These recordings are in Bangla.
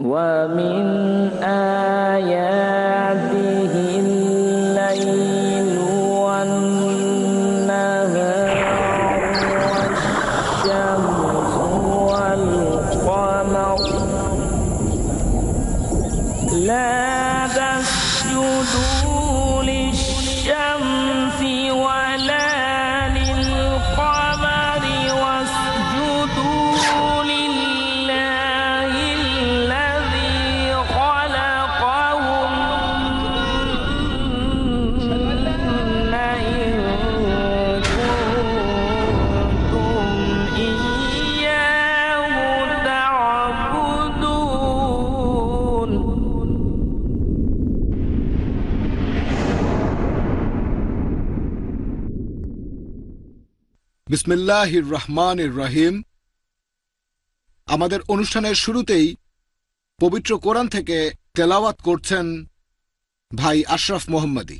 ومن آياته الليل والنهار والشمس والقمر لا تسجدوا للشمس ولا للقمر واسجدوا لله الذي خلقهن إن كنتم إياه تعبدون. বিসমিল্লাহির রহমানির রহিম। আমাদের অনুষ্ঠানের শুরুতেই পবিত্র কোরআন থেকে তেলাওয়াত করছেন ভাই আশরাফ মোহাম্মদী।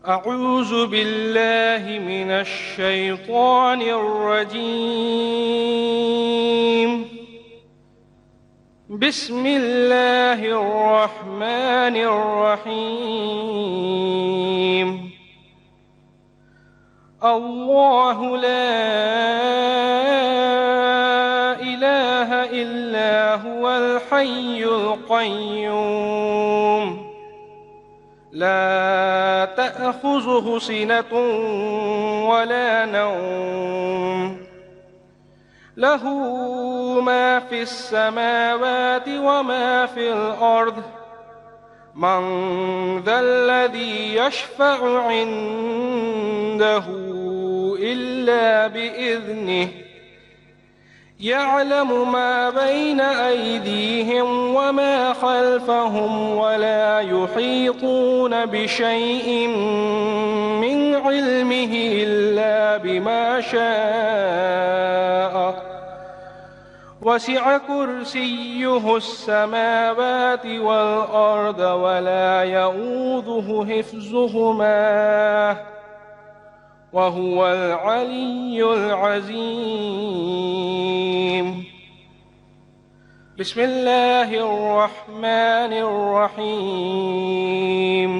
أعوذ بالله من الشيطان الرجيم. بسم الله الرحمن الرحيم. الله لا إله إلا هو الحي القيوم لا تأخذه سنة ولا نوم له ما في السماوات وما في الأرض من ذا الذي يشفع عنده إلا بإذنه يعلم ما بين أيديهم وما خلفهم ولا يحيطون بشيء من علمه إلا بما شاء وسع كرسيه السماوات والأرض ولا يؤوده حفظهما وهو العلي العظيم. بسم الله الرحمن الرحيم.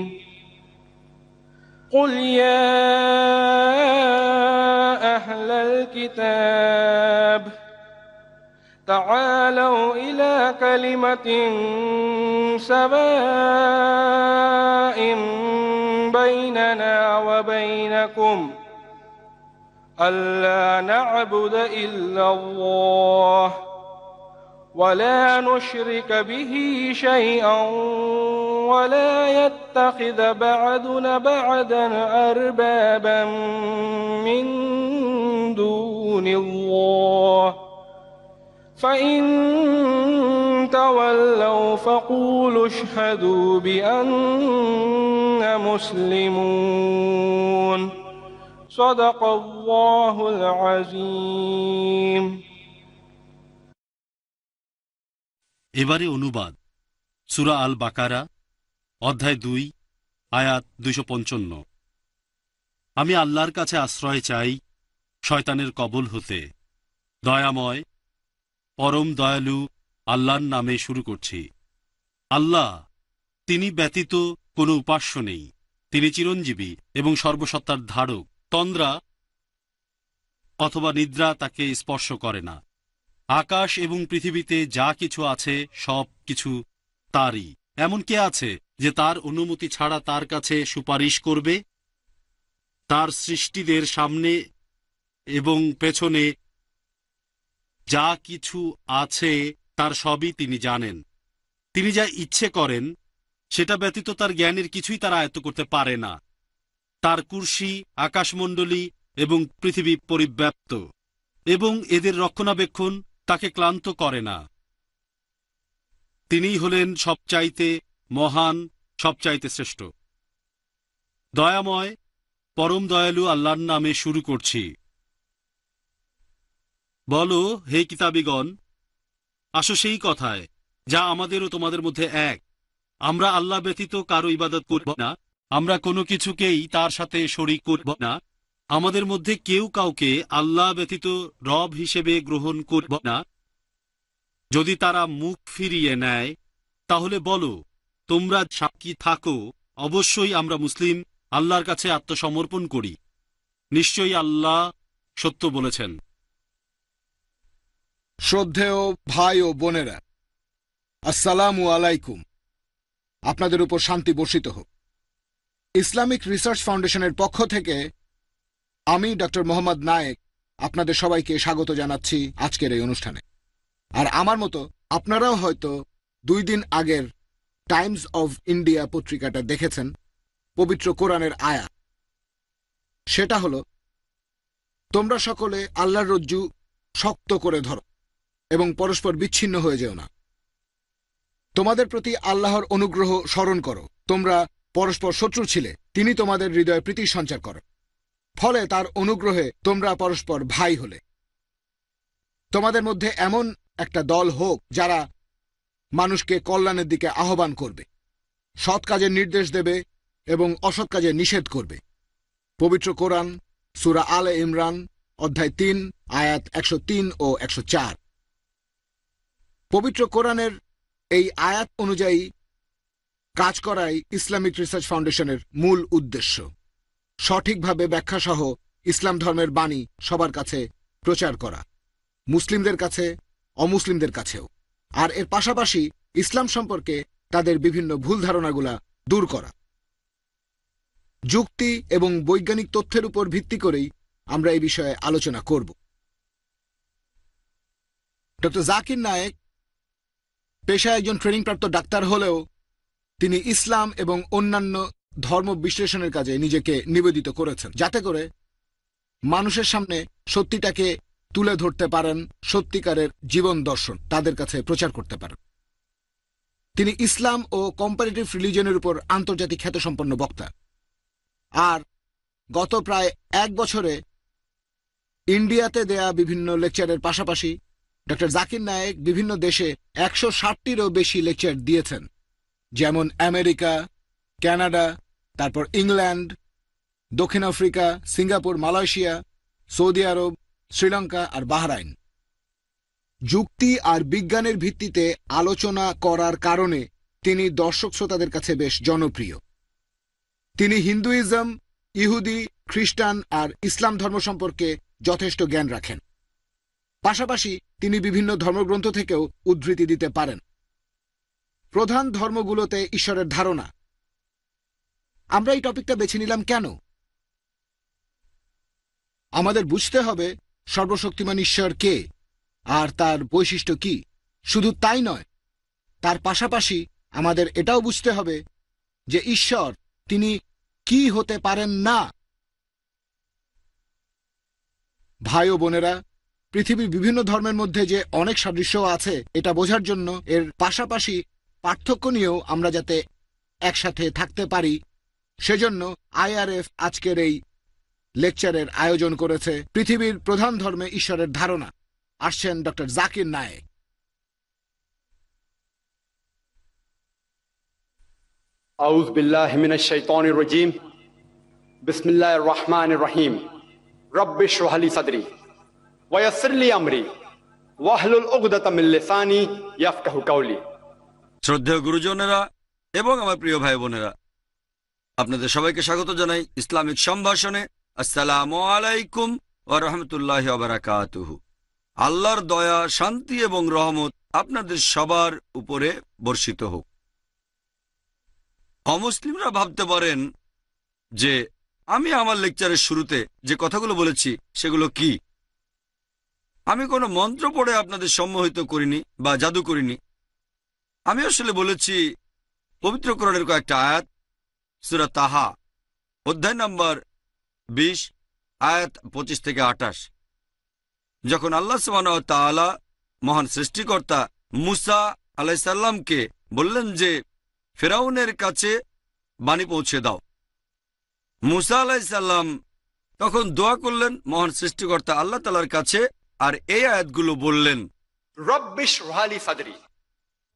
قل يا أهل الكتاب تعالوا إلى كلمة سواء بيننا وبينكم ألا نعبد إلا الله ولا نشرك به شيئا ولا يتخذ بعضنا بعضا أربابا من دون الله فإن تولوا فقولوا اشهدوا بأننا مسلمون. صدق الله العظيم. এবারে অনুবাদ। সূরা আল বাকারা, অধ্যায় 2, আয়াত 255। আমি আল্লাহর কাছে আশ্রয় চাই শয়তানের কবল হতে। দয়াময় পরম দয়ালু আল্লাহর নামে শুরু করছি। আল্লাহ, তিনি ব্যতীত কোনো উপাস্য নেই। তিনি চিরঞ্জীবী এবং সর্বসত্তার ধারক। তন্দ্রা অথবা নিদ্রা তাকে স্পর্শ করে না। আকাশ এবং পৃথিবীতে যা কিছু আছে সব কিছু তারই। এমন কে আছে যে তার অনুমতি ছাড়া তার কাছে সুপারিশ করবে? তার সৃষ্টিদের সামনে এবং পেছনে যা কিছু আছে তার সবই তিনি জানেন। তিনি যা ইচ্ছে করেন সেটা ব্যতীত তার জ্ঞানের কিছুই তারা আয়ত্ত করতে পারে না। তার কুরসি আকাশমণ্ডলী এবং পৃথিবী পরিব্যাপ্ত, এবং এদের রক্ষণাবেক্ষণ তাকে ক্লান্ত করে না। তিনিই হলেন সবচাইতে মহান, সবচাইতে শ্রেষ্ঠ। দয়াময় পরম দয়ালু আল্লাহর নামে শুরু করছি। বলো, হে কিতাবীগণ, আসো সেই কথায় যা আমাদের ও তোমাদের মধ্যে এক। আমরা আল্লাহ ব্যতীত কারো ইবাদত করব না, আমরা কোনো কিছুকেই তার সাথে শরীক করব না। আমাদের মধ্যে কেউ কাউকে আল্লাহ ব্যতীত রব হিসেবে গ্রহণ করব না। যদি তারা মুখ ফিরিয়ে নেয় তাহলে বলো, তোমরা সাক্ষী থাকো, অবশ্যই আমরা মুসলিম আল্লাহর কাছে আত্মসমর্পণ করি। নিশ্চয়ই আল্লাহ সত্য বলেছেন। শ্রদ্ধেয় ভাই ও বোনেরা, আসসালামু আলাইকুম। আপনাদের উপর শান্তি বর্ষিত হোক। ইসলামিক রিসার্চ ফাউন্ডেশনের পক্ষ থেকে আমি ডক্টর মোহাম্মদ নায়েক আপনাদের সবাইকে স্বাগত জানাচ্ছি আজকের এই অনুষ্ঠানে। আর আমার মতো আপনারাও হয়তো 2 দিন আগের টাইমস অফ ইন্ডিয়া পত্রিকাটা দেখেছেন। পবিত্র কোরআনের আয়াত, সেটা হলো, তোমরা সকলে আল্লাহর রজ্জু শক্ত করে ধরো এবং পরস্পর বিচ্ছিন্ন হয়ে যেও না। তোমাদের প্রতি আল্লাহর অনুগ্রহ স্মরণ করো। তোমরা পরস্পর শত্রু ছিলে, তিনি তোমাদের হৃদয়ে প্রীতি সঞ্চার করেন, ফলে তার অনুগ্রহে তোমরা পরস্পর ভাই হলে। তোমাদের মধ্যে এমন একটা দল হোক যারা মানুষকে কল্যাণের দিকে আহ্বান করবে, সৎ কাজের নির্দেশ দেবে এবং অসৎ কাজে নিষেধ করবে। পবিত্র কোরআন সূরা আলে ইমরান অধ্যায় 3 আয়াত 103 ও 104। পবিত্র কোরআনের এই আয়াত অনুযায়ী কাজ করাই ইসলামিক রিসার্চ ফাউন্ডেশনের মূল উদ্দেশ্য। সঠিকভাবে ব্যাখ্যাসহ ইসলাম ধর্মের বাণী সবার কাছে প্রচার করা, মুসলিমদের কাছে, অমুসলিমদের কাছেও। আর এর পাশাপাশি ইসলাম সম্পর্কে তাদের বিভিন্ন ভুল ধারণাগুলা দূর করা। যুক্তি এবং বৈজ্ঞানিক তথ্যের উপর ভিত্তি করেই আমরা এই বিষয়ে আলোচনা করব। ডক্টর জাকির নায়েক পেশায় একজন ট্রেনিংপ্রাপ্ত ডাক্তার হলেও তিনি ইসলাম এবং অন্যান্য ধর্ম বিশ্লেষণের কাজে নিজেকে নিবেদিত করেছেন, যাতে করে মানুষের সামনে সত্যিটাকে তুলে ধরতে পারেন, সত্যিকারের জীবন দর্শন তাদের কাছে প্রচার করতে পারেন। তিনি ইসলাম ও কম্পারেটিভ রিলিজনের উপর আন্তর্জাতিক খ্যাতিসম্পন্ন বক্তা। আর গত প্রায় 1 বছরে ইন্ডিয়াতে দেয়া বিভিন্ন লেকচারের পাশাপাশি ডক্টর জাকির নায়েক বিভিন্ন দেশে 160টিরও বেশি লেকচার দিয়েছেন, যেমন আমেরিকা, কানাডা, তারপর ইংল্যান্ড, দক্ষিণ আফ্রিকা, সিঙ্গাপুর, মালয়েশিয়া, সৌদি আরব, শ্রীলঙ্কা আর বাহরাইন। যুক্তি আর বিজ্ঞানের ভিত্তিতে আলোচনা করার কারণে তিনি দর্শক শ্রোতাদের কাছে বেশ জনপ্রিয়। তিনি হিন্দুইজম, ইহুদি, খ্রিস্টান আর ইসলাম ধর্ম সম্পর্কে যথেষ্ট জ্ঞান রাখেন। পাশাপাশি তিনি বিভিন্ন ধর্মগ্রন্থ থেকেও উদ্ধৃতি দিতে পারেন। প্রধান ধর্মগুলোতে ঈশ্বরের ধারণা। আমরা এই টপিকটা বেছে নিলাম কেন? আমাদের বুঝতে হবে সর্বশক্তিমান ঈশ্বর কে আর তার বৈশিষ্ট্য কি। শুধু তাই নয়, তার পাশাপাশি আমাদের এটাও বুঝতে হবে যে ঈশ্বর তিনি কি হতে পারেন না। ভাই ও বোনেরা, পৃথিবীর বিভিন্ন ধর্মের মধ্যে যে অনেক সাদৃশ্য আছে এটা বোঝার জন্য এর পাশাপাশি পার্থক্য নিয়েও আমরা যাতে একসাথে থাকতে পারি, সেজন্য IRF আজকের এই লেকচারের আয়োজন করেছে পৃথিবীর প্রধান ধর্মে ঈশ্বরের ধারণা। আসছেন ডক্টর জাকির নায়েক। আউযু বিল্লাহি মিনাশ শাইতানির রাজীম। বিসমিল্লাহির রহমানির রহিম। রব্বি ইশরাহ লি সাদরি ওয়া ইয়াসসির লি আমরি ওয়াহলুল উকদাতাম মিন লিসানি ইয়াফকাহু কাওলি। শ্রদ্ধেয় গুরুজনেরা এবং আমার প্রিয় ভাই বোনেরা, আপনাদের সবাইকে স্বাগত জানাই ইসলামিক সম্ভাষণে। আসসালামু আলাইকুম ওয়া রাহমাতুল্লাহি ওয়া বারাকাতুহু। আল্লাহর দয়া, শান্তি এবং রহমত আপনাদের সবার উপরে বর্ষিত হোক। অমুসলিমরা ভাবতে পারেন যে আমি আমার লেকচারের শুরুতে যে কথাগুলো বলেছি সেগুলো কি। আমি কোনো মন্ত্র পড়ে আপনাদের সম্মোহিত করিনি বা জাদু করিনি। আমি আসলে বলেছি পবিত্র কোরআনের কয়েকটা আয়াত, সূরা তাহা অধ্যায় নম্বর 20 আয়াত 25 থেকে 28। যখন আল্লাহ সুবহানাহু ওয়া তাআলা মহান সৃষ্টিকর্তা মুসা আলাইহিস সালামকে বললেন যে ফেরাউনের কাছে বাণী পৌঁছে দাও, মুসা আলাইহিস সালাম তখন দোয়া করলেন মহান সৃষ্টিকর্তা আল্লাহ তাআলার কাছে, আর এই আয়াতগুলো বললেন, রব্বি ইশরাহ লি সাদরি,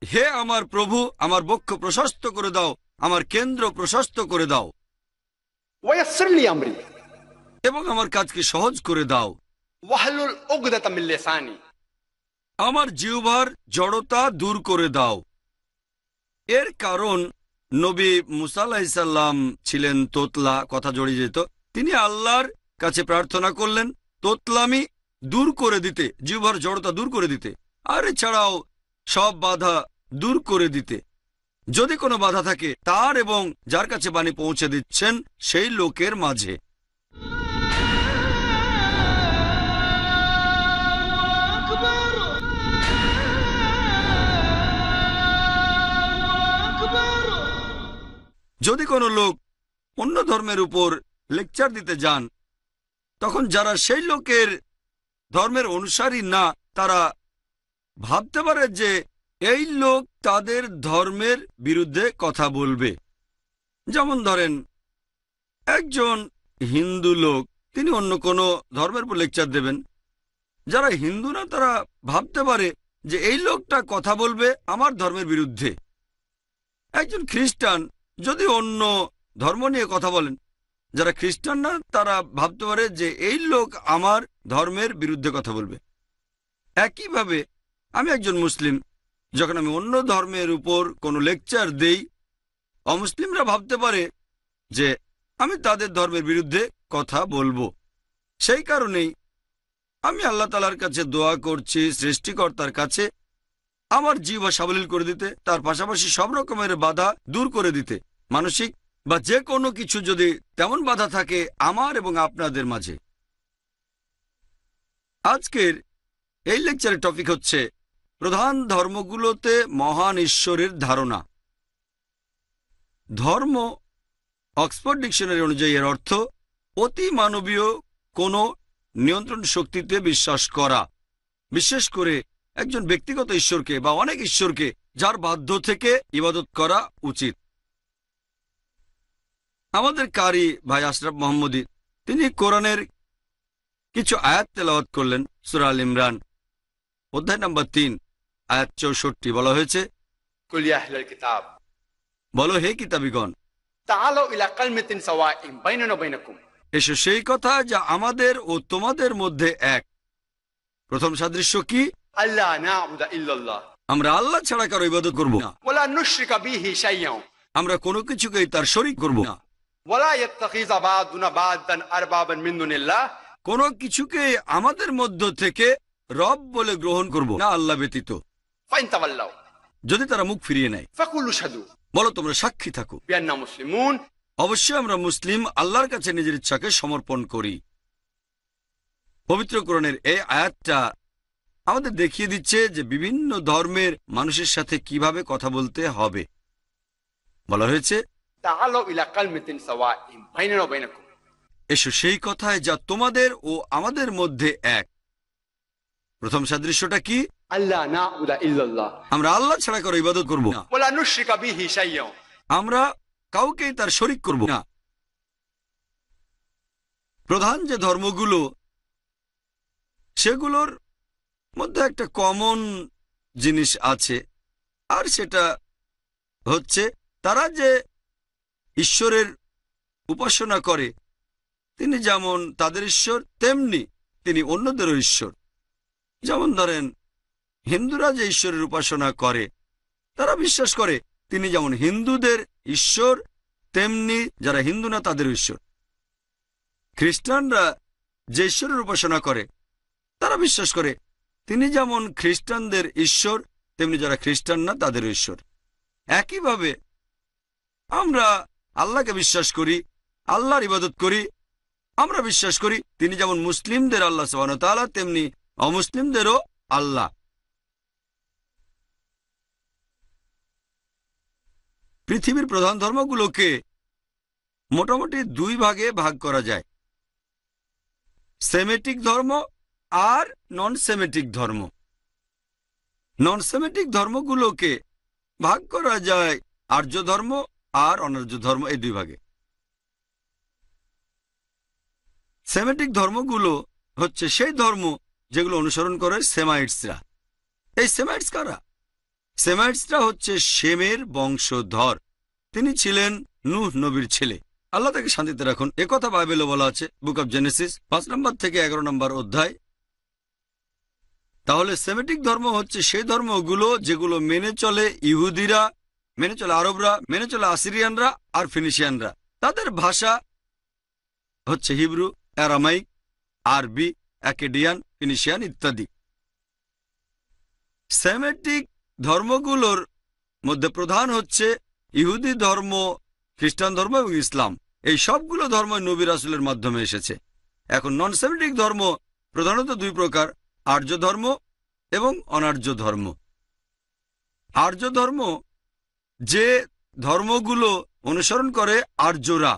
হে আমার প্রভু, আমার বক্ষ প্রশস্ত করে দাও, আমার কেন্দ্র প্রশস্ত করে দাও, ওয়া ইয়াসসির লি আমরি, এবং আমার কাজকে সহজ করে দাও, ওয়াহলুল উকদাতাম মিন লিসানি, আমার জিহ্বার জড়তা দূর করে দাও। এর কারণ নবী মুসা আলাইহিস সালাম ছিলেন তোতলা, কথা জড়িয়ে যেত। তিনি আল্লাহর কাছে প্রার্থনা করলেন তোতলামি দূর করে দিতে, জিহ্বার জড়তা দূর করে দিতে, আর এছাড়াও সব বাধা দূর করে দিতে। যদি কোনো বাধা থাকে তার এবং যার কাছে বাণী পৌঁছে দিচ্ছেন সেই লোকের মাঝে। যদি কোনো লোক অন্য ধর্মের উপর লেকচার দিতে যান, তখন যারা সেই লোকের ধর্মের অনুসারী না, তারা ভাবতে পারে যে এই লোক তাদের ধর্মের বিরুদ্ধে কথা বলবে। যেমন ধরেন, একজন হিন্দু লোক, তিনি অন্য কোনো ধর্মের উপর লেকচার দেবেন। যারা হিন্দু না, তারা ভাবতে পারে যে এই লোকটা কথা বলবে আমার ধর্মের বিরুদ্ধে। একজন খ্রিস্টান যদি অন্য ধর্ম নিয়ে কথা বলেন, যারা খ্রিস্টান না, তারা ভাবতে পারে যে এই লোক আমার ধর্মের বিরুদ্ধে কথা বলবে। একইভাবে আমি একজন মুসলিম, যখন আমি অন্য ধর্মের উপর কোনো লেকচার দেই, অমুসলিমরা ভাবতে পারে যে আমি তাদের ধর্মের বিরুদ্ধে কথা বলবো। সেই কারণেই আমি আল্লাহ তাআলার কাছে দোয়া করছি, সৃষ্টিকর্তার কাছে আমার জিহ্বা সাবলীল করে দিতে, তার পাশাপাশি সব রকমের বাধা দূর করে দিতে। মানসিক বা যে কোনো কিছু যদি তেমন বাধা থাকে আমার এবং আপনাদের মাঝে। আজকের এই লেকচারের টপিক হচ্ছে প্রধান ধর্মগুলোতে মহান ঈশ্বরের ধারণা। ধর্ম অক্সফোর্ড ডিকশনারি অনুযায়ী এর অর্থ অতি মানবীয় কোনো নিয়ন্ত্রণ শক্তিতে বিশ্বাস করা, বিশেষ করে একজন ব্যক্তিগত ঈশ্বরকে বা অনেক ঈশ্বরকে, যার বাধ্য থেকে ইবাদত করা উচিত। আমাদের কারি ভাই আশরাফ মোহাম্মদী, তিনি কোরআনের কিছু আয়াত তেলাওয়াত করলেন। সূরা আল ইমরান অধ্যায় নম্বর 3 আয়াত 64 বলা হয়েছে, কুল ইয়া আহলাল কিতাব, বলো হে কিতাবীগণ, তাআলু ইলা কালিমাতিন সাওয়াইন বাইনানা ওয়া বাইনাকুম, এসো সেই কথা যা আমাদের ও তোমাদের মধ্যে এক। প্রথম সাদৃশ্য কি? আল্লা না'বুদা ইল্লাল্লাহ, আমরা আল্লাহ ছাড়া কারো ইবাদত করব না, ওয়ালা নুশরিকা বিহি শাইয়্যান, আমরা কোনো কিছুকেই তার শরীক করব না, ওয়ালা ইয়াত্তাখিযা বা'দুনা বা'দান আরবাবান মিন দুনিল্লাহ, কোনো কিছুকে আমাদের মধ্য থেকে রব বলে গ্রহণ করব না আল্লাহ ব্যতীত। ফাইন তাওয়াল্লাউ, যদি তারা মুখ ফিরিয়ে নেয়, ফাকুলু শাহাদু বলো তোমরা সাক্ষী থাকো বিআন্না মুসলিমুন, অবশ্যই আমরা মুসলিম, আল্লাহর কাছে নিজের ইচ্ছাকে সমর্পণ করি। পবিত্র কোরআনের এই আয়াতটা আমাদের দেখিয়ে দিচ্ছে যে বিভিন্ন ধর্মের মানুষের সাথে কিভাবে কথা বলতে হবে। বলা হয়েছে, তাআলু ইলা কালিমাতিন সাওয়াইন বাইনানা ওয়া বাইনাকুম, এসো সেই কথায় যা তোমাদের ও আমাদের মধ্যে এক। প্রথম সাদৃশ্যটা কি? আল্লা না'বুদা ইল্লাল্লাহ, আমরা আল্লাহ ছাড়া কারো ইবাদত করব না, ওয়ালা নুশরিকা বিহি শাইয়্যান, আমরা কাউকেই তার শরীক করব না। প্রধান যে ধর্মগুলো, সেগুলোর মধ্যে একটা কমন জিনিস আছে, আর সেটা হচ্ছে তারা যে ঈশ্বরের উপাসনা করে, তিনি যেমন তাদের ঈশ্বর, তেমনি তিনি অন্যদেরও ঈশ্বর। যেমন ধরেন, হিন্দুরা যে ঈশ্বরের উপাসনা করে, তারা বিশ্বাস করে তিনি যেমন হিন্দুদের ঈশ্বর, তেমনি যারা হিন্দু না তাদের ঈশ্বর। খ্রিস্টানরা যে ঈশ্বরের উপাসনা করে, তারা বিশ্বাস করে তিনি যেমন খ্রিস্টানদের ঈশ্বর, তেমনি যারা খ্রিস্টান না তাদের ঈশ্বর। একইভাবে আমরা আল্লাহকে বিশ্বাস করি, আল্লাহর ইবাদত করি। আমরা বিশ্বাস করি তিনি যেমন মুসলিমদের আল্লাহ সুবহানাহু ওয়া তাআলা, তেমনি অমুসলিমদেরও আল্লাহ। পৃথিবীর প্রধান ধর্মগুলোকে মোটামুটি দুই ভাগে ভাগ করা যায়, সেমেটিক ধর্ম আর নন সেমেটিক ধর্ম। নন সেমেটিক ধর্মগুলোকে ভাগ করা যায় আর্য ধর্ম আর অনার্য ধর্ম, এই দুই ভাগে। সেমেটিক ধর্মগুলো হচ্ছে সেই ধর্ম যেগুলো অনুসরণ করে সেমাইটসরা। এই সেমাইটস কারা? সেমাইটসরা হচ্ছে শেমের বংশধর। তিনি ছিলেন নূহ নবীর ছেলে, আল্লাহ তাকে শান্তিতে রাখুন। একথা বাইবেলে বলা আছে, বুক অব জেনেসিস 5 নম্বর থেকে 11 নম্বর অধ্যায়। তাহলে সেমেটিক ধর্ম হচ্ছে সেই ধর্মগুলো যেগুলো মেনে চলে ইহুদিরা, মেনে চলে আরবরা, মেনে চলে আসিরিয়ানরা আর ফিনিশিয়ানরা। তাদের ভাষা হচ্ছে হিব্রু, অ্যারামাইক, আরবি, অ্যাকেডিয়ান, ফিনিশিয়ান ইত্যাদি। সেমেটিক ধর্মগুলোর মধ্যে প্রধান হচ্ছে ইহুদি ধর্ম, খ্রিস্টান ধর্ম এবং ইসলাম। এই সবগুলো ধর্ম নবী রাসূলের মাধ্যমে এসেছে। এখন নন সেমেটিক ধর্ম প্রধানত দুই প্রকার, আর্য ধর্ম এবং অনার্য ধর্ম। আর্য ধর্ম যে ধর্মগুলো অনুসরণ করে আর্যরা,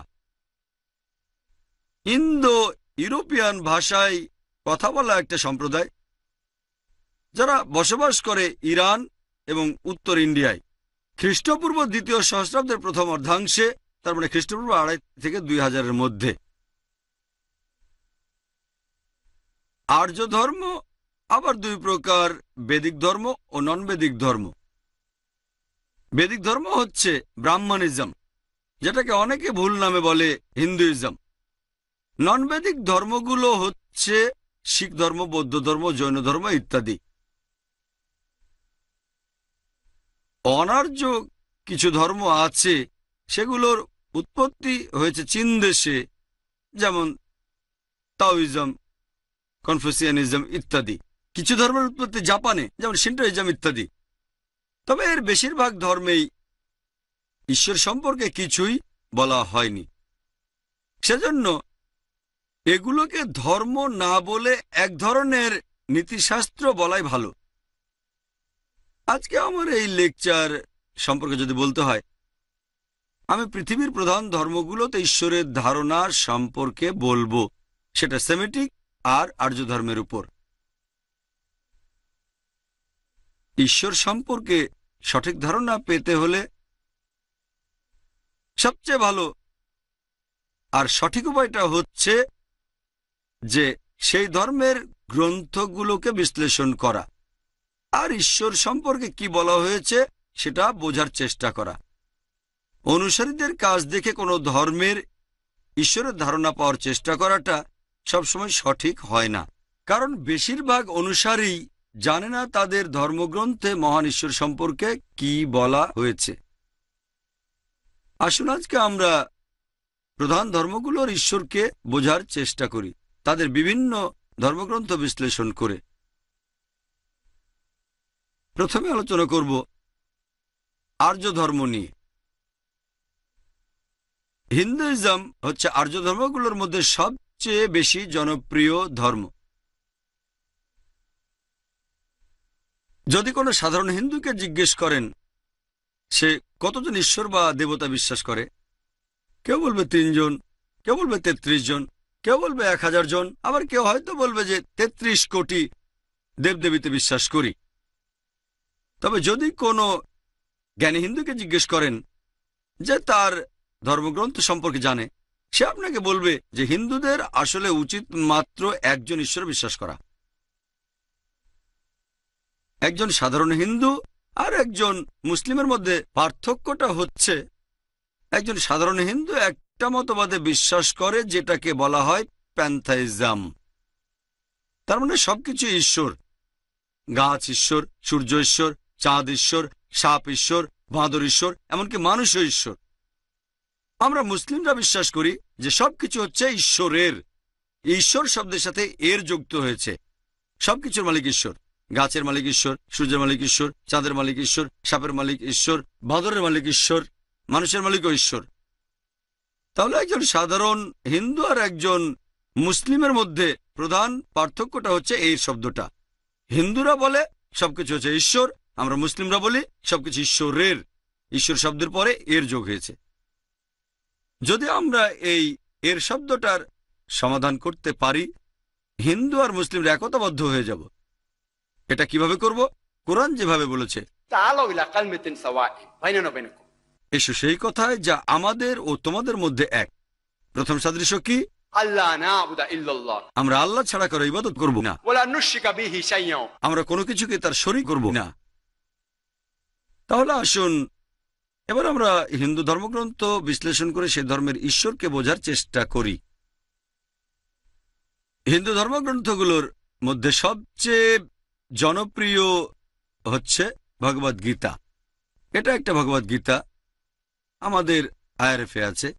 ইন্দো ইউরোপিয়ান ভাষায় কথা বলা একটা সম্প্রদায় যারা বসবাস করে ইরান এবং উত্তর ইন্ডিয়ায়। খ্রিস্টপূর্ব দ্বিতীয় সহস্রাব্দের প্রথম অর্ধাংশে, তার মানে খ্রিস্টপূর্ব ২৫০ থেকে ২০০০-এর মধ্যে। আর্য ধর্ম আবার দুই প্রকার, বেদিক ধর্ম ও নন বেদিক ধর্ম। বেদিক ধর্ম হচ্ছে ব্রাহ্মণিজম, যেটাকে অনেকে ভুল নামে বলে হিন্দুইজম। নন বেদিক ধর্মগুলো হচ্ছে শিখ ধর্ম, বৌদ্ধ ধর্ম, জৈন ধর্ম ইত্যাদি। অনার্য কিছু ধর্ম আছে, সেগুলোর উৎপত্তি হয়েছে চীন দেশে, যেমন তাওইজম, কনফুসিয়ানিজম ইত্যাদি। কিছু ধর্মের উৎপত্তি জাপানে, যেমন শিন্টোইজম ইত্যাদি। তবে এর বেশিরভাগ ধর্মেই ঈশ্বর সম্পর্কে কিছুই বলা হয়নি। সেজন্য এগুলোকে ধর্ম না বলে এক ধরনের নীতিশাস্ত্র বলাই ভালো। আজকে আমার এই লেকচার সম্পর্কে যদি বলতে হয়, আমি পৃথিবীর প্রধান ধর্মগুলোতে ঈশ্বরের ধারণা সম্পর্কে বলবো, সেটা সেমিটিক আর আর্য ধর্মের উপর। ঈশ্বর সম্পর্কে সঠিক ধারণা পেতে হলে সবচেয়ে ভালো আর সঠিক উপায়টা হচ্ছে যে সেই ধর্মের গ্রন্থগুলোকে বিশ্লেষণ করা আর ঈশ্বর সম্পর্কে কি বলা হয়েছে সেটা বোঝার চেষ্টা করা। অনুসারীদের কাজ দেখে কোনো ধর্মের ঈশ্বরের ধারণা পাওয়ার চেষ্টা করাটা সবসময় সঠিক হয় না, কারণ বেশিরভাগ অনুসারী জানে না তাদের ধর্মগ্রন্থে মহান ঈশ্বর সম্পর্কে কি বলা হয়েছে। আসুন আজকে আমরা প্রধান ধর্মগুলোর ঈশ্বরকে বোঝার চেষ্টা করি, তাদের বিভিন্ন ধর্মগ্রন্থ বিশ্লেষণ করে। প্রথমে আলোচনা করব আর্য ধর্ম নিয়ে। হিন্দুইজম হচ্ছে আর্য ধর্মগুলোর মধ্যে সবচেয়ে বেশি জনপ্রিয় ধর্ম। যদি কোনো সাধারণ হিন্দুকে জিজ্ঞেস করেন সে কতজন ঈশ্বর বা দেবতা বিশ্বাস করে, কেউ বলবে ৩ জন, কেউ বলবে ৩৩ জন, কেউ বলবে ১০০০ জন, আবার কেউ হয়তো বলবে যে ৩৩ কোটি দেবদেবীতে বিশ্বাস করি। তবে যদি কোনো জ্ঞানী হিন্দুকে জিজ্ঞেস করেন যে তার ধর্মগ্রন্থ সম্পর্কে জানে, সে আপনাকে বলবে যে হিন্দুদের আসলে উচিত মাত্র একজন ঈশ্বর বিশ্বাস করা। একজন সাধারণ হিন্দু আর একজন মুসলিমের মধ্যে পার্থক্যটা হচ্ছে একজন সাধারণ হিন্দু একটা মতবাদে বিশ্বাস করে যেটাকে বলা হয় প্যান্থাইজম। তার মানে সবকিছু ঈশ্বর, গাছ ঈশ্বর, সূর্য ঈশ্বর, চাঁদ ঈশ্বর, সাপ ঈশ্বর, বাঁদর ঈশ্বর, এমনকি মানুষও ঈশ্বর। আমরা মুসলিমরা বিশ্বাস করি যে সবকিছু হচ্ছে ঈশ্বরের। ঈশ্বর শব্দের সাথে এর যুক্ত হয়েছে। সবকিছুর মালিক ঈশ্বর, গাছের মালিক ঈশ্বর, সূর্যের মালিক ঈশ্বর, চাঁদের মালিক ঈশ্বর, সাপের মালিক ঈশ্বর, বাঁদরের মালিক ঈশ্বর, মানুষের মালিকও ঈশ্বর। তাহলে একজন সাধারণ হিন্দু আর একজন মুসলিমের মধ্যে প্রধান পার্থক্যটা হচ্ছে এই শব্দটা। হিন্দুরা বলে সবকিছু হচ্ছে ঈশ্বর, আমরা মুসলিমরা বলি সবকিছু ঈশ্বরের। ঈশ্বর শব্দের পরে এর যোগ হয়েছে। যদি আমরা এই এর শব্দটার সমাধান করতে পারি, হিন্দু আর মুসলিমরা একতাবদ্ধ হয়ে যাব। এটা কিভাবে করব? কোরআন যেভাবে বলেছে, এসো সেই কথায় যা আমাদের ও তোমাদের মধ্যে এক। প্রথম সাদৃশ্য কি? আমরা আল্লাহ ছাড়া কারো ইবাদত করব না, আমরা কোনো কিছুকে তার শরীক করব না। তাহলে আসুন এবার আমরা হিন্দু ধর্মগ্রন্থ বিশ্লেষণ করে সে ধর্মের ঈশ্বরকে বোঝার চেষ্টা করি। হিন্দু ধর্মগ্রন্থগুলোর মধ্যে সবচেয়ে জনপ্রিয় হচ্ছে ভগবদ গীতা। এটা একটা ভগবদ গীতা, আমাদের আইআরএফে আছে।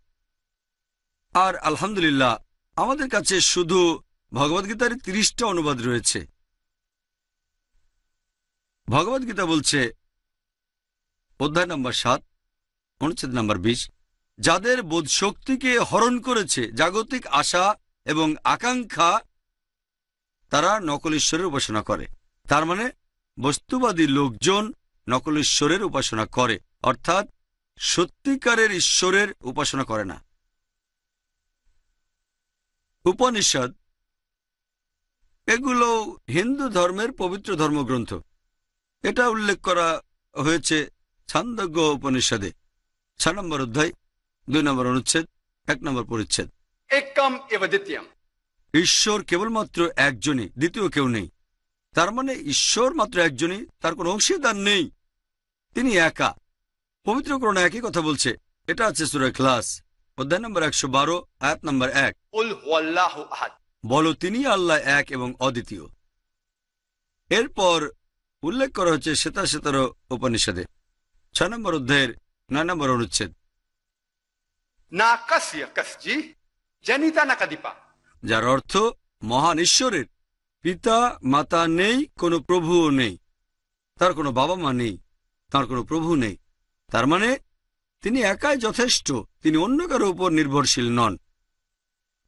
আর আলহামদুলিল্লাহ আমাদের কাছে শুধু ভগবদ্গীতার 30টা অনুবাদ রয়েছে। ভগবদ্গীতা বলছে অধ্যায় নম্বর 7 অনুচ্ছেদ নম্বর 20, যাদের বোধশক্তিকে হরণ করেছে জাগতিক আশা এবং আকাঙ্ক্ষা, তারা নকল ঈশ্বরের উপাসনা করে। তার মানে বস্তুবাদী লোকজন নকল ঈশ্বরের উপাসনা করে, অর্থাৎ সত্যিকারের ঈশ্বরের উপাসনা করে না। উপনিষদ এগুলো হিন্দু ধর্মের পবিত্র ধর্মগ্রন্থ। এটা উল্লেখ করা হয়েছে ছান্দোগ্য উপনিষদে 6 নম্বর অধ্যায় 2 নম্বর অনুচ্ছেদ 1 নম্বর পরিচ্ছেদ। एकम एव द्वितीयम। ঈশ্বর কেবলমাত্র একজনই, দ্বিতীয় কেউ নেই। তার মানে ঈশ্বর মাত্র একজনই, তার কোনো অংশীদার নেই, তিনি একা। পবিত্রকরণে একই কথা বলছে। এটা আছে সূরা ইখলাস অধ্যায় নম্বর 112 আয়াত নম্বর 1। कुल हुवल्लाहु अहद। বলো তিনি আল্লাহ এক এবং অদ্বিতীয়। এরপর উল্লেখ করা হচ্ছে শ্বেতাশ্বেতার উপনিষদে 6 নম্বর অধ্যায়ের 9 নম্বর অনুচ্ছেদ, ना कस्य कसजी जनिता न कदिपा। যার অর্থ মহান ঈশ্বরের পিতা মাতা নেই, কোনো প্রভুও নেই, তার কোনো বাবা মা নেই, তার কোনো প্রভু নেই। তার মানে তিনি একাই যথেষ্ট, তিনি অন্য কারো উপর নির্ভরশীল নন।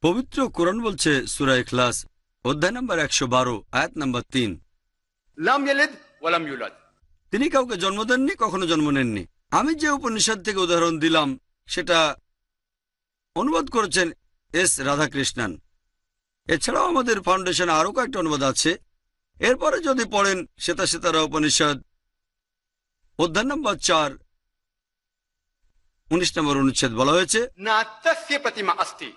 পবিত্র কোরআন বলছে সূরা ইখলাস অধ্যায় নম্বর 112 আয়াত নম্বর 3, लम यलिद वलम यूलद। তিনি কাউকে জন্ম দেননি, কখনো জন্ম নেননি। আমি যে উপনিষদ থেকে উদাহরণ দিলাম সেটা অনুবাদ করেছেন এস রাধাকৃষ্ণন। এছাড়াও আমাদের ফাউন্ডেশনে আরও কয়েকটা অনুবাদ আছে। এরপরে যদি পড়েন শ্বেতাশ্বেতারা উপনিষদ অধ্যায় নম্বর 4 19 নম্বর অনুচ্ছেদ বলা হয়েছে ना तस्य प्रतिमा अस्ति।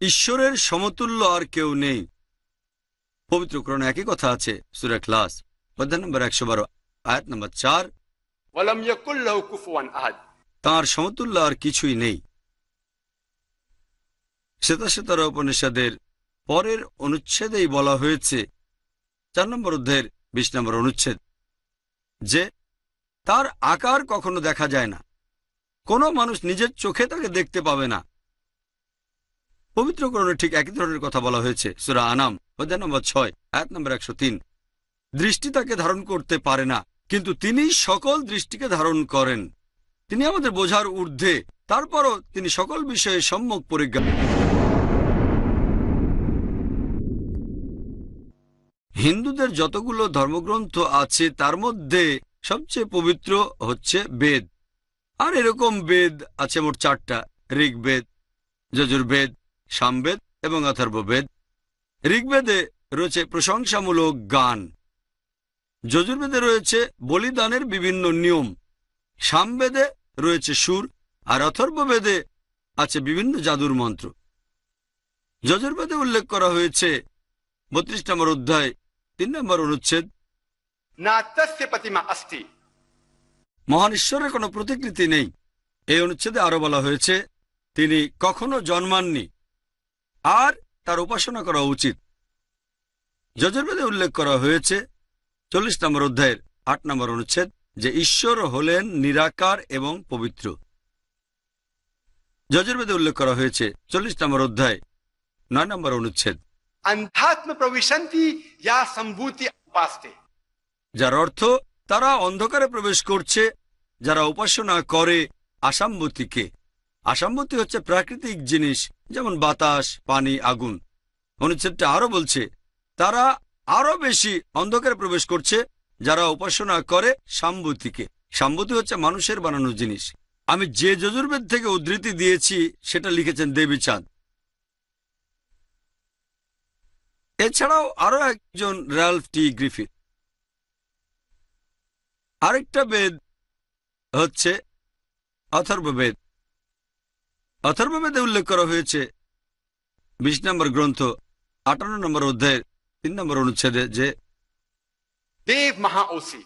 ঈশ্বরের সমতুল্য আর কেউ নেই। পবিত্র কোরআনে একই কথা আছে সূরা ইখলাস অধ্যায় নম্বর 112 আয়াত নম্বর 4, वलम यकुल लहु कुफुवन अहद। তাঁর সমতুল্য আর কিছুই নেই। শ্বেতাশ্বেতারা উপনিষদের পরের অনুচ্ছেদেই বলা হয়েছে 4 নম্বর অধ্যায়ের 20 নম্বর অনুচ্ছেদ যে তার আকার কখনো দেখা যায় না, কোনো মানুষ নিজের চোখে তাকে দেখতে পাবে না। পবিত্র কোরআনে ঠিক একই ধরনের কথা বলা হয়েছে সূরা আনাম অধ্যায় নম্বর 6 আয়াত নম্বর 103। দৃষ্টি তাকে ধারণ করতে পারে না, কিন্তু তিনি সকল দৃষ্টিকে ধারণ করেন। তিনি আমাদের বোঝার ঊর্ধ্বে, তারপরও তিনি সকল বিষয়ে সম্যক পরিজ্ঞা। হিন্দুদের যতগুলো ধর্মগ্রন্থ আছে তার মধ্যে সবচেয়ে পবিত্র হচ্ছে বেদ। আর এরকম বেদ আছে মোট 4টা: ঋগ্বেদ, যজুর্বেদ, সামবেদ এবং অথর্ববেদ। ঋগ্বেদে রয়েছে প্রশংসামূলক গান, যজুর্বেদে রয়েছে বলিদানের বিভিন্ন নিয়ম, সামবেদে রয়েছে সুর, আর অথর্ববেদে আছে বিভিন্ন জাদুর মন্ত্র। যজুর্বেদে উল্লেখ করা হয়েছে 32 নম্বর অধ্যায় 3 নম্বর অনুচ্ছেদ, ना तस्य प्रतिमा अस्ति। মহান ঈশ্বরের কোনো প্রতিকৃতি নেই। এই অনুচ্ছেদে আরো বলা হয়েছে তিনি কখনো জন্মাননি আর তার উপাসনা করা উচিত। যজুর্বেদে উল্লেখ করা হয়েছে 40 নম্বর অধ্যায়ের 8 নম্বর অনুচ্ছেদ যে ঈশ্বর হলেন নিরাকার এবং পবিত্র। যজুর্বেদে উল্লেখ করা হয়েছে 40 নম্বর অধ্যায় 9 নম্বর অনুচ্ছেদ, अंधात्म प्रविशन्ति या संभूति उपास्ते। যার অর্থ তারা অন্ধকারে প্রবেশ করছে যারা উপাসনা করে আসাম্বতীকে। আসাম্বতী হচ্ছে প্রাকৃতিক জিনিস, যেমন বাতাস, পানি, আগুন। অনুচ্ছেদটা আরো বলছে তারা আরো বেশি অন্ধকারে প্রবেশ করছে যারা উপাসনা করে সাম্বতীকে। সাম্বতী হচ্ছে মানুষের বানানো জিনিস। আমি যে যজুর্বেদ থেকে উদ্ধৃতি দিয়েছি সেটা লিখেছেন দেবীচাঁদ। এছাড়াও আরো একজন র্যালফ টি গ্রিফিথ। আরেকটা বেদ হচ্ছে অথর্ববেদ। অথর্ববেদে উল্লেখ করা হয়েছে 20 নম্বর গ্রন্থ 58 নম্বর অধ্যায়ের 3 নম্বর অনুচ্ছেদে যে देव महाओसी।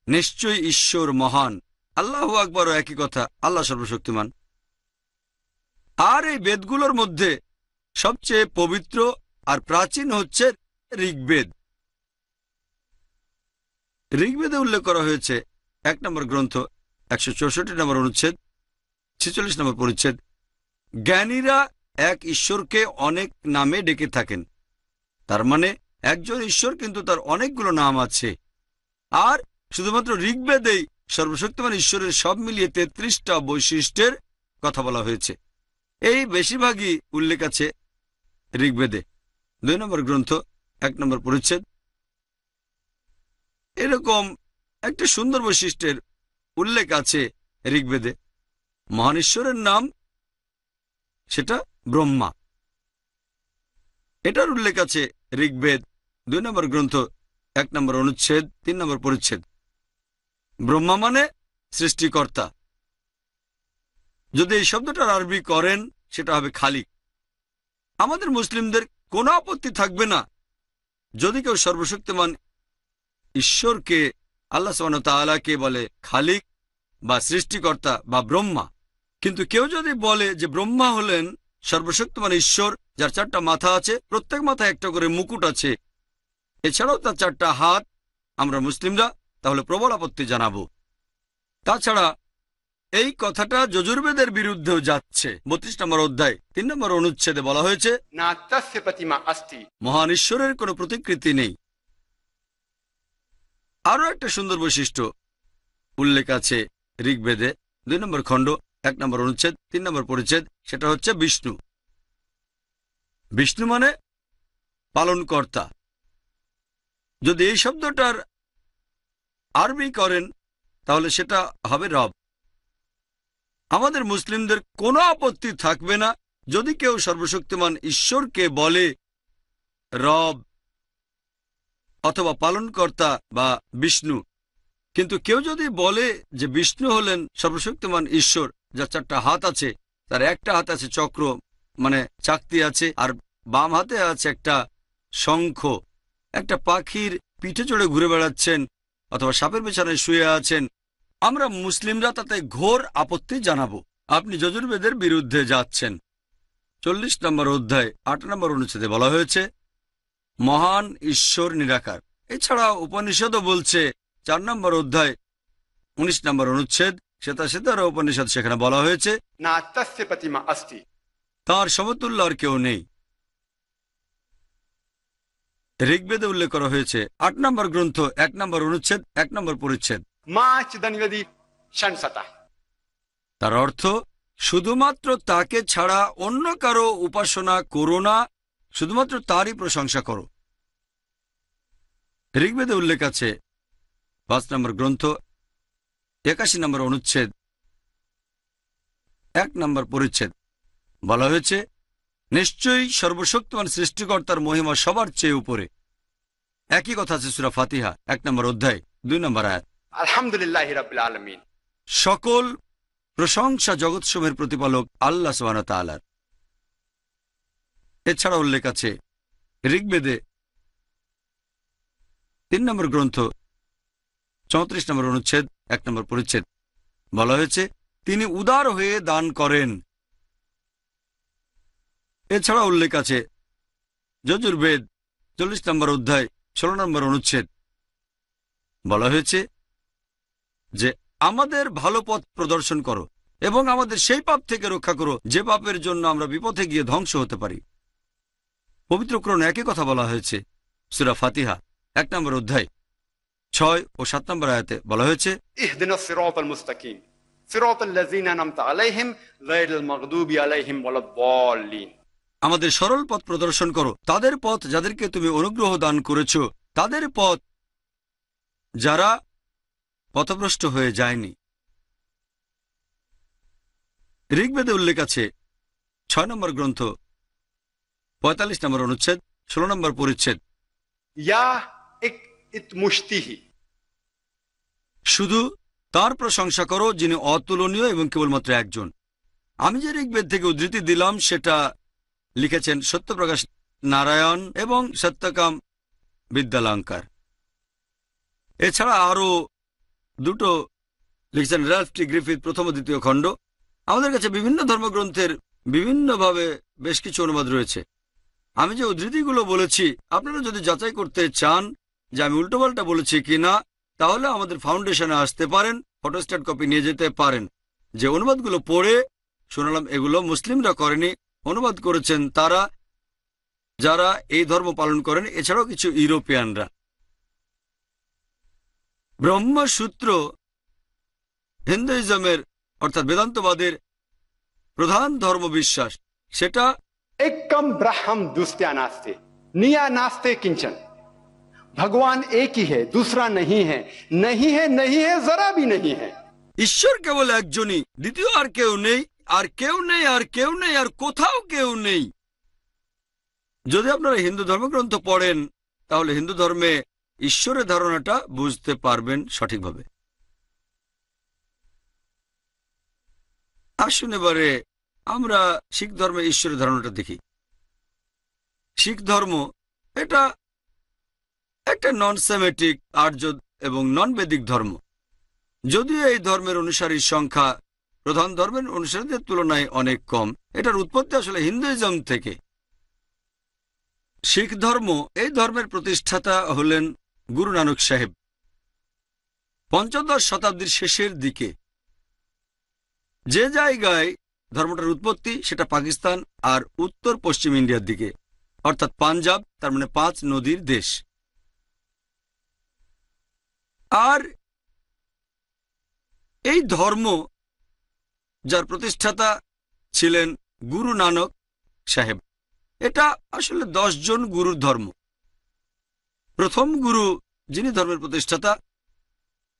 নিশ্চয়ই ঈশ্বর মহান। আল্লাহু আকবারও একই কথা, আল্লাহ সর্বশক্তিমান। আর এই বেদগুলোর মধ্যে সবচেয়ে পবিত্র আর প্রাচীন হচ্ছে ঋগ্বেদ। ঋগ্বেদে উল্লেখ করা হয়েছে 1 নম্বর গ্রন্থ 164 নম্বর অনুচ্ছেদ 46 নম্বর পরিচ্ছেদ, জ্ঞানীরা এক ঈশ্বরকে অনেক নামে ডেকে থাকেন। তার মানে একজন ঈশ্বর, কিন্তু তার অনেকগুলো নাম আছে। আর শুধুমাত্র ঋগ্বেদেই সর্বশক্তিমান ঈশ্বরের সব মিলিয়ে 33টা বৈশিষ্ট্যের কথা বলা হয়েছে। এই বেশিরভাগই উল্লেখ আছে ঋগ্বেদে 2 নম্বর গ্রন্থ 1 নম্বর পরিচ্ছেদ। এরকম একটা সুন্দর বৈশিষ্ট্যের উল্লেখ আছে ঋগ্বেদে। মহান ঈশ্বরের নাম সেটা ব্রহ্মা। এটার উল্লেখ আছে ঋগ্বেদ 2 নম্বর গ্রন্থ 1 নম্বর অনুচ্ছেদ 3 নম্বর পরিচ্ছেদ। ব্রহ্মা মানে সৃষ্টিকর্তা। যদি এই শব্দটার আরবি করেন সেটা হবে খালিক। আমাদের মুসলিমদের কোনো আপত্তি থাকবে না যদি কেউ সর্বশক্তিমান ঈশ্বরকে, আল্লাহ সুবহানাহু ওয়া তাআলাকে বলে খালিক বা সৃষ্টিকর্তা বা ব্রহ্মা। কিন্তু কেউ যদি বলে যে ব্রহ্মা হলেন সর্বশক্তিমান ঈশ্বর, যার 4টা মাথা আছে, প্রত্যেক মাথায় একটা করে মুকুট আছে, এছাড়াও তার 4টা হাত, আমরা মুসলিমরা তাহলে প্রবল আপত্তি জানাবো। তাছাড়া এই কথাটা যজুর্বেদের বিরুদ্ধেও যাচ্ছে। 32 নম্বর অধ্যায় 3 নম্বর অনুচ্ছেদে বলা হয়েছে না তস্য প্রতিমা अस्ति। মহান ঈশ্বরের কোনো প্রতিকৃতি নেই। আরও একটা সুন্দর বৈশিষ্ট্য উল্লেখ আছে ঋগ্বেদে 2 নম্বর খণ্ড 1 নম্বর অনুচ্ছেদ 3 নম্বর পরিচ্ছেদ, সেটা হচ্ছে বিষ্ণু। বিষ্ণু মানে পালনকর্তা। যদি এই শব্দটার আরবি করেন তাহলে সেটা হবে রব। আমাদের মুসলিমদের কোনো আপত্তি থাকবে না যদি কেউ সর্বশক্তিমান ঈশ্বরকে বলে রব অথবা পালনকর্তা বা বিষ্ণু। কিন্তু কেউ যদি বলে যে বিষ্ণু হলেন সর্বশক্তিমান ঈশ্বর, যার 4টা হাত আছে, তার একটা হাতে আছে চক্র মানে চাকতি আছে, আর বাম হাতে আছে একটা শঙ্খ, একটা পাখির পিঠে চড়ে ঘুরে বেড়াচ্ছেন অথবা সাপের বিছানায় শুয়ে আছেন, আমরা মুসলিমরা তাতে ঘোর আপত্তি জানাবো। আপনি যজুর্বেদের বিরুদ্ধে যাচ্ছেন। 40 নম্বর অধ্যায় 8 নম্বর অনুচ্ছেদে বলা হয়েছে মহান ঈশ্বর নিরাকার। এছাড়া উপনিষদও বলছে 4 নম্বর অধ্যায় 19 নম্বর অনুচ্ছেদ, শ্বেতার উপনিষদ, সেখানে বলা হয়েছে না তস্য প্রতিমা अस्ति। তাঁর সমতুল্য আর কেউ নেই। ঋগ্বেদে উল্লেখ করা হয়েছে 8 নম্বর গ্রন্থ 1 নম্বর অনুচ্ছেদ 1 নম্বর পরিচ্ছেদ, মাচ দনিবদি সংসতা। তার অর্থ শুধুমাত্র তাকে ছাড়া অন্য কারো উপাসনা করো না, শুধুমাত্র তারই প্রশংসা করো। ঋগ্বেদে উল্লেখ আছে 5 নম্বর গ্রন্থ 81 নম্বর অনুচ্ছেদ 1 নম্বর পরিচ্ছেদ, বলা হয়েছে নিশ্চয়ই সর্বশক্তিমান সৃষ্টিকর্তার মহিমা সবার চেয়ে উপরে। একই কথা আছে সূরা ফাতিহা 1 নম্বর অধ্যায় 2 নম্বর আয়াত। আলহামদুলিল্লাহি রাব্বিল আলামিন। সকল প্রশংসা জগৎসমূহের প্রতিপালক আল্লাহ সুবহানাহু ওয়া তাআলার। এছাড়া উল্লেখ আছে ঋগ্বেদে 3 নম্বর গ্রন্থ 34 নম্বর অনুচ্ছেদ 1 নম্বর পরিচ্ছেদ, বলা হয়েছে তিনি উদার হয়ে দান করেন। এছাড়া উল্লেখ আছে যজুর্বেদ 40 নম্বর অধ্যায় 16 নম্বর অনুচ্ছেদ, বলা হয়েছে যে আমাদের ভালো পথ প্রদর্শন করো এবং আমাদের সেই পাপ থেকে রক্ষা করো যে পাপের জন্য আমরা বিপথে গিয়ে ধ্বংস হতে পারি। পবিত্র কোরআনে একই কথা বলা হয়েছে সূরা ফাতিহা 1 নম্বর অধ্যায় 6 ও 7 নম্বর আয়াতে বলা হয়েছে ইহদিনাস সিরাতাল মুস্তাকিম সিরাতাল লাযিনা আন'আমতা আলাইহিম গায়রিল মাগদুবি আলাইহিম ওয়ালাদ-দাল্লিন। আমাদের সরল পথ প্রদর্শন করো, তাদের পথ যাদেরকে তুমি অনুগ্রহ দান করেছো, তাদের পথ যারা পথভ্রষ্ট হয়ে যায়নি। ঋগ্বেদে উল্লেখ আছে 6 নম্বর গ্রন্থ 45 নম্বর অনুচ্ছেদ 16 নম্বর পরিচ্ছেদ, ইয়া ইত মুশতিহি, শুধু তার প্রশংসা করো যিনি অতুলনীয় এবং কেবলমাত্র একজন। আমি যে ঋগ্বেদ থেকে উদ্ধৃতি দিলাম সেটা লিখেছেন সত্যপ্রকাশ নারায়ণ এবং সত্যকাম বিদ্যালঙ্কার। এছাড়া আরও দুটো লিখেছেন রাল্ফ টি গ্রিফিথ প্রথম ও দ্বিতীয় খণ্ড। আমাদের কাছে বিভিন্ন ধর্মগ্রন্থের বিভিন্নভাবে বেশ কিছু অনুবাদ রয়েছে। আমি যে উদ্ধৃতিগুলো বলেছি আপনারা যদি যাচাই করতে চান যে আমি উল্টোপাল্টা বলেছি কিনা, তাহলে আমাদের ফাউন্ডেশনে আসতে পারেন, ফটোস্ট্যাট কপি নিয়ে যেতে পারেন। যে অনুবাদগুলো পড়ে শোনালাম এগুলো মুসলিমরা করেনি, অনুবাদ করেছেন তারা যারা এই ধর্ম পালন করেন, এছাড়াও কিছু ইউরোপিয়ানরা। ব্রহ্মসূত্র হিন্দুইজমের অর্থাৎ বেদান্তবাদের প্রধান ধর্ম বিশ্বাস, সেটা एकम ब्रह्म दुस्त्या नास्ते निया नास्ते किंचन। भगवान एक ही है, दूसरा नहीं है, नहीं है, नहीं है, जरा भी नहीं है। ঈশ্বর কেবল একজনই, দ্বিতীয় আর কেউ নেই, আর কেউ নেই, আর কেউ নেই, আর কোথাও কেউ নেই। যদি আপনারা হিন্দু ধর্মগ্রন্থ পড়েন তাহলে হিন্দু ধর্মে ঈশ্বরের ধারণাটা বুঝতে পারবেন সঠিকভাবে। আসুন এবারে আমরা শিখ ধর্মে ঈশ্বরের ধারণাটা দেখি। শিখ ধর্ম এটা একটা নন সেমেটিক, আর্য এবং নন বেদিক ধর্ম। যদিও এই ধর্মের অনুসারীর সংখ্যা প্রধান ধর্মের অনুসারীদের তুলনায় অনেক কম, এটার উৎপত্তি আসলে হিন্দুইজম থেকে। শিখ ধর্ম, এই ধর্মের প্রতিষ্ঠাতা হলেন গুরু নানক সাহেব, পঞ্চদশ শতাব্দীর শেষের দিকে। যে জায়গায় ধর্মটার উৎপত্তি সেটা পাকিস্তান আর উত্তর পশ্চিম ইন্ডিয়ার দিকে, অর্থাৎ পাঞ্জাব, তার মানে 5 নদীর দেশ। আর এই ধর্ম যার প্রতিষ্ঠাতা ছিলেন গুরু নানক সাহেব, এটা আসলে 10 জন গুরুর ধর্ম। প্রথম গুরু যিনি ধর্মের প্রতিষ্ঠাতা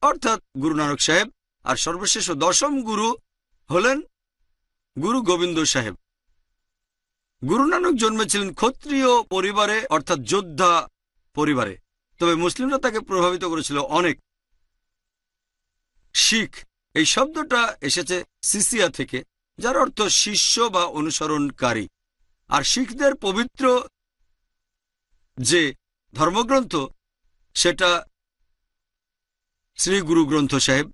অর্থাৎ গুরু নানক সাহেব, আর সর্বশেষ ও 10ম গুরু হলেন গুরু গোবিন্দ সাহেব। গুরু নানক জন্মেছিলেন ক্ষত্রিয় পরিবারে অর্থাৎ যোদ্ধা পরিবারে, তবে মুসলিমরা তাকে প্রভাবিত করেছিল অনেক। শিখ এই শব্দটা এসেছে সিসিয়া থেকে, যার অর্থ শিষ্য বা অনুসরণকারী। আর শিখদের পবিত্র যে ধর্মগ্রন্থ সেটা শ্রী গুরু গ্রন্থ সাহেব।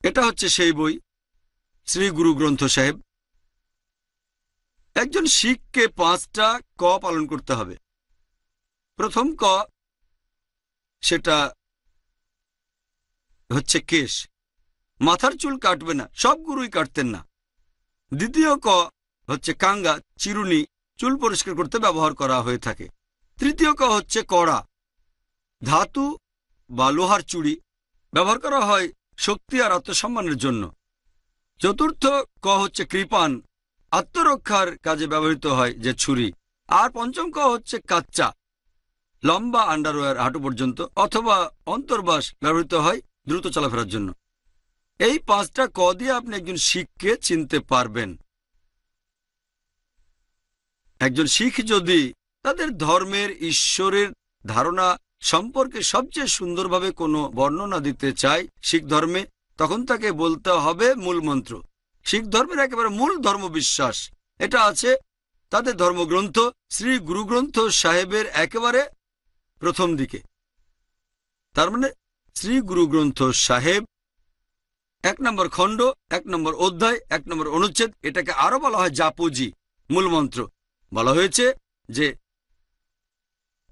এটা হচ্ছে সেই বই, শ্রী গুরু গ্রন্থ সাহেব। একজন শিখকে 5টা ক পালন করতে হবে। প্রথম ক সেটা হচ্ছে কেশ, মাথার চুল কাটবে না, সব গুরুই কাটতেন না। দ্বিতীয় ক হচ্ছে কাঙ্গা, চিরুনি, চুল পরিষ্কার করতে ব্যবহার করা হয়ে থাকে। তৃতীয় ক হচ্ছে কড়া, ধাতু বা লোহার চুড়ি, ব্যবহার করা হয় শক্তি আর আত্মসম্মানের জন্য। চতুর্থ ক হচ্ছে কৃপান, আত্মরক্ষার কাজে ব্যবহৃত হয় যে ছুরি। আর পঞ্চম ক হচ্ছে কাচ্চা, লম্বা আন্ডারওয়্যার হাঁটু পর্যন্ত অথবা অন্তর্বাস ব্যবহৃত হয় দ্রুত চলাফেরার জন্য। এই 5টা ক দিয়ে আপনি একজন শিখকে চিনতে পারবেন। একজন শিখ যদি তাদের ধর্মের ঈশ্বরের ধারণা সম্পর্কে সবচেয়ে সুন্দরভাবে কোনো বর্ণনা দিতে চায় শিখ ধর্মে, তখন তাকে বলতে হবে মূল মন্ত্র। শিখ ধর্মের একেবারে মূল ধর্মবিশ্বাস এটা আছে তাদের ধর্মগ্রন্থ শ্রী গুরু গ্রন্থ সাহেবের একেবারে প্রথম দিকে। তার মানে শ্রী গুরু গ্রন্থ সাহেব 1 নম্বর খণ্ড, 1 নম্বর অধ্যায়, 1 নম্বর অনুচ্ছেদ, এটাকে আরো বলা হয় জাপুজি, মূল মন্ত্র। বলা হয়েছে যে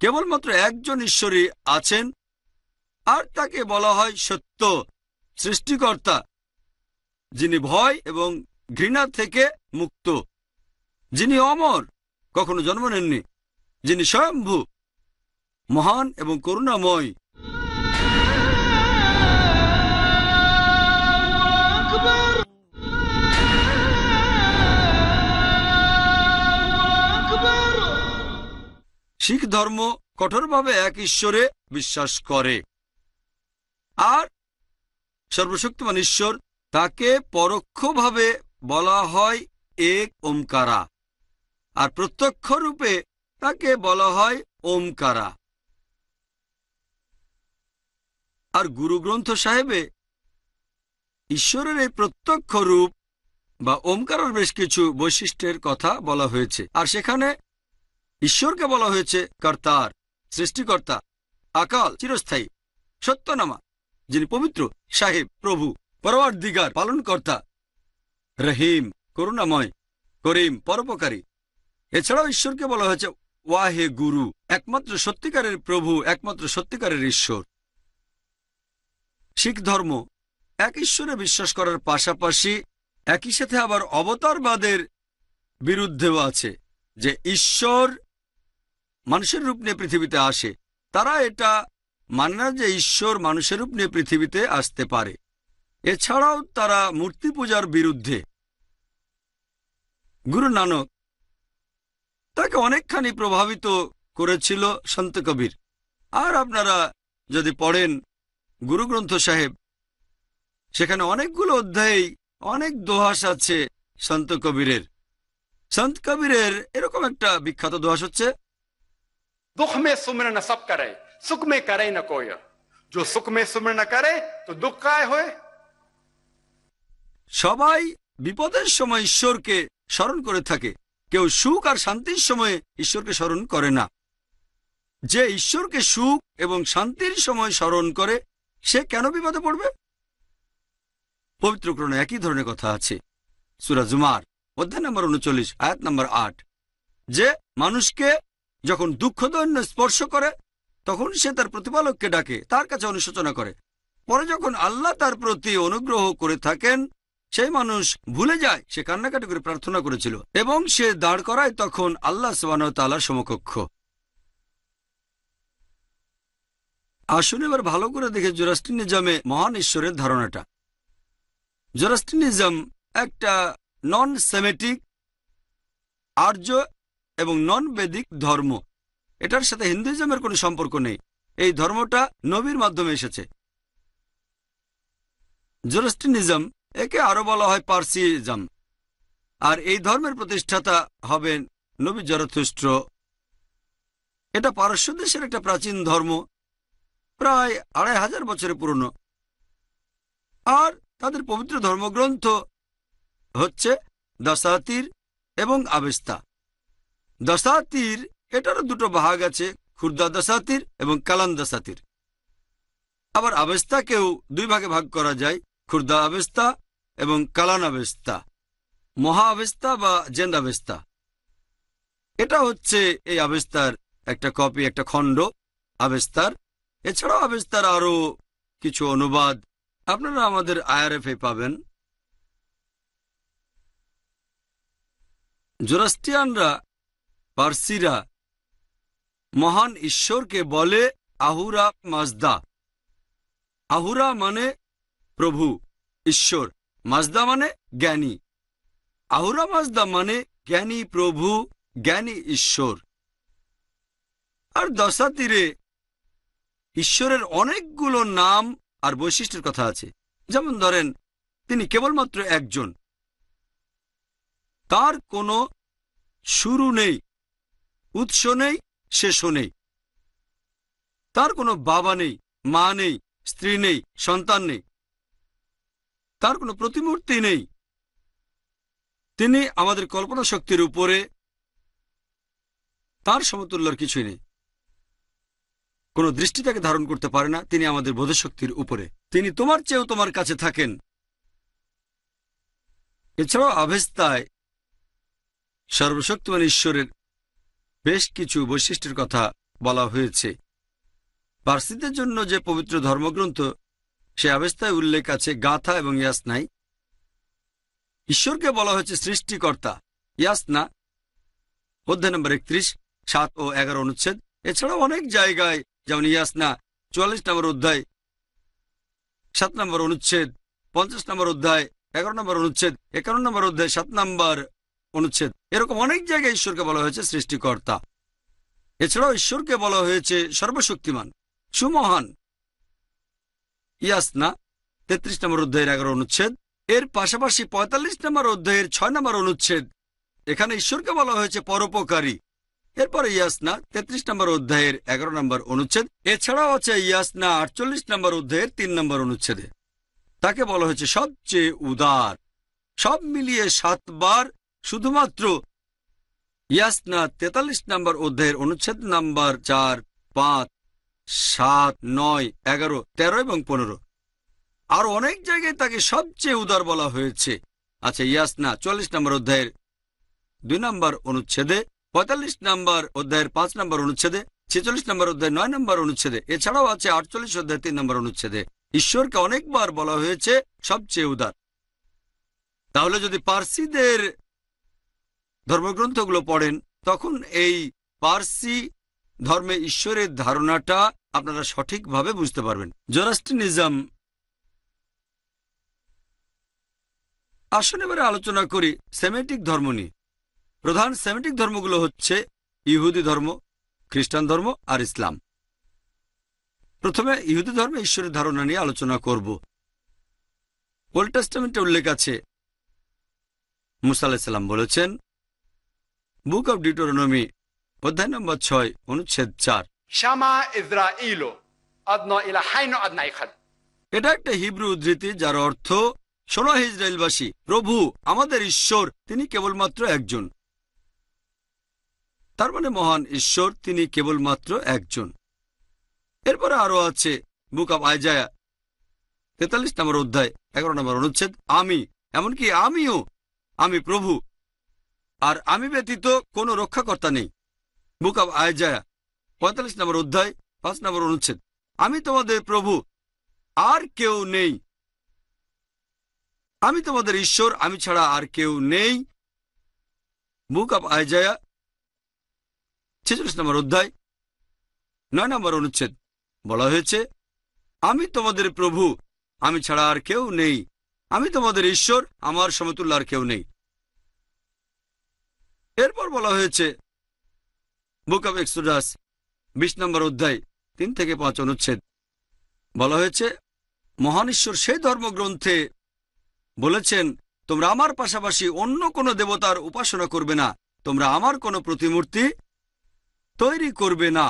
কেবলমাত্র একজন ঈশ্বরই আছেন, আর তাকে বলা হয় সত্য, সৃষ্টিকর্তা, যিনি ভয় এবং ঘৃণা থেকে মুক্ত, যিনি অমর, কখনো জন্ম নেননি, যিনি স্বয়ম্ভু, মহান এবং করুণাময়। শিখ ধর্ম কঠোরভাবে এক ঈশ্বরে বিশ্বাস করে, আর সর্বশক্তিমান ঈশ্বর তাকে পরোক্ষভাবে বলা হয় এক ওমকারা, আর প্রত্যক্ষ রূপে তাকে বলা হয় ওমকারা। আর গুরু গ্রন্থ সাহেবে ঈশ্বরের এই প্রত্যক্ষ রূপ বা ওমকারার বেশ কিছু বৈশিষ্ট্যের কথা বলা হয়েছে, আর সেখানে ঈশ্বরকে বলা হয়েছে কর্তার, সৃষ্টিকর্তা, আকাল, চিরস্থায়ী, সত্যনামা, যিনি পবিত্র, সাহেব, প্রভু, পরওয়ারদিগার, পালনকর্তা, রহিম, করুণাময়, করিম, পরোপকারী। এছাড়াও ঈশ্বরকে বলা হয়েছে ওয়াহে গুরু, একমাত্র সত্যিকারের প্রভু, একমাত্র সত্যিকারের ঈশ্বর। শিখ ধর্ম এক ঈশ্বরে বিশ্বাস করার পাশাপাশি একই সাথে আবার অবতারবাদের বিরুদ্ধেও আছে, যে ঈশ্বর মানুষের রূপ নিয়ে পৃথিবীতে আসে। তারা এটা মানে না যে ঈশ্বর মানুষের রূপ নিয়ে পৃথিবীতে আসতে পারে। এছাড়াও তারা মূর্তি পূজার বিরুদ্ধে। গুরু নানক তাকে অনেকখানি প্রভাবিত করেছিল সন্ত কবির। আর আপনারা যদি পড়েন গুরু গ্রন্থ সাহেব, সেখানে অনেকগুলো অধ্যায়, অনেক দোহাস আছে সন্ত কবিরের। সন্ত কবিরের এরকম একটা বিখ্যাত দোহাস হচ্ছে, दुख में सुमिरन सब करे, सुख में करे न कोई। जो सुख में सुमिरन करे तो दुख काय होए। সবাই বিপদের সময় ঈশ্বরকে স্মরণ করে থাকে, কেউ সুখ আর শান্তির সময় ঈশ্বরকে স্মরণ করে না। যে ঈশ্বরকে সুখ এবং শান্তির সময় স্মরণ করে, সে কেন বিপদে পড়বে? পবিত্র কোরআনে একই ধরনের কথা আছে। সূরা জুমার অধ্যায় নম্বর 39 আয়াত নম্বর 8, যে মানুষকে যখন দুঃখ দৈন্য স্পর্শ করে তখন সে তার প্রতিপালককে ডাকে, তার কাছে অনুশোচনা করে। পরে যখন আল্লাহ তার প্রতি অনুগ্রহ করে থাকেন, সেই মানুষ ভুলে যায় সে কান্নাকাটি করে প্রার্থনা করেছিল এবং সে দাঁড় করায় তখন আল্লাহ সুবহানাহু ওয়া তাআলার সমকক্ষ। আসুন এবার ভালো করে দেখে জোরাস্ট্রিনিজমে মহান ঈশ্বরের ধারণাটা। জোরাস্ট্রিনিজম একটা নন সেমেটিক, আর্য এবং নন বেদিক ধর্ম। এটার সাথে হিন্দুইজমের কোনো সম্পর্ক নেই। এই ধর্মটা নবীর মাধ্যমে এসেছে। জোরাস্ট্রিনিজম, একে আরো বলা হয় পার্সিজম। আর এই ধর্মের প্রতিষ্ঠাতা হবেন নবী জরথুস্ট্র। এটা পারস্য দেশের একটা প্রাচীন ধর্ম, প্রায় 2500 বছরের পুরনো। আর তাদের পবিত্র ধর্মগ্রন্থ হচ্ছে দশাতির এবং আবেস্তা। দশাতির, এটারও দুটো ভাগ আছে, খুরদা দশাতির এবং কালান দশাতির। আবার আবেস্তাকেও দুই ভাগে ভাগ করা যায়, খুরদা আবেস্তা এবং কালান আবেস্তা, মহা আবেস্তা বা জেন্দ আবেস্তা। এটা হচ্ছে এই আবেস্তার একটা কপি, একটা খণ্ড আবেস্তার। এছাড়াও আবেস্তার আরো কিছু অনুবাদ আপনারা আমাদের IRF-এ পাবেন। জোরাস্ট্রিয়ানরা, পার্সিরা মহান ঈশ্বরকে বলে আহুরা মাজদা। আহুরা মানে প্রভু, ঈশ্বর। মাজদা মানে জ্ঞানী। আহুরা মাজদা মানে জ্ঞানী প্রভু, জ্ঞানী ঈশ্বর। আর দশাতীরে ঈশ্বরের অনেকগুলো নাম আর বৈশিষ্ট্যের কথা আছে। যেমন ধরেন, তিনি কেবলমাত্র একজন, তার কোনো শুরু নেই, উৎস নেই, শেষও নেই। তার কোনো বাবা নেই, মা নেই, স্ত্রী নেই, সন্তান নেই। তার কোনো প্রতিমূর্তি নেই। তিনি আমাদের কল্পনা শক্তির উপরে, তার সমতুল্যর কিছুই নেই। কোনো দৃষ্টি তাকে ধারণ করতে পারে না। তিনি আমাদের বোধশক্তির উপরে। তিনি তোমার চেয়েও তোমার কাছে থাকেন। এছাড়াও আভেস্তায় সর্বশক্তিমান ঈশ্বরের বেশ কিছু বৈশিষ্ট্যের কথা বলা হয়েছে। পার্সিদের জন্য যে পবিত্র ধর্মগ্রন্থ, সে আভেস্তায় উল্লেখ আছে গাথা এবং ইয়াসনাই। ঈশ্বরকে বলা হয়েছে সৃষ্টিকর্তা। ইয়াসনা অধ্যায় নম্বর 31, 7 ও 11 অনুচ্ছেদ। এছাড়াও অনেক জায়গায়, যেমন ইয়াসনা 44 নম্বর অধ্যায় 7 নম্বর অনুচ্ছেদ, 50 নম্বর অধ্যায় 11 নম্বর অনুচ্ছেদ, 51 নম্বর অধ্যায় 7 নম্বর অনুচ্ছেদ, এরকম অনেক জায়গায় ঈশ্বরকে বলা হয়েছে সৃষ্টিকর্তা। এছাড়াও ঈশ্বরকে বলা হয়েছে সর্বশক্তিমান, সুমহান। ইয়াসনা 33 নম্বর অধ্যায়ের 11 অনুচ্ছেদ। এর পাশাপাশি 45 নম্বর অধ্যায়ের 6 নম্বর অনুচ্ছেদ, এখানে ঈশ্বরকে বলা হয়েছে পরোপকারী। এরপরে ইয়াসনা 33 নম্বর অধ্যায়ের 11 নম্বর অনুচ্ছেদ। এছাড়াও আছে ইয়াসনা 48 নম্বর অধ্যায়ের 3 নম্বর অনুচ্ছেদে, তাকে বলা হয়েছে সবচেয়ে উদার। সব মিলিয়ে 7 বার শুধুমাত্র ইয়াসনা 43 নম্বর অধ্যায়ের অনুচ্ছেদ নাম্বার 4, 5, 7, 9, 11, 13 এবং 15। আর অনেক জায়গায় তাকে সবচেয়ে উদার বলা হয়েছে। আচ্ছা, ইয়াসনা 44 নম্বর অধ্যায়ের 2 নম্বর অনুচ্ছেদে 45 নম্বর অধ্যায়ের 5 নম্বর অনুচ্ছেদে, 46 নম্বর অধ্যায় 9 নম্বর অনুচ্ছেদে, এছাড়াও আছে 48 অধ্যায় 3 নম্বর অনুচ্ছেদে। ঈশ্বরকে অনেকবার বলা হয়েছে সবচেয়ে উদার। তাহলে যদি পার্সিদের ধর্মগ্রন্থগুলো পড়েন, তখন এই পার্সি ধর্মে ঈশ্বরের ধারণাটা আপনারা সঠিকভাবে বুঝতে পারবেন। জোরাস্ট্রিনিজম, আসুন এবারে আলোচনা করি সেমেটিক ধর্ম নিয়ে। প্রধান সেমেটিক ধর্মগুলো হচ্ছে ইহুদি ধর্ম, খ্রিস্টান ধর্ম আর ইসলাম। প্রথমে ইহুদি ধর্মে ঈশ্বরের ধারণা নিয়ে আলোচনা করব। ওল্ড টেস্টামেন্টে উল্লেখ আছে, মুসা আলাইহিস সালাম বলেছেন, বুক অব ডিউটোরনমি অধ্যায় নম্বর 6 অনুচ্ছেদ 4, শামা ইসরাঈল আদনা ইলাহাইন আদনা ইখাদ। এটা একটা হিব্রু উদ্ধৃতি যার অর্থ, শোনো হে ইসরায়েলবাসী, প্রভু আমাদের ঈশ্বর তিনি কেবলমাত্র একজন। তার মানে মহান ঈশ্বর তিনি কেবলমাত্র একজন। এরপরে আরো আছে বুক অব আইজায়া 43 নম্বর অধ্যায় 11 নম্বর অনুচ্ছেদ, আমি, এমনকি আমিও, আমি প্রভু, আর আমি ব্যতীত কোনো রক্ষাকর্তা নেই। বুক অব আইজায়া 45 নম্বর অধ্যায় 5 নম্বর অনুচ্ছেদ, আমি তোমাদের প্রভু, আর কেউ নেই। আমি তোমাদের ঈশ্বর, আমি ছাড়া আর কেউ নেই। বুক অব আইজায়া 46 নম্বর অধ্যায় 9 নম্বর অনুচ্ছেদ বলা হয়েছে, আমি তোমাদের প্রভু, আমি ছাড়া আর কেউ নেই। আমি তোমাদের ঈশ্বর, আমার সমতুল্য আর কেউ নেই। এরপর বলা হয়েছে বুক অব এক্সোডাস 20 নম্বর অধ্যায় 3 থেকে 5 অনুচ্ছেদ বলা হয়েছে, মহান ঈশ্বর সেই ধর্মগ্রন্থে বলেছেন, তোমরা আমার পাশাপাশি অন্য কোনো দেবতার উপাসনা করবে না, তোমরা আমার কোনো প্রতিমূর্তি তৈরি করবে না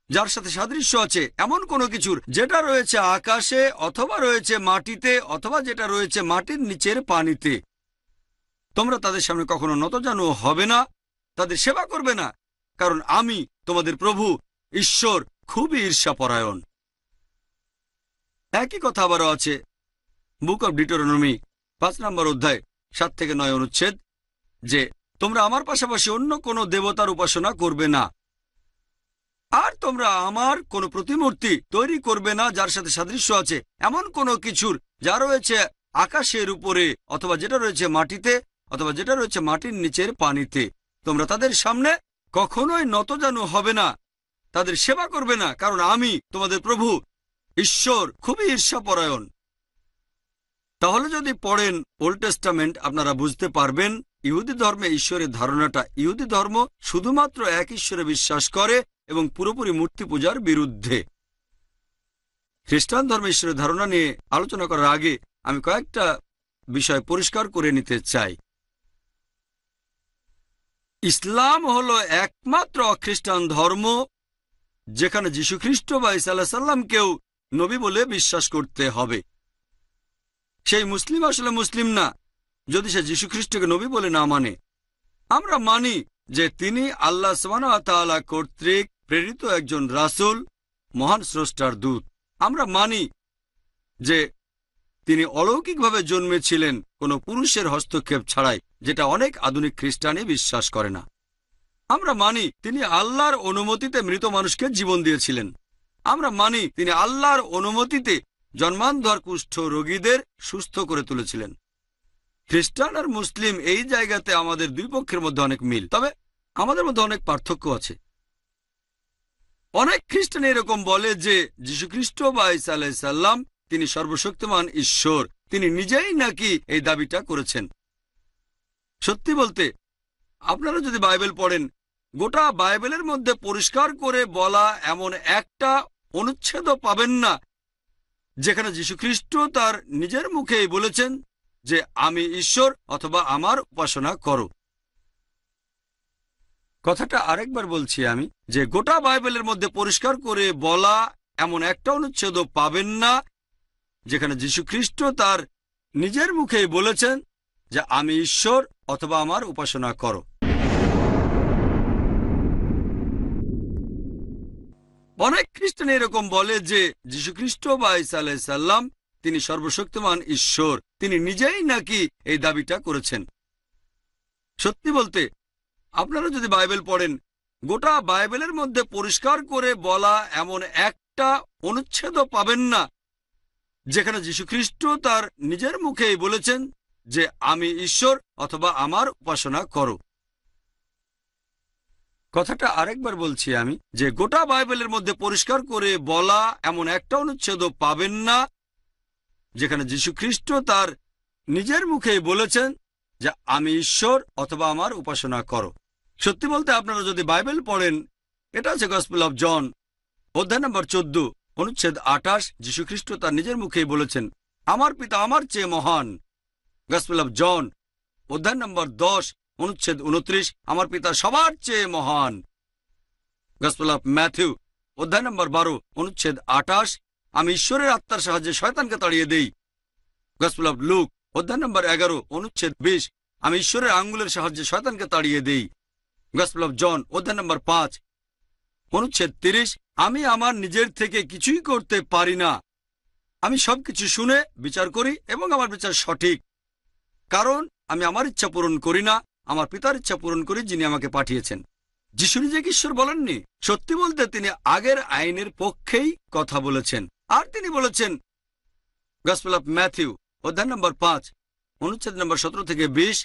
যার সাথে সাদৃশ্য আছে এমন কোনো কিছুর, যেটা রয়েছে আকাশে অথবা রয়েছে মাটিতে অথবা যেটা রয়েছে মাটির নিচের পানিতে। তোমরা তাদের সামনে কখনো নতজানু হবে না, তাদের সেবা করবে না, কারণ আমি তোমাদের প্রভু ঈশ্বর খুবই ঈর্ষাপরায়ণ। একই কথা আবারও আছে বুক অব ডিউটোরনমি 5 নম্বর অধ্যায় 7 থেকে 9 অনুচ্ছেদ, যে তোমরা আমার পাশাপাশি অন্য কোনো দেবতার উপাসনা করবে না, আর তোমরা আমার কোনো প্রতিমূর্তি তৈরি করবে না যার সাথে সাদৃশ্য আছে এমন কোনো কিছুর, যা রয়েছে আকাশের উপরে অথবা যেটা রয়েছে মাটিতে অথবা যেটা রয়েছে মাটির নিচের পানিতে। তোমরা তাদের সামনে কখনোই নতজানু হবে না, তাদের সেবা করবে না, কারণ আমি তোমাদের প্রভু ঈশ্বর খুবই ঈর্ষাপরায়ণ। তাহলে যদি পড়েন ওল্ড টেস্টামেন্ট, আপনারা বুঝতে পারবেন ইহুদি ধর্মে ঈশ্বরের ধারণাটা, ইহুদি ধর্ম শুধুমাত্র এক ঈশ্বরে বিশ্বাস করে এবং পুরোপুরি মূর্তি পূজার বিরুদ্ধে। খ্রিস্টান ধর্মে ঈশ্বরের ধারণা নিয়ে আলোচনা করার আগে আমি কয়েকটা বিষয় পরিষ্কার করে নিতে চাই। ইসলাম হলো একমাত্র অখ্রিস্টান ধর্ম যেখানে যীশুখ্রিস্ট বা ঈসা আলাইহিস সালামকেও নবী বলে বিশ্বাস করতে হবে। সেই মুসলিম আসলে মুসলিম না যদি সে যীশুখ্রিস্টকে নবী বলে না মানে। আমরা মানি যে তিনি আল্লাহ সুবহানাহু ওয়া তাআলা কর্তৃক প্রেরিত একজন রাসূল, মহান স্রষ্টার দূত। আমরা মানি যে তিনি অলৌকিকভাবে জন্মেছিলেন কোনো পুরুষের হস্তক্ষেপ ছাড়াই, যেটা অনেক আধুনিক খ্রিস্টানই বিশ্বাস করে না। আমরা মানি তিনি আল্লাহর অনুমতিতে মৃত মানুষকে জীবন দিয়েছিলেন। আমরা মানি তিনি আল্লাহর অনুমতিতে জন্মান্ধর কুষ্ঠ রোগীদের সুস্থ করে তুলেছিলেন। খ্রিস্টান আর মুসলিম এই জায়গাতে আমাদের দুই পক্ষের মধ্যে অনেক মিল, তবে আমাদের মধ্যে অনেক পার্থক্য আছে। অনেক খ্রিস্টান এরকম বলে যে যীশুখ্রিস্ট বা ঈসা আলাইহিস সালাম তিনি সর্বশক্তিমান ঈশ্বর, তিনি নিজেই নাকি এই দাবিটা করেছেন। সত্যি বলতে, আপনারা যদি বাইবেল পড়েন, গোটা বাইবেলের মধ্যে পরিষ্কার করে বলা এমন একটা অনুচ্ছেদও পাবেন না যেখানে যীশুখ্রিস্ট তার নিজের মুখেই বলেছেন যে আমি ঈশ্বর অথবা আমার উপাসনা করো। কথাটা আরেকবার বলছি আমি, যে গোটা বাইবেলের মধ্যে পরিষ্কার করে বলা এমন একটা অনুচ্ছেদও পাবেন না যেখানে যীশুখ্রিস্ট তার নিজের মুখেই বলেছেন যে আমি ঈশ্বর অথবা আমার উপাসনা করো। অনেক খ্রিস্টান এরকম বলে যে যীশুখ্রিস্ট বা ঈসা আলাইহিস সালাম তিনি সর্বশক্তিমান ঈশ্বর, তিনি নিজেই নাকি এই দাবিটা করেছেন। সত্যি বলতে, আপনারা যদি বাইবেল পড়েন, গোটা বাইবেলের মধ্যে পরিষ্কার করে বলা এমন একটা অনুচ্ছেদও পাবেন না যেখানে যীশুখ্রিস্ট তার নিজের মুখেই বলেছেন যে আমি ঈশ্বর অথবা আমার উপাসনা করো। কথাটা আরেকবার বলছি আমি, যে গোটা বাইবেলের মধ্যে পরিষ্কার করে বলা এমন একটা অনুচ্ছেদও পাবেন না যেখানে যীশুখ্রিস্ট তার নিজের মুখেই বলেছেন যে আমি ঈশ্বর অথবা আমার উপাসনা করো। সত্যি বলতে আপনারা যদি বাইবেল পড়েন, এটা আছে গসপেল অফ জন অধ্যায় নম্বর 14 অনুচ্ছেদ 28, যীশুখ্রিস্ট তার নিজের মুখেই বলেছেন আমার পিতা আমার চেয়ে মহান। গসপেল অফ জন অধ্যায় নম্বর 10 অনুচ্ছেদ 29, আমার পিতা সবার চেয়ে মহান। গসপেল অফ ম্যাথিউ অধ্যায় নম্বর 12 অনুচ্ছেদ 28, আমি ঈশ্বরের আত্মার সাহায্যে শয়তানকে তাড়িয়ে দেই। গসপেল অফ লুক অধ্যায় নম্বর 11 অনুচ্ছেদ 20, আমি ঈশ্বরের আঙ্গুলের সাহায্যে শয়তানকে তাড়িয়ে দেই। গসপেল অফ জন অধ্যায় নম্বর 5 অনুচ্ছেদ 30, আমি আমার নিজের থেকে কিছুই করতে পারি না, আমি সবকিছু শুনে বিচার করি এবং আমার বিচার সঠিক, কারণ আমি আমার ইচ্ছা পূরণ করি না, আমার পিতার ইচ্ছা পূরণ করি যিনি আমাকে পাঠিয়েছেন। যিশু নিজেকে ঈশ্বর বলেননি। সত্যি বলতে তিনি আগের আইনের পক্ষেই কথা বলেছেন। আর তিনি বলেছেন গসপেল অফ ম্যাথিউ অধ্যায় নম্বর 5 অনুচ্ছেদ নম্বর 17 থেকে 20,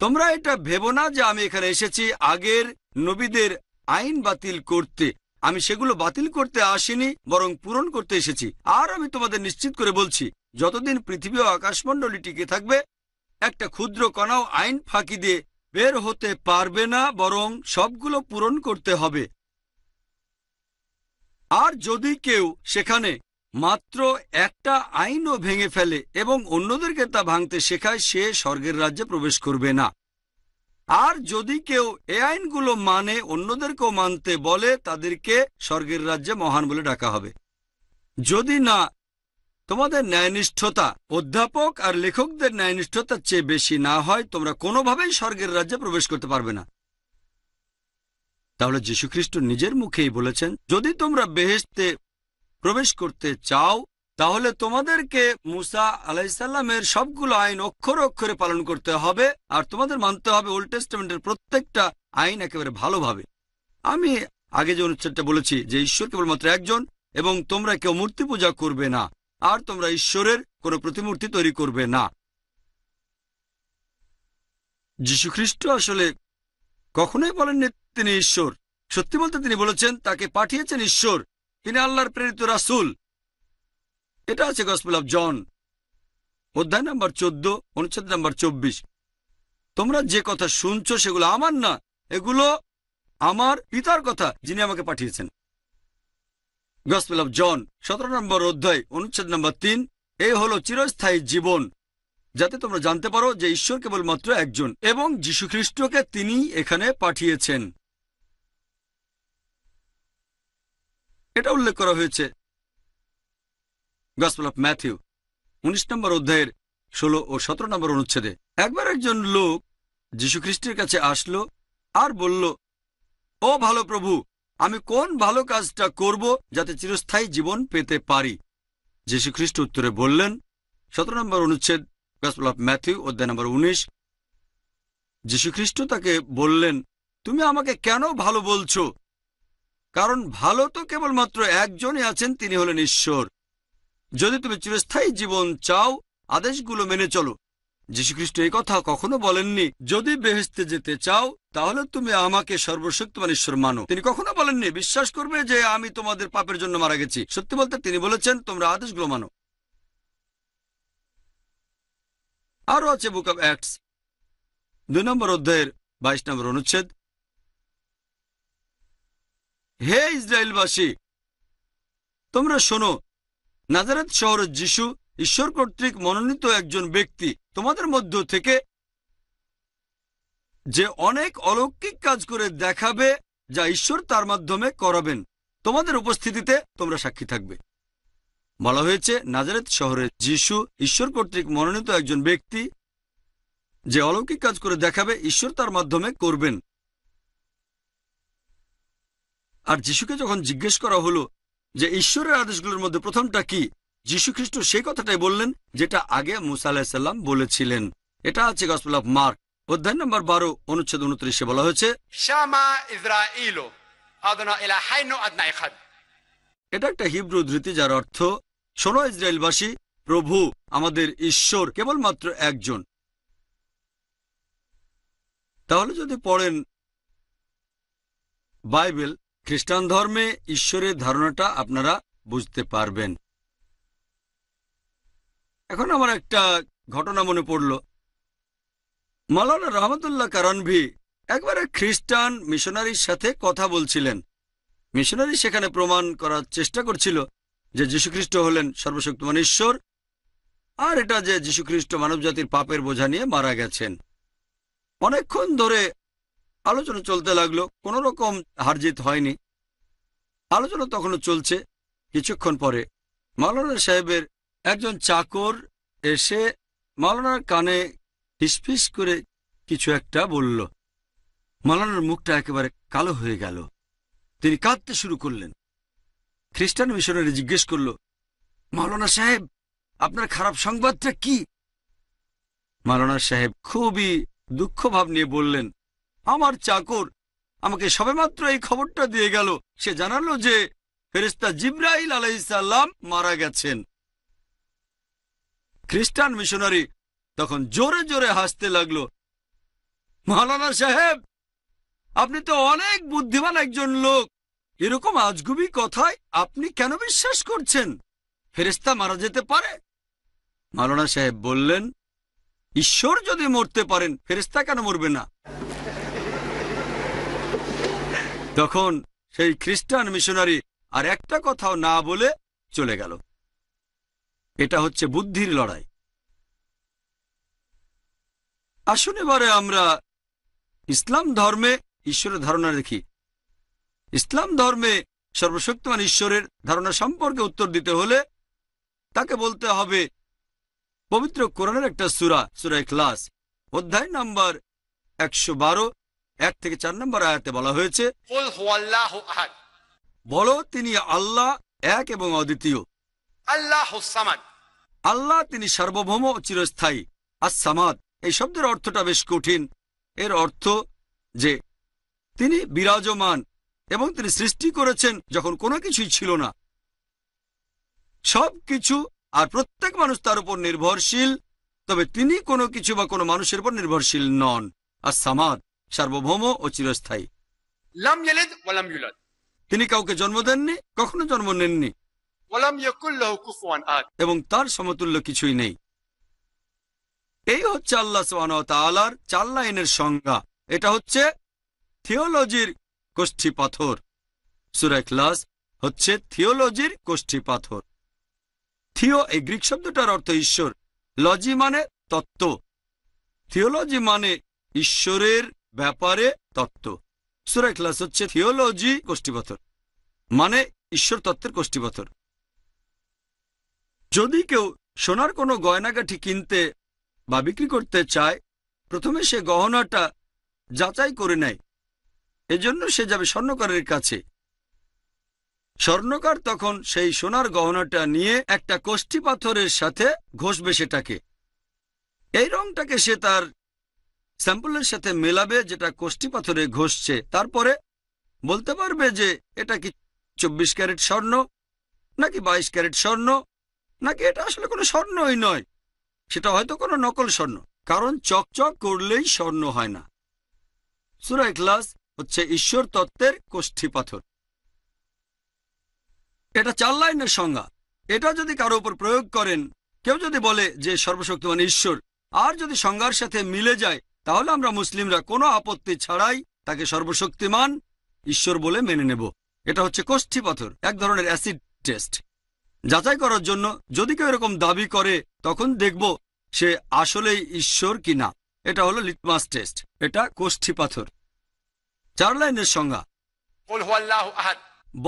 তোমরা এটা ভেবো না যে আমি এখানে এসেছি আগের নবীদের আইন বাতিল করতে। আমি সেগুলো বাতিল করতে আসিনি, বরং পূরণ করতে এসেছি। আর আমি তোমাদের নিশ্চিত করে বলছি, যতদিন পৃথিবী ও আকাশমণ্ডলী টিকে থাকবে, একটা ক্ষুদ্র কণাও আইন ফাঁকি দিয়ে বের হতে পারবে না, বরং সবগুলো পূরণ করতে হবে। আর যদি কেউ সেখানে মাত্র একটা আইনও ভেঙে ফেলে এবং অন্যদেরকে তা ভাঙতে শেখায়, সে স্বর্গের রাজ্যে প্রবেশ করবে না। আর যদি কেউ এই আইনগুলো মানে অন্যদেরকেও মানতে বলে, তাদেরকে স্বর্গের রাজ্যে মহান বলে ডাকা হবে। যদি না তোমাদের ন্যায়নিষ্ঠতা অধ্যাপক আর লেখকদের ন্যায়নিষ্ঠতার চেয়ে বেশি না হয়, তোমরা কোনোভাবেই স্বর্গের রাজ্যে প্রবেশ করতে পারবে না। তাহলে যীশুখ্রিস্ট নিজের মুখেই বলেছেন, যদি তোমরা বেহেশতে প্রবেশ করতে চাও, তাহলে তোমাদেরকে মুসা আলাইসাল্লামের সবগুলো আইন অক্ষরে অক্ষরে পালন করতে হবে, আর তোমাদের মানতে হবে ওল্ড টেস্টামেন্টের প্রত্যেকটা আইন একেবারে ভালোভাবে। আমি আগে যে অনুচ্ছেদটা বলেছি যে ঈশ্বর কেবলমাত্র একজন, এবং তোমরা কেউ মূর্তি পূজা করবে না, আর তোমরা ঈশ্বরের কোনো প্রতিমূর্তি তৈরি করবে না। যীশুখ্রিস্ট আসলে কখনোই বলেননি তিনি ঈশ্বর। সত্যি বলতে তিনি বলেছেন তাকে পাঠিয়েছেন ঈশ্বর, তিনি আল্লাহর প্রেরিত রাসূল। এটা আছে গসপেল অফ জন অধ্যায় নম্বর 14 অনুচ্ছেদ নম্বর 24, তোমরা যে কথা শুনছো সেগুলো আমার না, এগুলো আমার পিতার কথা যিনি আমাকে পাঠিয়েছেন। গসপেল অফ জন 17 নম্বর অধ্যায় অনুচ্ছেদ নম্বর 3, এই হলো চিরস্থায়ী জীবন, যাতে তোমরা জানতে পারো যে ঈশ্বর কেবলমাত্র একজন এবং যীশুখ্রিস্টকে তিনি এখানে পাঠিয়েছেন। এটা উল্লেখ করা হয়েছে গসপেল অফ ম্যাথিউ 19 নম্বর অধ্যায়ের 16 ও 17 নম্বর অনুচ্ছেদে। একবার একজন লোক যীশুখ্রিস্টের কাছে আসলো আর বলল, ও ভালো প্রভু, আমি কোন ভালো কাজটা করব যাতে চিরস্থায়ী জীবন পেতে পারি? যীশুখ্রিস্ট উত্তরে বললেন, 17 নম্বর অনুচ্ছেদ গসপেল অফ ম্যাথিউ অধ্যায় নম্বর 19, যীশুখ্রিস্ট তাকে বললেন, তুমি আমাকে কেন ভালো বলছো? কারণ ভালো তো কেবলমাত্র একজনই আছেন, তিনি হলেন ঈশ্বর। যদি তুমি চিরস্থায়ী জীবন চাও, আদেশগুলো মেনে চলো। যীশুখ্রিস্ট এই কথা কখনো বলেননি যদি বেহেশতে যেতে চাও তাহলে তুমি আমাকে সর্বশক্তিমান ঈশ্বর মানো। তিনি কখনো বলেননি বিশ্বাস করবে যে আমি তোমাদের পাপের জন্য মারা গেছি। সত্যি বলতে তিনি বলেছেন তোমরা আদেশগুলো মানো। আরও আছে বুক অব অ্যাক্টস 2 নম্বর অধ্যায়ের 22 নম্বর অনুচ্ছেদ, হে ইসরায়েলবাসী, তোমরা শোনো, নাজারেত শহরের যিশু ঈশ্বর কর্তৃক মনোনীত একজন ব্যক্তি, তোমাদের মধ্য থেকে যে অনেক অলৌকিক কাজ করে দেখাবে যা ঈশ্বর তার মাধ্যমে করাবেন। তোমাদের উপস্থিতিতে তোমরা সাক্ষী থাকবে। বলা হয়েছে নাজারেত শহরের যিশু ঈশ্বর কর্তৃক মনোনীত একজন ব্যক্তি, যে অলৌকিক কাজ করে দেখাবে ঈশ্বর তার মাধ্যমে করবেন। আর যিশুকে যখন জিজ্ঞেস করা হলো যে ঈশ্বরের আদেশগুলোর মধ্যে প্রথমটা কি, যীশুখ্রিস্ট সেই কথাটাই বললেন যেটা আগে মুসা আলাইহিস সালাম বলেছিলেন। এটা আছে গসপেল অফ মার্ক অধ্যায় নম্বর 12 অনুচ্ছেদ 29 বলা হয়েছে, শামা ইসরাঈলু আদনা ইলাহাইনু আদনা ইখাদ। এটা একটা হিব্রু উদ্ধৃতি যার অর্থ, শোনো ইসরায়েলবাসী, প্রভু আমাদের ঈশ্বর কেবলমাত্র একজন। তাহলে যদি পড়েন বাইবেল, খ্রিস্টান ধর্মে ঈশ্বরের ধারণাটা আপনারা বুঝতে পারবেন। এখন আমার একটা ঘটনা মনে পড়ল। মাওলানা রহমতুল্লাহ কারানভি একবারে খ্রিস্টান মিশনারির সাথে কথা বলছিলেন। মিশনারি সেখানে প্রমাণ করার চেষ্টা করছিল যে যীশুখ্রিস্ট হলেন সর্বশক্তিমান ঈশ্বর, আর এটা যে যীশুখ্রিস্ট মানবজাতির পাপের বোঝা নিয়ে মারা গেছেন। অনেকক্ষণ ধরে আলোচনা চলতে লাগলো, কোনো রকম হারজিত হয়নি। আলোচনা তখনও চলছে। কিছুক্ষণ পরে মাওলানা সাহেবের একজন চাকর এসে মাওলানার কানে ফিসফিস করে কিছু একটা বলল। মাওলানার মুখটা একেবারে কালো হয়ে গেল। তিনি কাঁদতে শুরু করলেন। খ্রিস্টান মিশনারি জিজ্ঞেস করল, মাওলানা সাহেব, আপনার খারাপ সংবাদটা কি? মাওলানা সাহেব খুবই দুঃখ ভাব নিয়ে বললেন, আমার চাকর আমাকে সবেমাত্র এই খবরটা দিয়ে গেল। সে জানালো যে ফেরেশতা জিবরাইল আলাইহিস সালাম মারা গেছেন। খ্রিস্টান মিশনারি তখন জোরে জোরে হাসতে লাগলো। মাওলানা সাহেব, আপনি তো অনেক বুদ্ধিমান একজন লোক, এরকম আজগুবি কথায় আপনি কেন বিশ্বাস করছেন? ফেরেশতা মারা যেতে পারে? মাওলানা সাহেব বললেন, ঈশ্বর যদি মরতে পারেন, ফেরেশতা কেন মরবে না? তখন সেই খ্রিস্টান মিশনারি আর একটা কথাও না বলে চলে গেল। এটা হচ্ছে বুদ্ধির লড়াই। আসুন এবারে আমরা ইসলাম ধর্মে ঈশ্বরের ধারণা দেখি। ইসলাম ধর্মে সর্বশক্তিমান ঈশ্বরের ধারণা সম্পর্কে উত্তর দিতে হলে তাকে বলতে হবে পবিত্র কোরআনের একটা সূরা, সূরা ইখলাস, অধ্যায় নম্বর 112, 1 থেকে 4 নম্বর আয়াতে বলা হয়েছে, কুল হুয়াল্লাহু আহাদ, বলো তিনি আল্লাহ এক এবং অদ্বিতীয়। আল্লাহুস সামাদ, আল্লাহ তিনি সার্বভৌম ও চিরস্থায়ী। আস-সামাদ এই শব্দের অর্থটা বেশ কঠিন। এর অর্থ যে তিনি বিরাজমান এবং তিনি সৃষ্টি করেছেন যখন কোনো কিছুই ছিল না। সব কিছু আর প্রত্যেক মানুষ তার উপর নির্ভরশীল, তবে তিনি কোনো কিছু বা কোনো মানুষের উপর নির্ভরশীল নন। আস-সামাদ সার্বভৌম ও চিরস্থায়ী। লাম ইয়ালিদ ওয়া লাম ইউলাদ, তিনি কাউকে জন্ম দেননি, কখনো জন্ম নেননি, ওয়া লাম ইয়াকুল লাহু কুফুয়ান আহাদ, এবং তার সমতুল্য কিছুই নেই। এই হচ্ছে আল্লাহ সুবহানাহু ওয়া তাআলার 4 লাইনের সংজ্ঞা। এটা হচ্ছে থিওলজির কোষ্ঠী পাথর। সূরা ইখলাস হচ্ছে থিওলজির কোষ্ঠী পাথর। থিও এই গ্রিক শব্দটার অর্থ ঈশ্বর, লজি মানে তত্ত্ব, থিওলজি মানে ঈশ্বরের ব্যাপারে তত্ত্ব। সূরা ইখলাস হচ্ছে থিওলজি কোষ্ঠীপাথর, মানে ঈশ্বর তত্ত্বের কোষ্ঠীপাথর। যদি কেউ সোনার কোনো গয়নাগাঠি কিনতে বা বিক্রি করতে চায়, প্রথমে সে গহনাটা যাচাই করে নেয়। এজন্য সে যাবে স্বর্ণকারের কাছে। স্বর্ণকার তখন সেই সোনার গহনাটা নিয়ে একটা কোষ্ঠী পাথরের সাথে ঘষবে সেটাকে। এই রংটাকে সে তার স্যাম্পলের সাথে মেলাবে যেটা কোষ্ঠী পাথরে ঘষছে। তারপরে বলতে পারবে যে এটা কি 24 ক্যারেট স্বর্ণ, নাকি 22 ক্যারেট স্বর্ণ, নাকি এটা আসলে কোনো স্বর্ণই নয়, সেটা হয়তো কোনো নকল স্বর্ণ, কারণ চকচক করলেই স্বর্ণ হয় না। সূরা ইখলাস হচ্ছে ঈশ্বর তত্ত্বের কোষ্ঠী পাথর। এটা 4 লাইনের সংজ্ঞা। এটা যদি কারো উপর প্রয়োগ করেন, কেউ যদি বলে যে সর্বশক্তিমান ঈশ্বর, আর যদি সংজ্ঞার সাথে মিলে যায়, তাহলে আমরা মুসলিমরা কোনো আপত্তি ছাড়াই তাকে সর্বশক্তিমান ঈশ্বর বলে মেনে নেব। এটা হচ্ছে কোষ্ঠী পাথর, এক ধরনের অ্যাসিড টেস্ট। যাচাই করার জন্য যদি কেউ এরকম দাবি করে, তখন দেখব সে আসলেই ঈশ্বর কিনা। এটা হলো লিটমাস টেস্ট। এটা কোষ্ঠী পাথর। 4 লাইনের সংজ্ঞা। কুল হুয়াল্লাহু আহাদ,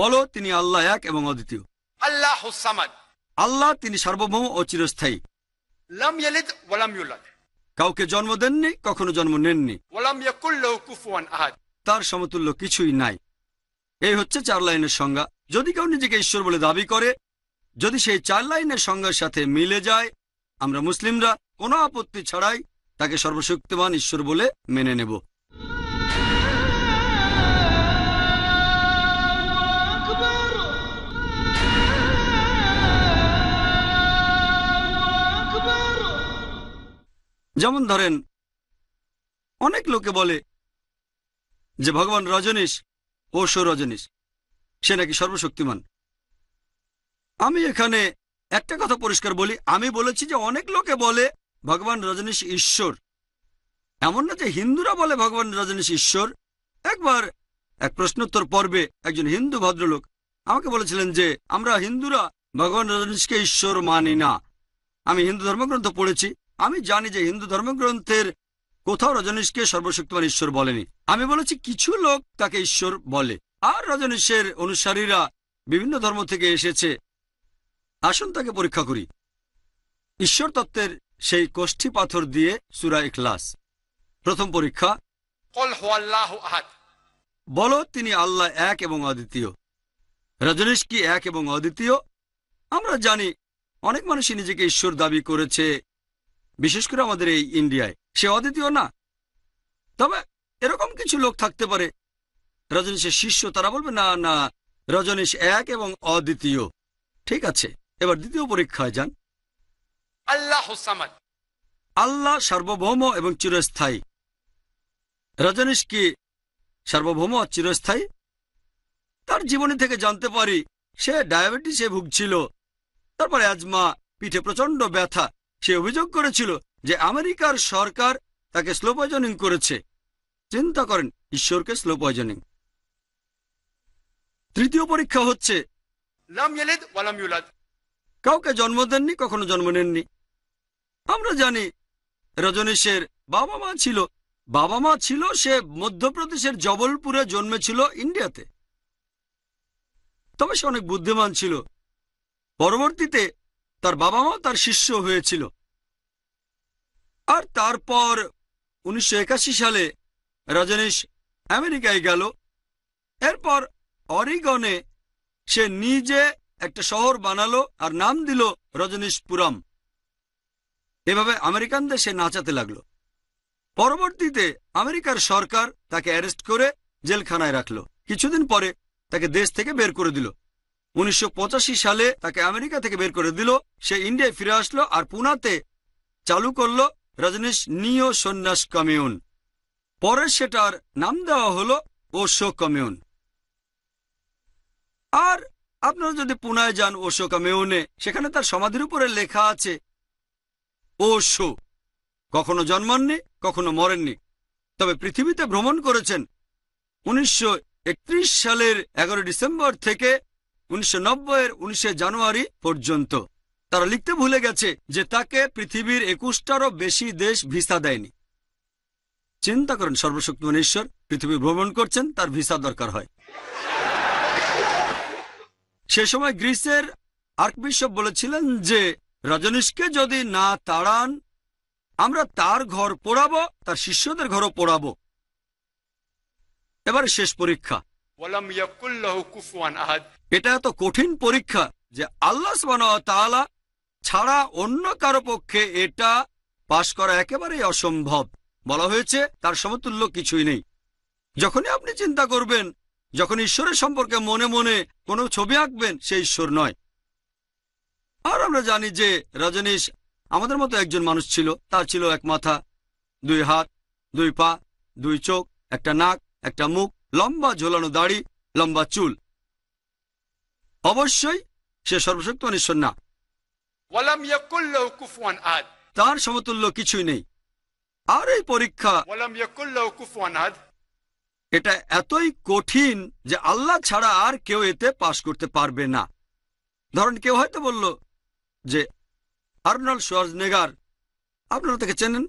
বলো তিনি আল্লাহ এক এবং অদ্বিতীয়। আল্লাহুস সামাদ, আল্লাহ তিনি সার্বভৌম ও চিরস্থায়ী। লাম ইয়ালিদ ওয়া লাম ইউলাদ, কাউকে জন্ম দেননি, কখনো জন্ম নেননি, ওয়া লাম ইয়াকুল লাহু কুফুয়ান আহাদ, তার সমতুল্য কিছুই নাই। এই হচ্ছে 4 লাইনের সংজ্ঞা। যদি কেউ নিজেকে ঈশ্বর বলে দাবি করে, যদি সেই 4 লাইনের সংজ্ঞার সাথে মিলে যায়, আমরা মুসলিমরা কোনো আপত্তি ছাড়াই তাকে সর্বশক্তিমান ঈশ্বর বলে মেনে নেব। যেমন ধরেন, অনেক লোকে বলে যে ভগবান রজনীশ, ওশো রজনীশ, সে নাকি সর্বশক্তিমান। আমি এখানে একটা কথা পরিষ্কার বলি, আমি বলেছি যে অনেক লোকে বলে ভগবান রজনীশ ঈশ্বর। এমন না যে হিন্দুরা বলে ভগবান রজনীশ ঈশ্বর। একবার এক প্রশ্নোত্তর পর্বে একজন হিন্দু ভদ্রলোক আমাকে বলেছিলেন যে আমরা হিন্দুরা ভগবান রজনীশকে ঈশ্বর মানি না। আমি হিন্দু ধর্মগ্রন্থ পড়েছি, আমি জানি যে হিন্দু ধর্মগ্রন্থের কোথাও রজনীশকে সর্বশক্তিমান ঈশ্বর বলেনি। আমি বলেছি কিছু লোক তাকে ঈশ্বর বলে, আর রজনীশের অনুসারীরা বিভিন্ন ধর্ম থেকে এসেছে। আসুন তাকে পরীক্ষা করি ঈশ্বর তত্ত্বের সেই কোষ্ঠী পাথর দিয়ে। সূরা ইখলাস, প্রথম পরীক্ষা, কুল হুয়াল্লাহু আহাদ। বলো তিনি আল্লাহ এক এবং অদ্বিতীয়। রজনীশ কি এক এবং অদ্বিতীয়? আমরা জানি অনেক মানুষই নিজেকে ঈশ্বর দাবি করেছে, বিশেষ করে আমাদের এই ইন্ডিয়ায়। সে অদ্বিতীয় না, তবে এরকম কিছু লোক থাকতে পারে রজনীশের শিষ্য, তারা বলবে না না, রজনীশ এক এবং অদ্বিতীয়। ঠিক আছে, এবার দ্বিতীয় পরীক্ষায় যান। আল্লাহুস সামাদ। আল্লাহ সার্বভৌম এবং চিরস্থায়ী। রজনীশ কি সার্বভৌম আর চিরস্থায়ী? তার জীবনী থেকে জানতে পারি সে ডায়াবেটিসে ভুগছিল, তারপর অ্যাজমা, পিঠে প্রচন্ড ব্যথা। সে অভিযোগ করেছিল যে আমেরিকার সরকার তাকে স্লো পয়জনিং করেছে। চিন্তা করেন, ঈশ্বরকে স্লো পয়জনিং। তৃতীয় পরীক্ষা হচ্ছে, লাম ইয়ালিদ ওয়া লাম ইউলাদ। কাউকে জন্ম দেননি, কখনো জন্ম নেননি। আমরা জানি রজনীশের বাবা মা ছিল, সে মধ্যপ্রদেশের জবলপুরে জন্মেছিল, ইন্ডিয়াতে। তবে সে অনেক বুদ্ধিমান ছিল। পরবর্তীতে তার বাবা মা তার শিষ্য হয়েছিল। আর তারপর 1981 সালে রজনীশ আমেরিকায় গেল। এরপর অরিগনে সে নিজে একটা শহর বানালো আর নাম দিল রজনীশপুরম। এভাবে আমেরিকানদের সে নাচাতে লাগলো। পরবর্তীতে আমেরিকার সরকার তাকে অ্যারেস্ট করে জেলখানায় রাখলো। কিছুদিন পরে তাকে দেশ থেকে বের করে দিল। 1985 সালে তাকে আমেরিকা থেকে বের করে দিল। সে ইন্ডিয়ায় ফিরে আসলো আর পুনাতে চালু করলো রজনীশ নিও সন্ন্যাস কমিউন। পরে সেটার নাম দেওয়া হলো ওশো কমিউন। আর আপনারা যদি পুনায় যান ওশো কমিউনে, সেখানে তার সমাধির উপরে লেখা আছে ওশো। কখনো জন্মাননি, কখনো মরেননি, তবে পৃথিবীতে ভ্রমণ করেছেন 1931 সালের 11 ডিসেম্বর থেকে 1990 এর 19 জানুয়ারি পর্যন্ত। তারা লিখতে ভুলে গেছে যে তাকে পৃথিবীর 21টারও বেশি দেশ ভিসা দেয়নি। চিন্তা করেন, সর্বশক্তিমান ঈশ্বর পৃথিবী ভ্রমণ করছেন, তার ভিসা দরকার হয়। সে সময় গ্রিসের আর্কবিশপ বলেছিলেন যে রজনীশকে যদি না তাড়ান, আমরা তার ঘর পোড়াবো, তার শিষ্যদের ঘরও পোড়াবো। এবারে শেষ পরীক্ষা। ওয়ালাম ইয়াকুল লাহু কুফুয়ান আহাদ। এটা এত কঠিন পরীক্ষা যে আল্লাহ সুবহানাহু ওয়া তাআলা ছাড়া অন্য কারো পক্ষে এটা পাশ করা একেবারেই অসম্ভব। বলা হয়েছে তার সমতুল্য কিছুই নেই। যখনই আপনি চিন্তা করবেন, যখন ঈশ্বরের সম্পর্কে মনে মনে কোনো ছবি আঁকবেন, সে ঈশ্বর নয়। আর আমরা জানি যে রজনীশ আমাদের মতো একজন মানুষ ছিল। তার ছিল এক মাথা, দুই হাত, দুই পা, দুই চোখ, একটা নাক, একটা মুখ, লম্বা ঝোলানো দাড়ি, লম্বা চুল। অবশ্যই সে সর্বশক্তিমান ঈশ্বর না। ওয়ালাম ইয়াকুল লাহু কুফুয়ান আহাদ। তার সমতুল্য কিছুই নেই। আর এই পরীক্ষা, ওয়ালাম ইয়াকুল লাহু কুফুয়ান আহাদ, এটা এতই কঠিন যে আল্লাহ ছাড়া আর কেউ এতে পাশ করতে পারবে না। ধরেন কেউ হয়তো বলল যে আর্নল্ড শোয়ার্জনেগার, আপনারা তাকে চেনেন,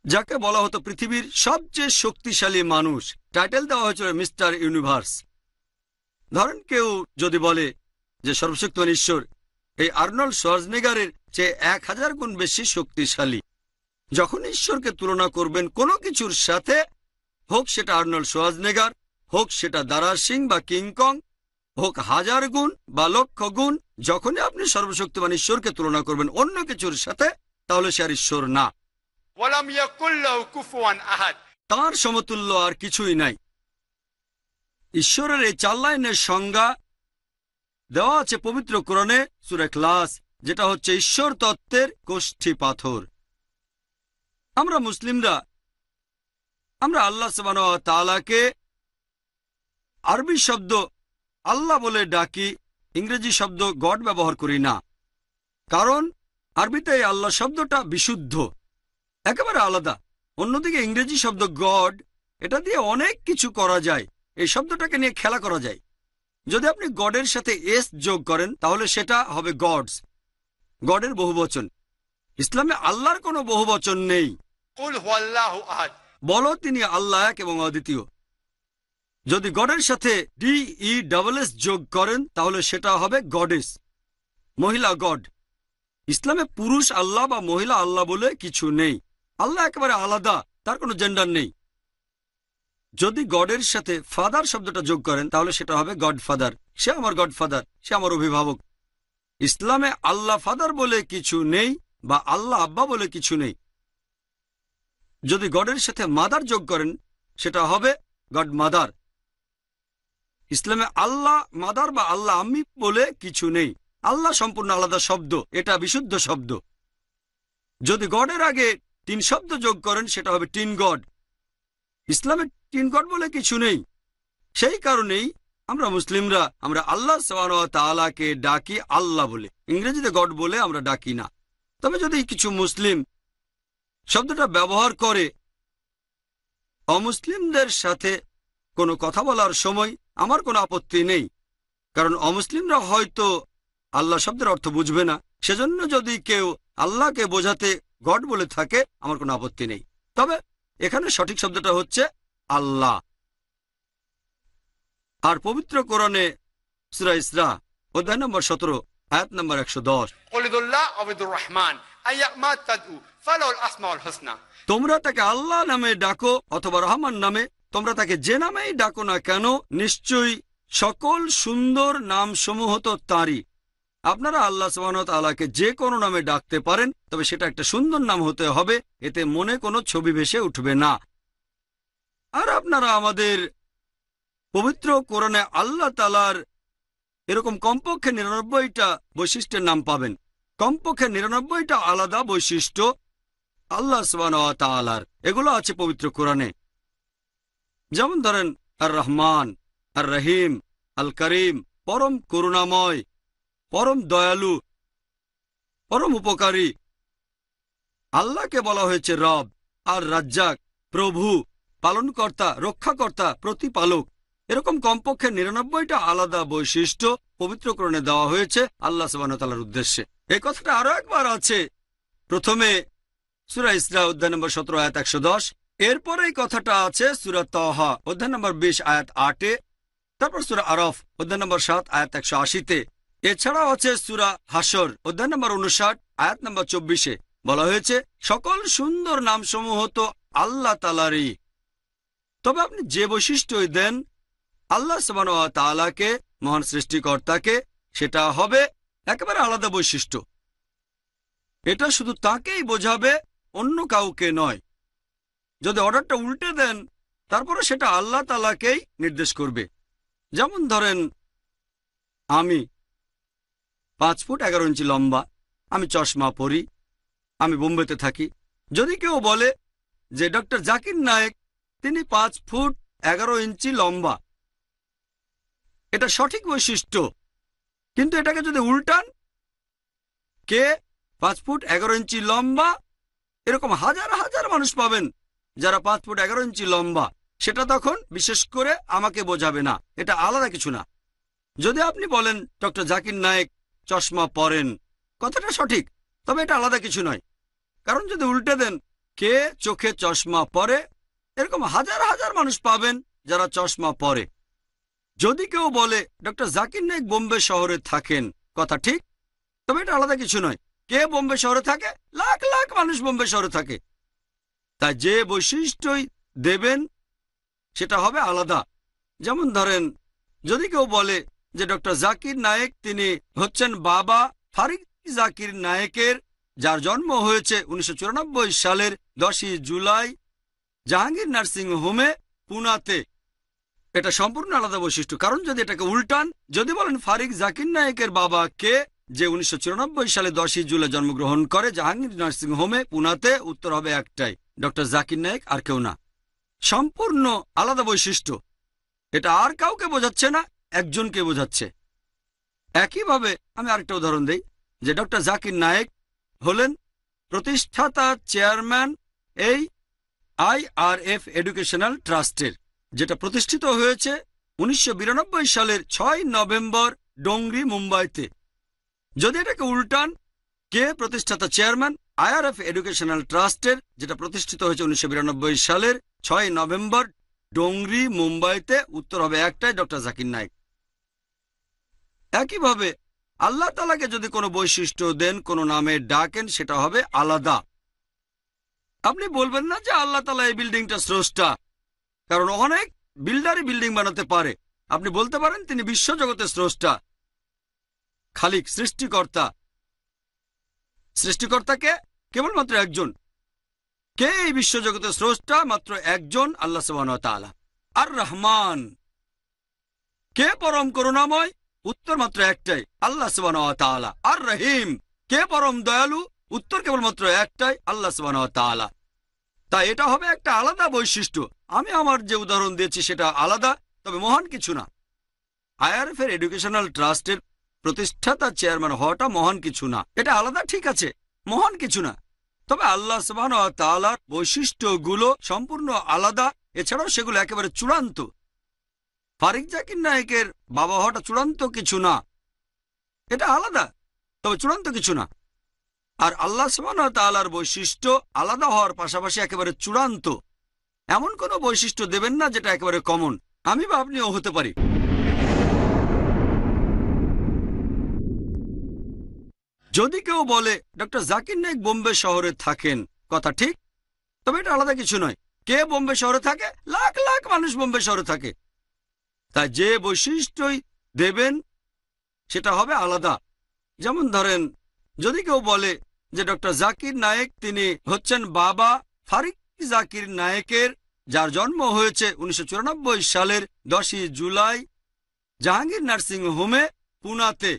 যাকে বলা হতো পৃথিবীর সবচেয়ে শক্তিশালী মানুষ। টাইটেল দেওয়া হয়েছিল মিস্টার ইউনিভার্স। ধরেন কেউ যদি বলে যে সর্বশক্তিমান ঈশ্বর এই আর্নল্ড শোয়ার্জনেগারের চেয়ে 1000 গুণ বেশি শক্তিশালী। যখন ঈশ্বরকে তুলনা করবেন কোনো কিছুর সাথে, হোক সেটা আর্নল্ড শোয়ার্জনেগার, হোক সেটা দারা সিং বা কিংকং, হোক 1000 গুণ বা লক্ষ গুণ, যখনই আপনি সর্বশক্তিমান ঈশ্বরকে তুলনা করবেন অন্য কিছুর সাথে, তাহলে সে আর ঈশ্বর না। ওয়ালাম ইয়াকুল লাহু কুফুয়ান আহাদ। তাঁর সমতুল্য আর কিছুই নাই। ঈশ্বরের এই 4 লাইনের সংজ্ঞা দেওয়া আছে পবিত্র কোরআনে সূরা ইখলাস, যেটা হচ্ছে ঈশ্বর তত্ত্বের কোষ্ঠী পাথর। আমরা মুসলিমরা আমরা আল্লাহ সুবহানাহু ওয়া তাআলাকে আরবি শব্দ আল্লাহ বলে ডাকি, ইংরেজি শব্দ গড ব্যবহার করি না। কারণ আরবিতে এই আল্লাহ শব্দটা বিশুদ্ধ, একেবারে আলাদা। অন্যদিকে ইংরেজি শব্দ গড, এটা দিয়ে অনেক কিছু করা যায়, এই শব্দটাকে নিয়ে খেলা করা যায়। যদি আপনি গডের সাথে এস যোগ করেন তাহলে সেটা হবে গডস, গডের বহুবচন। ইসলামে আল্লাহর কোনো বহুবচন নেই। কুল হুয়াল্লাহু আহাদ, বলো তিনি আল্লাহ এক এবং অদ্বিতীয়। যদি গডের সাথে DESS যোগ করেন তাহলে সেটা হবে গডেস, মহিলা গড। ইসলামে পুরুষ আল্লাহ বা মহিলা আল্লাহ বলে কিছু নেই। আল্লাহ একেবারে আলাদা, তার কোনো জেন্ডার নেই। যদি গডের সাথে ফাদার শব্দটা যোগ করেন তাহলে সেটা হবে গড ফাদার, সে আমার গড ফাদার, সে আমার অভিভাবক। ইসলামে আল্লাহ ফাদার বলে কিছু নেই বা আল্লাহ আব্বা বলে কিছু নেই। যদি গডের সাথে মাদার যোগ করেন সেটা হবে গড মাদার। ইসলামে আল্লাহ মাদার বা আল্লাহ আম্মি বলে কিছু নেই। আল্লাহ সম্পূর্ণ আলাদা শব্দ, এটা বিশুদ্ধ শব্দ। যদি গডের আগে 3 শব্দ যোগ করেন সেটা হবে 3 গড। ইসলামে 3 গড বলে কিছু নেই। সেই কারণেই আমরা মুসলিমরা আমরা আল্লাহ সুবহানাহু ওয়া তাআলাকে ডাকি আল্লাহ বলে, ইংরেজিতে গড বলে আমরা ডাকি না। তবে যদি কিছু মুসলিম শব্দটা ব্যবহার করে অমুসলিমদের সাথে কোনো কথা বলার সময়, আমার কোনো আপত্তি নেই। কারণ অমুসলিমরা হয়তো আল্লাহ শব্দের অর্থ বুঝবে না, সেজন্য যদি কেউ আল্লাহকে বোঝাতে গড বলে থাকে আমার কোনো আপত্তি নেই। তবে এখানে সঠিক শব্দটা হচ্ছে আল্লাহ। আর পবিত্র কোরআনে সূরা ইসরা অধ্যায় নম্বর 17 আয়াত নম্বর 110, কুলিদুল্লাহ আবিদুর রহমান আইয়ামা তাদউ ফালাহুল আসমাউল হুসনা। তোমরা তাকে আল্লাহ নামে ডাকো অথবা রহমান নামে, তোমরা তাকে যে নামেই ডাকো না কেন, নিশ্চয়ই সকল সুন্দর নাম সমূহ তো তাঁরই। আপনারা আল্লাহ সুবহানাহু ওয়া তাআলাকে যে কোনো নামে ডাকতে পারেন, তবে সেটা একটা সুন্দর নাম হতে হবে, এতে মনে কোনো ছবি ভেসে উঠবে না। আর আপনারা আমাদের পবিত্র কোরআনে আল্লাহ তাআলার এরকম কমপক্ষে 99টা বৈশিষ্ট্যের নাম পাবেন। কমপক্ষে 99টা আলাদা বৈশিষ্ট্য আল্লাহ সুবহানাহু ওয়া তাআলার, এগুলো আছে পবিত্র কোরআনে। যেমন ধরেন আর রহমান, আর রহিম, আল করিম, পরম করুণাময়, পরম দয়ালু, পরম উপকারী। আল্লাহকে বলা হয়েছে রব, আর রাজ্জাক, প্রভু, পালনকর্তা, রক্ষাকর্তা, প্রতিপালক। এরকম কমপক্ষে 99টা আলাদা বৈশিষ্ট্য পবিত্র কোরআনে দেওয়া হয়েছে আল্লাহ সুবহানাহু ওয়া তাআলার উদ্দেশ্যে। এই কথাটা আরো একবার আছে প্রথমে সূরা ইসরা অধ্যায় নম্বর 17 আয়াত 110, এরপরে এই কথাটা আছে সূরা তাহা অধ্যায় নম্বর 20 আয়াত 8-এ, তারপর সূরা আরাফ অধ্যায় নম্বর 7 আয়াত 180-তে। এছাড়াও আছে সূরা হাশর অধ্যায় নম্বর 59 আয়াত নম্বর 24-এ। বলা হয়েছে সকল সুন্দর নামসমূহ তো আল্লাহ তাআলারই। তবে আপনি যে বৈশিষ্ট্যই দেন আল্লাহ সুবহানাহু ওয়া তাআলাকে, মহান সৃষ্টিকর্তাকে, সেটা হবে একেবারে আলাদা বৈশিষ্ট্য। এটা শুধু তাকেই বোঝাবে, অন্য কাউকে নয়। যদি অর্ডারটা উল্টে দেন তারপরে সেটা আল্লাহ তাআলাকেই নির্দেশ করবে। যেমন ধরেন আমি 5 ফুট 11 ইঞ্চি লম্বা, আমি চশমা পরি, আমি বোম্বেতে থাকি। যদি কেউ বলে যে ডক্টর জাকির নায়েক তিনি 5 ফুট 11 ইঞ্চি লম্বা, এটা সঠিক বৈশিষ্ট্য। কিন্তু এটাকে যদি উল্টান, কে 5 ফুট 11 ইঞ্চি লম্বা, এরকম হাজার হাজার মানুষ পাবেন যারা 5 ফুট 11 ইঞ্চি লম্বা, সেটা তখন বিশেষ করে আমাকে বোঝাবে না, এটা আলাদা কিছু না। যদি আপনি বলেন ডক্টর জাকির নায়েক চশমা পরেন, কথাটা সঠিক, তবে এটা আলাদা কিছু নয়। কারণ যদি উল্টে দেন কে চোখে চশমা পরে, এরকম হাজার হাজার মানুষ পাবেন যারা চশমা পরে। যদি কেউ বলে ডক্টর জাকির নায়েক বোম্বে শহরে থাকেন, কথা ঠিক, তবে এটা আলাদা কিছু নয়। কে বোম্বে শহরে থাকে? লাখ লাখ মানুষ বোম্বে শহরে থাকে। তাই যে বৈশিষ্ট্যই দেবেন সেটা হবে আলাদা। যেমন ধরেন যদি কেউ বলে যে ডক্টর জাকির নায়েক তিনি হচ্ছেন বাবা ফারিক জাকির নায়েকের, যার জন্ম হয়েছে 1994 সালের 10ই জুলাই জাহাঙ্গীর নার্সিং হোমে পুনাতে। এটা সম্পূর্ণ আলাদা বৈশিষ্ট্য, কারণ যদি এটাকে উল্টান, যদি বলেন ফারিক জাকির নায়েকের বাবা কে, যে 1994 সালে 10ই জুলাই জন্মগ্রহণ করে জাহাঙ্গীর নার্সিং হোমে পুনাতে, উত্তর হবে একটাই, ডক্টর জাকির নায়েক, আর কেউ না। সম্পূর্ণ আলাদা বৈশিষ্ট্য। এটা আর কাউকে বোঝাচ্ছে না, একজনকে বোঝাচ্ছে। একইভাবে আমি আরেকটা উদাহরণ দেই যে ডক্টর জাকির নায়েক হলেন প্রতিষ্ঠাতা চেয়ারম্যান এই IRF এডুকেশনাল ট্রাস্টের, যেটা প্রতিষ্ঠিত হয়েছে 1992 সালের 6 নভেম্বর ডোংরি, মুম্বাইতে। যদি এটাকে উল্টান, কে প্রতিষ্ঠাতা চেয়ারম্যান IRF এডুকেশনাল ট্রাস্টের, যেটা প্রতিষ্ঠিত হয়েছে 1992 সালের 6 নভেম্বর ডোংরি, মুম্বাইতে, উত্তর হবে একটাই, ডক্টর জাকির নায়েক। একইভাবে আল্লাহ তাআলাকে যদি কোনো বৈশিষ্ট্য দেন, কোনো নামে ডাকেন, সেটা হবে আলাদা। আপনি বলবেন না যে আল্লাহ তাআলা এই বিল্ডিংটা স্রষ্টা, কারণ অনেক বিল্ডারই বিল্ডিং বানাতে পারে। আপনি বলতে পারেন তিনি বিশ্বজগতের স্রষ্টা, খালিক, সৃষ্টিকর্তা। সৃষ্টিকর্তাকে কেবলমাত্র একজন। কে এই বিশ্বজগতের স্রষ্টা? মাত্র একজন, আল্লাহ সুবহানাহু ওয়া তাআলা। আর রহমান কে পরম করুণাময়? উত্তর মাত্র একটাই, আল্লাহ সুবহানাহু ওয়া তাআলা। আর রহিম কে পরম দয়ালু? উত্তর কেবলমাত্র একটাই, আল্লাহ সুবহানাহু ওয়া তাআলা। তাই এটা হবে একটা আলাদা বৈশিষ্ট্য। আমি আমার যে উদাহরণ দিয়েছি সেটা আলাদা, তবে মহান কিছু না। IRF এর এডুকেশনাল ট্রাস্টের প্রতিষ্ঠাতা চেয়ারম্যান হওয়াটা মহান কিছু না। এটা আলাদা, ঠিক আছে, মহান কিছু না। তবে আল্লাহ সুবহানাহু ওয়া তাআলার বৈশিষ্ট্যগুলো সম্পূর্ণ আলাদা। এছাড়াও সেগুলো একেবারে চূড়ান্ত। ফারিক জাকির নায়েকের বাবা হওয়াটা চূড়ান্ত কিছু না। এটা আলাদা, তবে চূড়ান্ত কিছু না। আর আল্লাহ সুবহানাহু ওয়া তাআলার বৈশিষ্ট্য আলাদা হওয়ার পাশাপাশি একেবারে চূড়ান্ত। এমন কোনো বৈশিষ্ট্য দেবেন না যেটা একেবারে কমন। আমি বা আপনিও হতে পারি। যদি কেউ বলে ডক্টর জাকির নায়েক বোম্বে শহরে থাকেন, কথা ঠিক, তবে এটা আলাদা কিছু নয়। কে বোম্বে শহরে থাকে? লাখ লাখ মানুষ বোম্বে শহরে থাকে। তাই যে বৈশিষ্ট্যই দেবেন সেটা হবে আলাদা। যেমন ধরেন, যদি কেউ বলে যে ডক্টর জাকির নায়েক তিনি হচ্ছেন বাবা ফারিক জাকির নায়েকের, যার জন্ম হয়েছে 1994 সালের 10ই জুলাই জাহাঙ্গীর নার্সিং হোমে পুনাতে।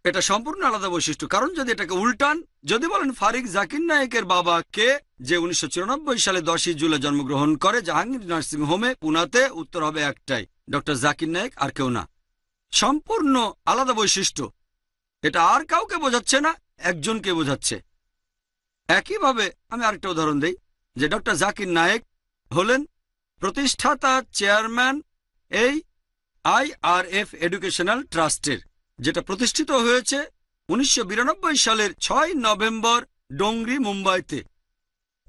এটা সম্পূর্ণ আলাদা বৈশিষ্ট্য, কারণ যদি এটাকে উল্টান, যদি বলেন ফারিক জাকির নায়েকের বাবা কে, যে 1994 সালে 10ই জুলাই জন্মগ্রহণ করে জাহাঙ্গীর নার্সিং হোমে পুনাতে, উত্তর হবে একটাই, ডক্টর জাকির নায়েক, আর কেউ না। সম্পূর্ণ আলাদা বৈশিষ্ট্য। এটা আর কাউকে বোঝাচ্ছে না, একজনকে বোঝাচ্ছে। একইভাবে আমি আরেকটা উদাহরণ দেই যে ডক্টর জাকির নায়েক হলেন প্রতিষ্ঠাতা চেয়ারম্যান এই IRF এডুকেশনাল ট্রাস্টের, যেটা প্রতিষ্ঠিত হয়েছে 1992 সালের 6 নভেম্বর ডোংরি, মুম্বাইতে।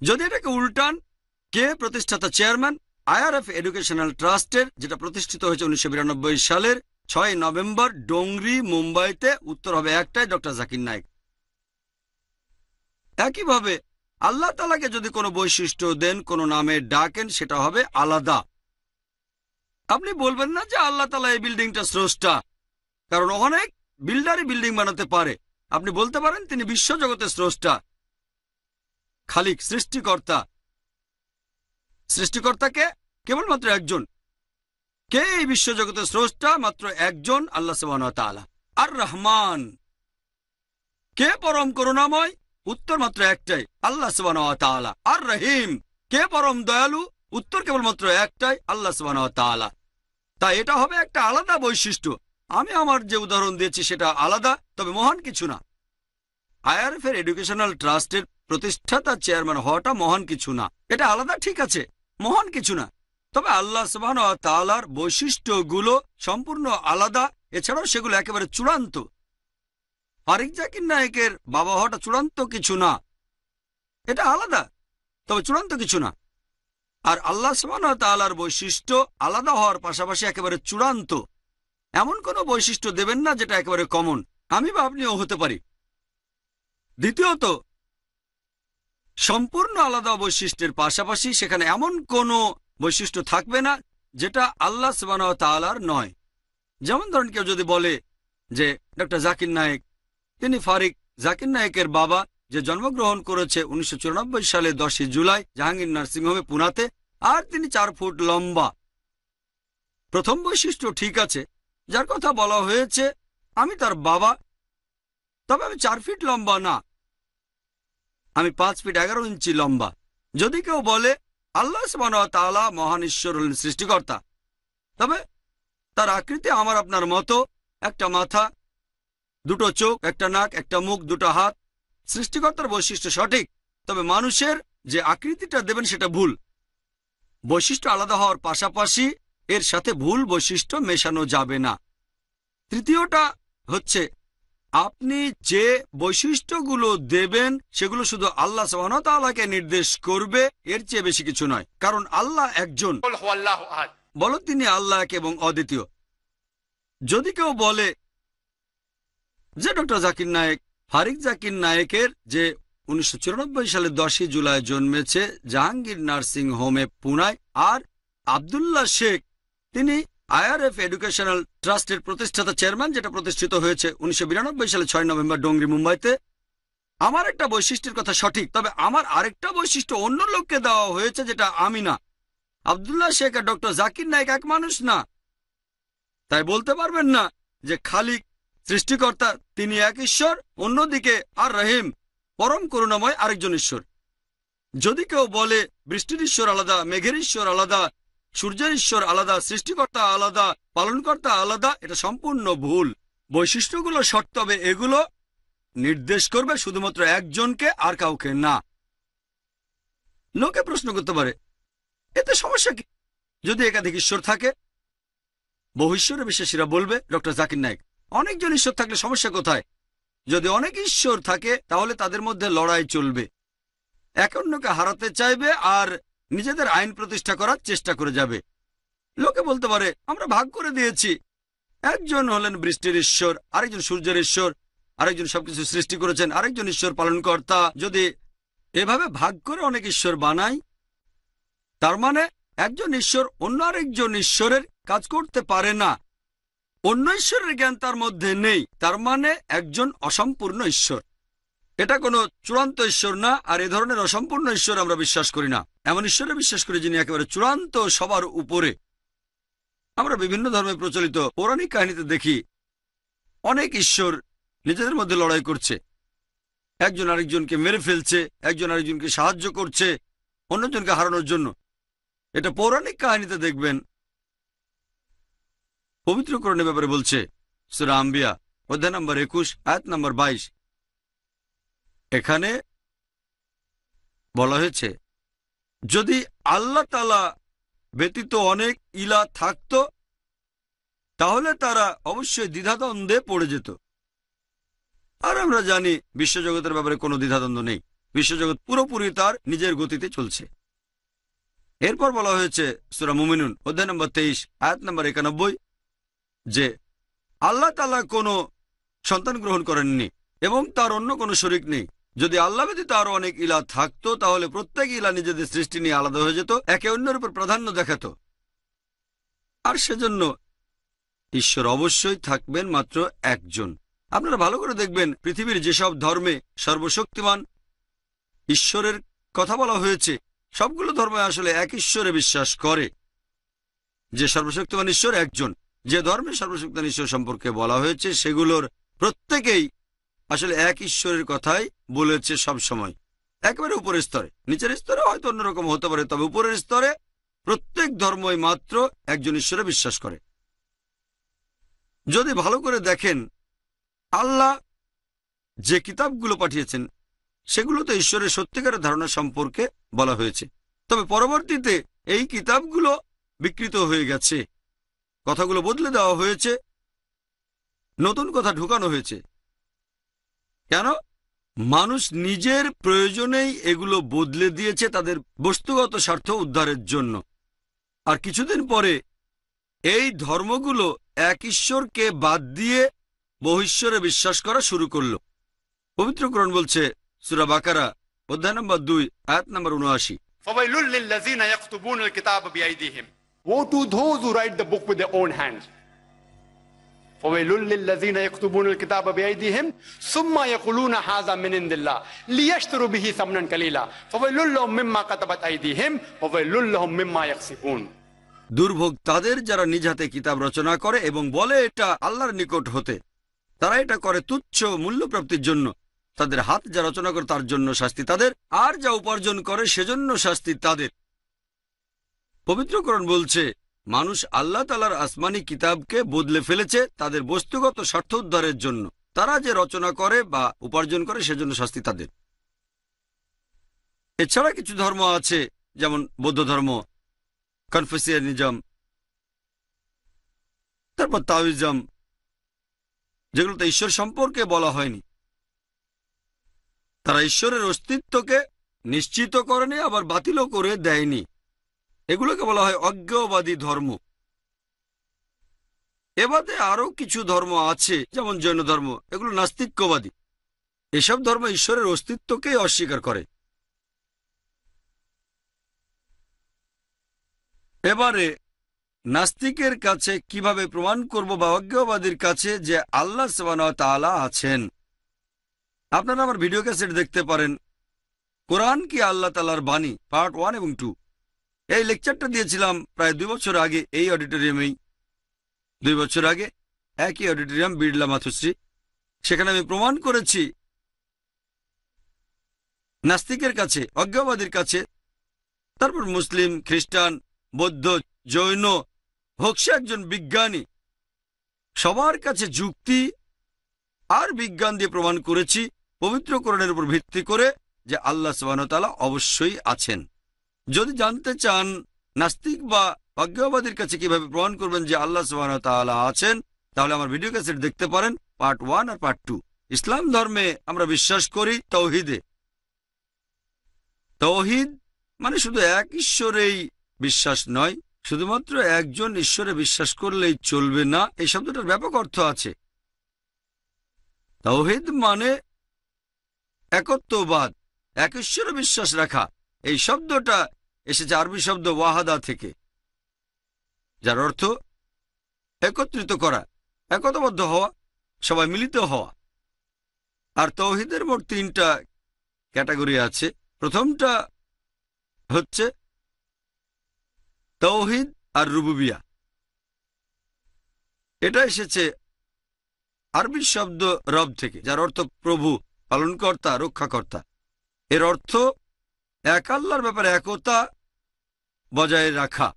যদি এটাকে উল্টান, কে প্রতিষ্ঠাতা চেয়ারম্যান IRF এডুকেশনাল ট্রাস্টের, যেটা প্রতিষ্ঠিত হয়েছে 1992 সালের 6 নভেম্বর ডোংরি, মুম্বাইতে, উত্তর হবে একটাই, ডক্টর জাকির নায়েক। একইভাবে আল্লাহ তাআলাকে যদি কোনো বৈশিষ্ট্য দেন, কোনো নামে ডাকেন, সেটা হবে আলাদা। আপনি বলবেন না যে আল্লাহ তাআলা এই বিল্ডিংটা স্রষ্টা, কারণ অনেক বিল্ডারই বিল্ডিং বানাতে পারে। আপনি বলতে পারেন তিনি বিশ্বজগতের স্রষ্টা, খালিক, সৃষ্টিকর্তা। সৃষ্টিকর্তাকে কেবলমাত্র একজন। কে এই বিশ্বজগতের স্রষ্টা? মাত্র একজন, আল্লাহ সুবহানাহু ওয়া তাআলা। আর রহমান কে পরম করুণাময়? উত্তর মাত্র একটাই, আল্লাহ সুবহানাহু ওয়া তাআলা। আর রহিম কে পরম দয়ালু? উত্তর কেবলমাত্র একটাই, আল্লাহ সুবহানাহু ওয়া তাআলা। তাই এটা হবে একটা আলাদা বৈশিষ্ট্য। আমি আমার যে উদাহরণ দিয়েছি সেটা আলাদা, তবে মহান কিছু না। IRF এর এডুকেশনাল ট্রাস্টের প্রতিষ্ঠাতা চেয়ারম্যান হওয়াটা মহান কিছু না। এটা আলাদা, ঠিক আছে, মহান কিছু না। তবে আল্লাহ সুবহানাহু ওয়া তাআলার বৈশিষ্ট্যগুলো সম্পূর্ণ আলাদা। এছাড়াও সেগুলো একেবারে চূড়ান্ত। ফারিক জাকির নায়েকের বাবা হওয়াটা চূড়ান্ত কিছু না। এটা আলাদা, তবে চূড়ান্ত কিছু না। আর আল্লাহ সুবহানাহু ওয়া তাআলার বৈশিষ্ট্য আলাদা হওয়ার পাশাপাশি একেবারে চূড়ান্ত। এমন কোনো বৈশিষ্ট্য দেবেন না যেটা একেবারে কমন। আমি বা আপনিও হতে পারি। দ্বিতীয়ত, সম্পূর্ণ আলাদা বৈশিষ্ট্যের পাশাপাশি সেখানে এমন কোনো বৈশিষ্ট্য থাকবে না যেটা আল্লাহ সুবহানাহু ওয়া তাআলার নয়। যেমন ধরেন, কেউ যদি বলে যে ডক্টর জাকির নায়েক তিনি ফারিক জাকির নায়েকের বাবা, যে জন্মগ্রহণ করেছে 1994 সালে 10 জুলাই জাহাঙ্গীর নার্সিংহোমে পুনাতে, আর তিনি 4 ফুট লম্বা। প্রথম বৈশিষ্ট্য ঠিক আছে, যার কথা বলা হয়েছে আমি তার বাবা, তবে আমি 4 ফিট লম্বা না, আমি 5 ফিট 11 ইঞ্চি লম্বা। যদি কেউ বলে আল্লাহ সুবহানাহু ওয়া তাআলা মহান ঈশ্বর হলেন সৃষ্টিকর্তা, তবে তার আকৃতি আমার আপনার মতো, একটা মাথা, 2টো চোখ, একটা নাক, একটা মুখ, 2টো হাত। সৃষ্টিকর্তার বৈশিষ্ট্য সঠিক, তবে মানুষের যে আকৃতিটা দেবেন সেটা ভুল। বৈশিষ্ট্য আলাদা হওয়ার পাশাপাশি এর সাথে ভুল বৈশিষ্ট্য মেশানো যাবে না। তৃতীয়টা হচ্ছে আপনি যে বৈশিষ্ট্যগুলো দেবেন সেগুলো শুধু আল্লাহ সুবহানাহু ওয়া তাআলাকে নির্দেশ করবে, এর চেয়ে বেশি কিছু নয়। কারণ আল্লাহ একজন, বলো তিনি আল্লাহ এক এবং অদ্বিতীয়। যদি কেউ বলে যে ডক্টর জাকির নায়েক, ফারিক জাকির নায়েকের যে 1994 সালে 10 জুলাই জন্মেছে জাহাঙ্গীর নার্সিং হোমে পুনায়, আর আব্দুল্লাহ শেখ তিনি IRF এডুকেশনাল ট্রাস্টের প্রতিষ্ঠাতা চেয়ারম্যান, যেটা প্রতিষ্ঠিত হয়েছে 1992 সালে 6 নভেম্বর ডোংরি, মুম্বাইতে। আমার একটা বৈশিষ্ট্যের কথা সঠিক, তবে আমার আরেকটা বৈশিষ্ট্য অন্য লোককে দেওয়া হয়েছে যেটা আমি না। আব্দুল্লাহ শেখ আর ডক্টর জাকির নায়েক এক মানুষ না, তাই বলতে পারবেন না যে খালিক সৃষ্টিকর্তা তিনি এক ঈশ্বর, অন্যদিকে আর রহিম পরম করুণাময় আরেকজন ঈশ্বর। যদি কেউ বলে বৃষ্টির ঈশ্বর আলাদা, মেঘের ঈশ্বর আলাদা, সূর্যের ঈশ্বর আলাদা, সৃষ্টিকর্তা আলাদা, পালনকর্তা আলাদা, এটা সম্পূর্ণ ভুল। বৈশিষ্ট্যগুলো সত্য, তবে এগুলো নির্দেশ করবে শুধুমাত্র একজনকে, আর কাউকে না। লোকে প্রশ্ন করতে পারে এতে সমস্যা কি যদি একাধিক ঈশ্বর থাকে? বহু ঈশ্বরে বিশ্বাসীরা বলবে ডক্টর জাকির নায়েক, অনেকজন ঈশ্বর থাকলে সমস্যা কোথায়? যদি অনেক ঈশ্বর থাকে তাহলে তাদের মধ্যে লড়াই চলবে, একে অন্যকে হারাতে চাইবে আর নিজেদের আইন প্রতিষ্ঠা করার চেষ্টা করে যাবে। লোকে বলতে পারে আমরা ভাগ করে দিয়েছি, একজন হলেন বৃষ্টির ঈশ্বর, আরেকজন সূর্যের ঈশ্বর, আরেকজন সবকিছু সৃষ্টি করেছেন, আরেকজন ঈশ্বর পালনকর্তা। যদি এভাবে ভাগ করে অনেক ঈশ্বর বানাই, তার মানে একজন ঈশ্বর অন্য আরেকজন ঈশ্বরের কাজ করতে পারে না, অন্য ঈশ্বরের জ্ঞান তার মধ্যে নেই, তার মানে একজন অসম্পূর্ণ ঈশ্বর। এটা কোনো চূড়ান্ত ঈশ্বর না, আর এ ধরনের অসম্পূর্ণ ঈশ্বর আমরা বিশ্বাস করি না। এমন ঈশ্বরে বিশ্বাস করি যিনি একেবারে চূড়ান্ত, সবার উপরে। আমরা বিভিন্ন ধর্মে প্রচলিত পৌরাণিক কাহিনীতে দেখি অনেক ঈশ্বর নিজেদের মধ্যে লড়াই করছে, একজন আরেকজনকে মেরে ফেলছে, একজন আরেকজনকে সাহায্য করছে অন্যজনকে হারানোর জন্য। এটা পৌরাণিক কাহিনীতে দেখবেন। পবিত্রকরণের ব্যাপারে বলছে সূরা আম্বিয়া অধ্যায় নম্বর 21 আয়াত নম্বর 22। এখানে বলা হয়েছে যদি আল্লাহ তাআলা ব্যতীত অনেক ইলাহ থাকত তাহলে তারা অবশ্যই দ্বিধাদ্বন্দ্বে পড়ে যেত। আর আমরা জানি বিশ্বজগতের ব্যাপারে কোনো দ্বিধাদ্বন্দ্ব নেই, বিশ্বজগৎ পুরোপুরি তার নিজের গতিতে চলছে। এরপর বলা হয়েছে সূরা মুমিনুন অধ্যায় নম্বর 23 আয়াত নম্বর 91 যে আল্লাহ তাআলা কোনো সন্তান গ্রহণ করেননি এবং তার অন্য কোনো শরীক নেই। যদি আল্লাহ ব্যতীত আরো অনেক ইলাহ থাকতো তাহলে প্রত্যেক ইলাহ নিজেদের সৃষ্টি নিয়ে আলাদা হয়ে যেত, একে অন্যের উপর প্রাধান্য দেখাতো। আর সেজন্য ঈশ্বর অবশ্যই থাকবেন মাত্র একজন। আপনারা ভালো করে দেখবেন পৃথিবীর যেসব ধর্মে সর্বশক্তিমান ঈশ্বরের কথা বলা হয়েছে সবগুলো ধর্ম আসলে এক ঈশ্বরে বিশ্বাস করে, যে সর্বশক্তিমান ঈশ্বর একজন। যে ধর্মে সর্বশক্তিমান ঈশ্বর সম্পর্কে বলা হয়েছে সেগুলোর প্রত্যেকেই আসলে এক ঈশ্বরের কথাই বলেছে সব সময়। একেবারে উপরের স্তরে, নিচের স্তরে হয়তো অন্যরকম হতে পারে, তবে উপরের স্তরে প্রত্যেক ধর্মই মাত্র একজন ঈশ্বরে বিশ্বাস করে। যদি ভালো করে দেখেন আল্লাহ যে কিতাবগুলো পাঠিয়েছেন সেগুলোতে ঈশ্বরের সত্যিকারের ধারণা সম্পর্কে বলা হয়েছে, তবে পরবর্তীতে এই কিতাবগুলো বিকৃত হয়ে গেছে, কথাগুলো বদলে দেওয়া হয়েছে, নতুন কথা ঢুকানো হয়েছে। কেন? মানুষ নিজের প্রয়োজনেই এগুলো বদলে দিয়েছে তাদের বস্তুগত স্বার্থ উদ্ধারের জন্য। আর কিছুদিন পরে এই ধর্মগুলো এক ঈশ্বরকে বাদ দিয়ে বহু ঈশ্বরে বিশ্বাস করা শুরু করলো। পবিত্র কোরআন বলছে সূরা বাকারা অধ্যায় নম্বর 2 আয়াত নম্বর 79 ফাওয়াইলুল লিল্লাযিনা ইয়াকতুবুনাল কিতাবা বিআইদিহিম, woe to those who write the book with their own hands. فويل للذين يكتبون الكتاب بأيديهم ثم يقولون هذا من عند الله ليشتروا به ثمنا قليلا فويل لهم مما كتبت أيديهم وويل لهم مما يكسبون। দুর্ভোগ তাদের যারা নিজ হাতে কিতাব রচনা করে এবং বলে এটা আল্লাহর নিকট হতে। তারা এটা করে তুচ্ছ মূল্যপ্রাপ্তির জন্য। তাদের হাত যা রচনা করে তার জন্য শাস্তি তাদের, আর যা উপার্জন করে সেজন্য শাস্তি তাদের। পবিত্র কোরআন বলছে মানুষ আল্লাহ তাআলার আসমানি কিতাবকে বদলে ফেলেছে তাদের বস্তুগত স্বার্থ উদ্ধারের জন্য। তারা যে রচনা করে বা উপার্জন করে সেজন্য শাস্তি তাদের। এছাড়া কিছু ধর্ম আছে যেমন বৌদ্ধ ধর্ম, কনফুসিয়ানিজম, তারপর তাওইজম, যেগুলোতে ঈশ্বর সম্পর্কে বলা হয়নি। তারা ঈশ্বরের অস্তিত্বকে নিশ্চিত করেনি আবার বাতিলও করে দেয়নি। এগুলোকে বলা হয় অজ্ঞেয়বাদী ধর্ম। এবাদে আরো কিছু ধর্ম আছে যেমন জৈন ধর্ম, এগুলো নাস্তিক্যবাদী। এসব ধর্ম ঈশ্বরের অস্তিত্বকেই অস্বীকার করে। এবারে নাস্তিকের কাছে কিভাবে প্রমাণ করব বা অজ্ঞেয়বাদীর কাছে যে আল্লাহ সুবহানাহু ওয়া তাআলা আছেন? আপনারা আমার ভিডিও ক্যাসেট দেখতে পারেন, কোরআন কি আল্লাহ তাআলার বাণী, পার্ট 1 এবং 2। এই লেকচারটা দিয়েছিলাম প্রায় 2 বছর আগে এই অডিটোরিয়ামেই। 2 বছর আগে একই অডিটোরিয়াম, বিড়লা মাথুশ্রী। সেখানে আমি প্রমাণ করেছি নাস্তিকের কাছে, অজ্ঞেয়বাদীর কাছে, তারপর মুসলিম, খ্রিস্টান, বৌদ্ধ, জৈন, হোক সে একজন বিজ্ঞানী, সবার কাছে যুক্তি আর বিজ্ঞান দিয়ে প্রমাণ করেছি পবিত্র কোরআনের উপর ভিত্তি করে যে আল্লাহ সুবহানাহু ওয়া তাআলা অবশ্যই আছেন। যদি জানতে চান নাস্তিক বা অজ্ঞেয়বাদীর কাছে কিভাবে প্রমাণ করবেন যে আল্লাহ সুবহানাহু ওয়া তাআলা আছেন, তাহলে আমার ভিডিও ক্যাসেট দেখতে পারেন, পার্ট 1 আর পার্ট 2। ইসলাম ধর্মে আমরা বিশ্বাস করি তাওহীদে। তাওহীদ মানে শুধু এক ঈশ্বরেই বিশ্বাস নয়, শুধুমাত্র একজন ঈশ্বরে বিশ্বাস করলেই চলবে না, এই শব্দটার ব্যাপক অর্থ আছে। তাওহীদ মানে একত্ববাদ, এক ঈশ্বরে বিশ্বাস রাখা। এই শব্দটা এসেছে আরবি শব্দ ওয়াহাদা থেকে, যার অর্থ একত্রিত করা, একতাবদ্ধ হওয়া, সবাই মিলিত হওয়া। আর তাওহীদের মোট 3টা ক্যাটাগরি আছে। প্রথমটা হচ্ছে তাওহীদ আর রুবুবিয়া। এটা এসেছে আরবি শব্দ রব থেকে, যার অর্থ প্রভু, পালনকর্তা, রক্ষাকর্তা। এর অর্থ এক আল্লাহর ব্যাপারে একতা বজায় রাখা।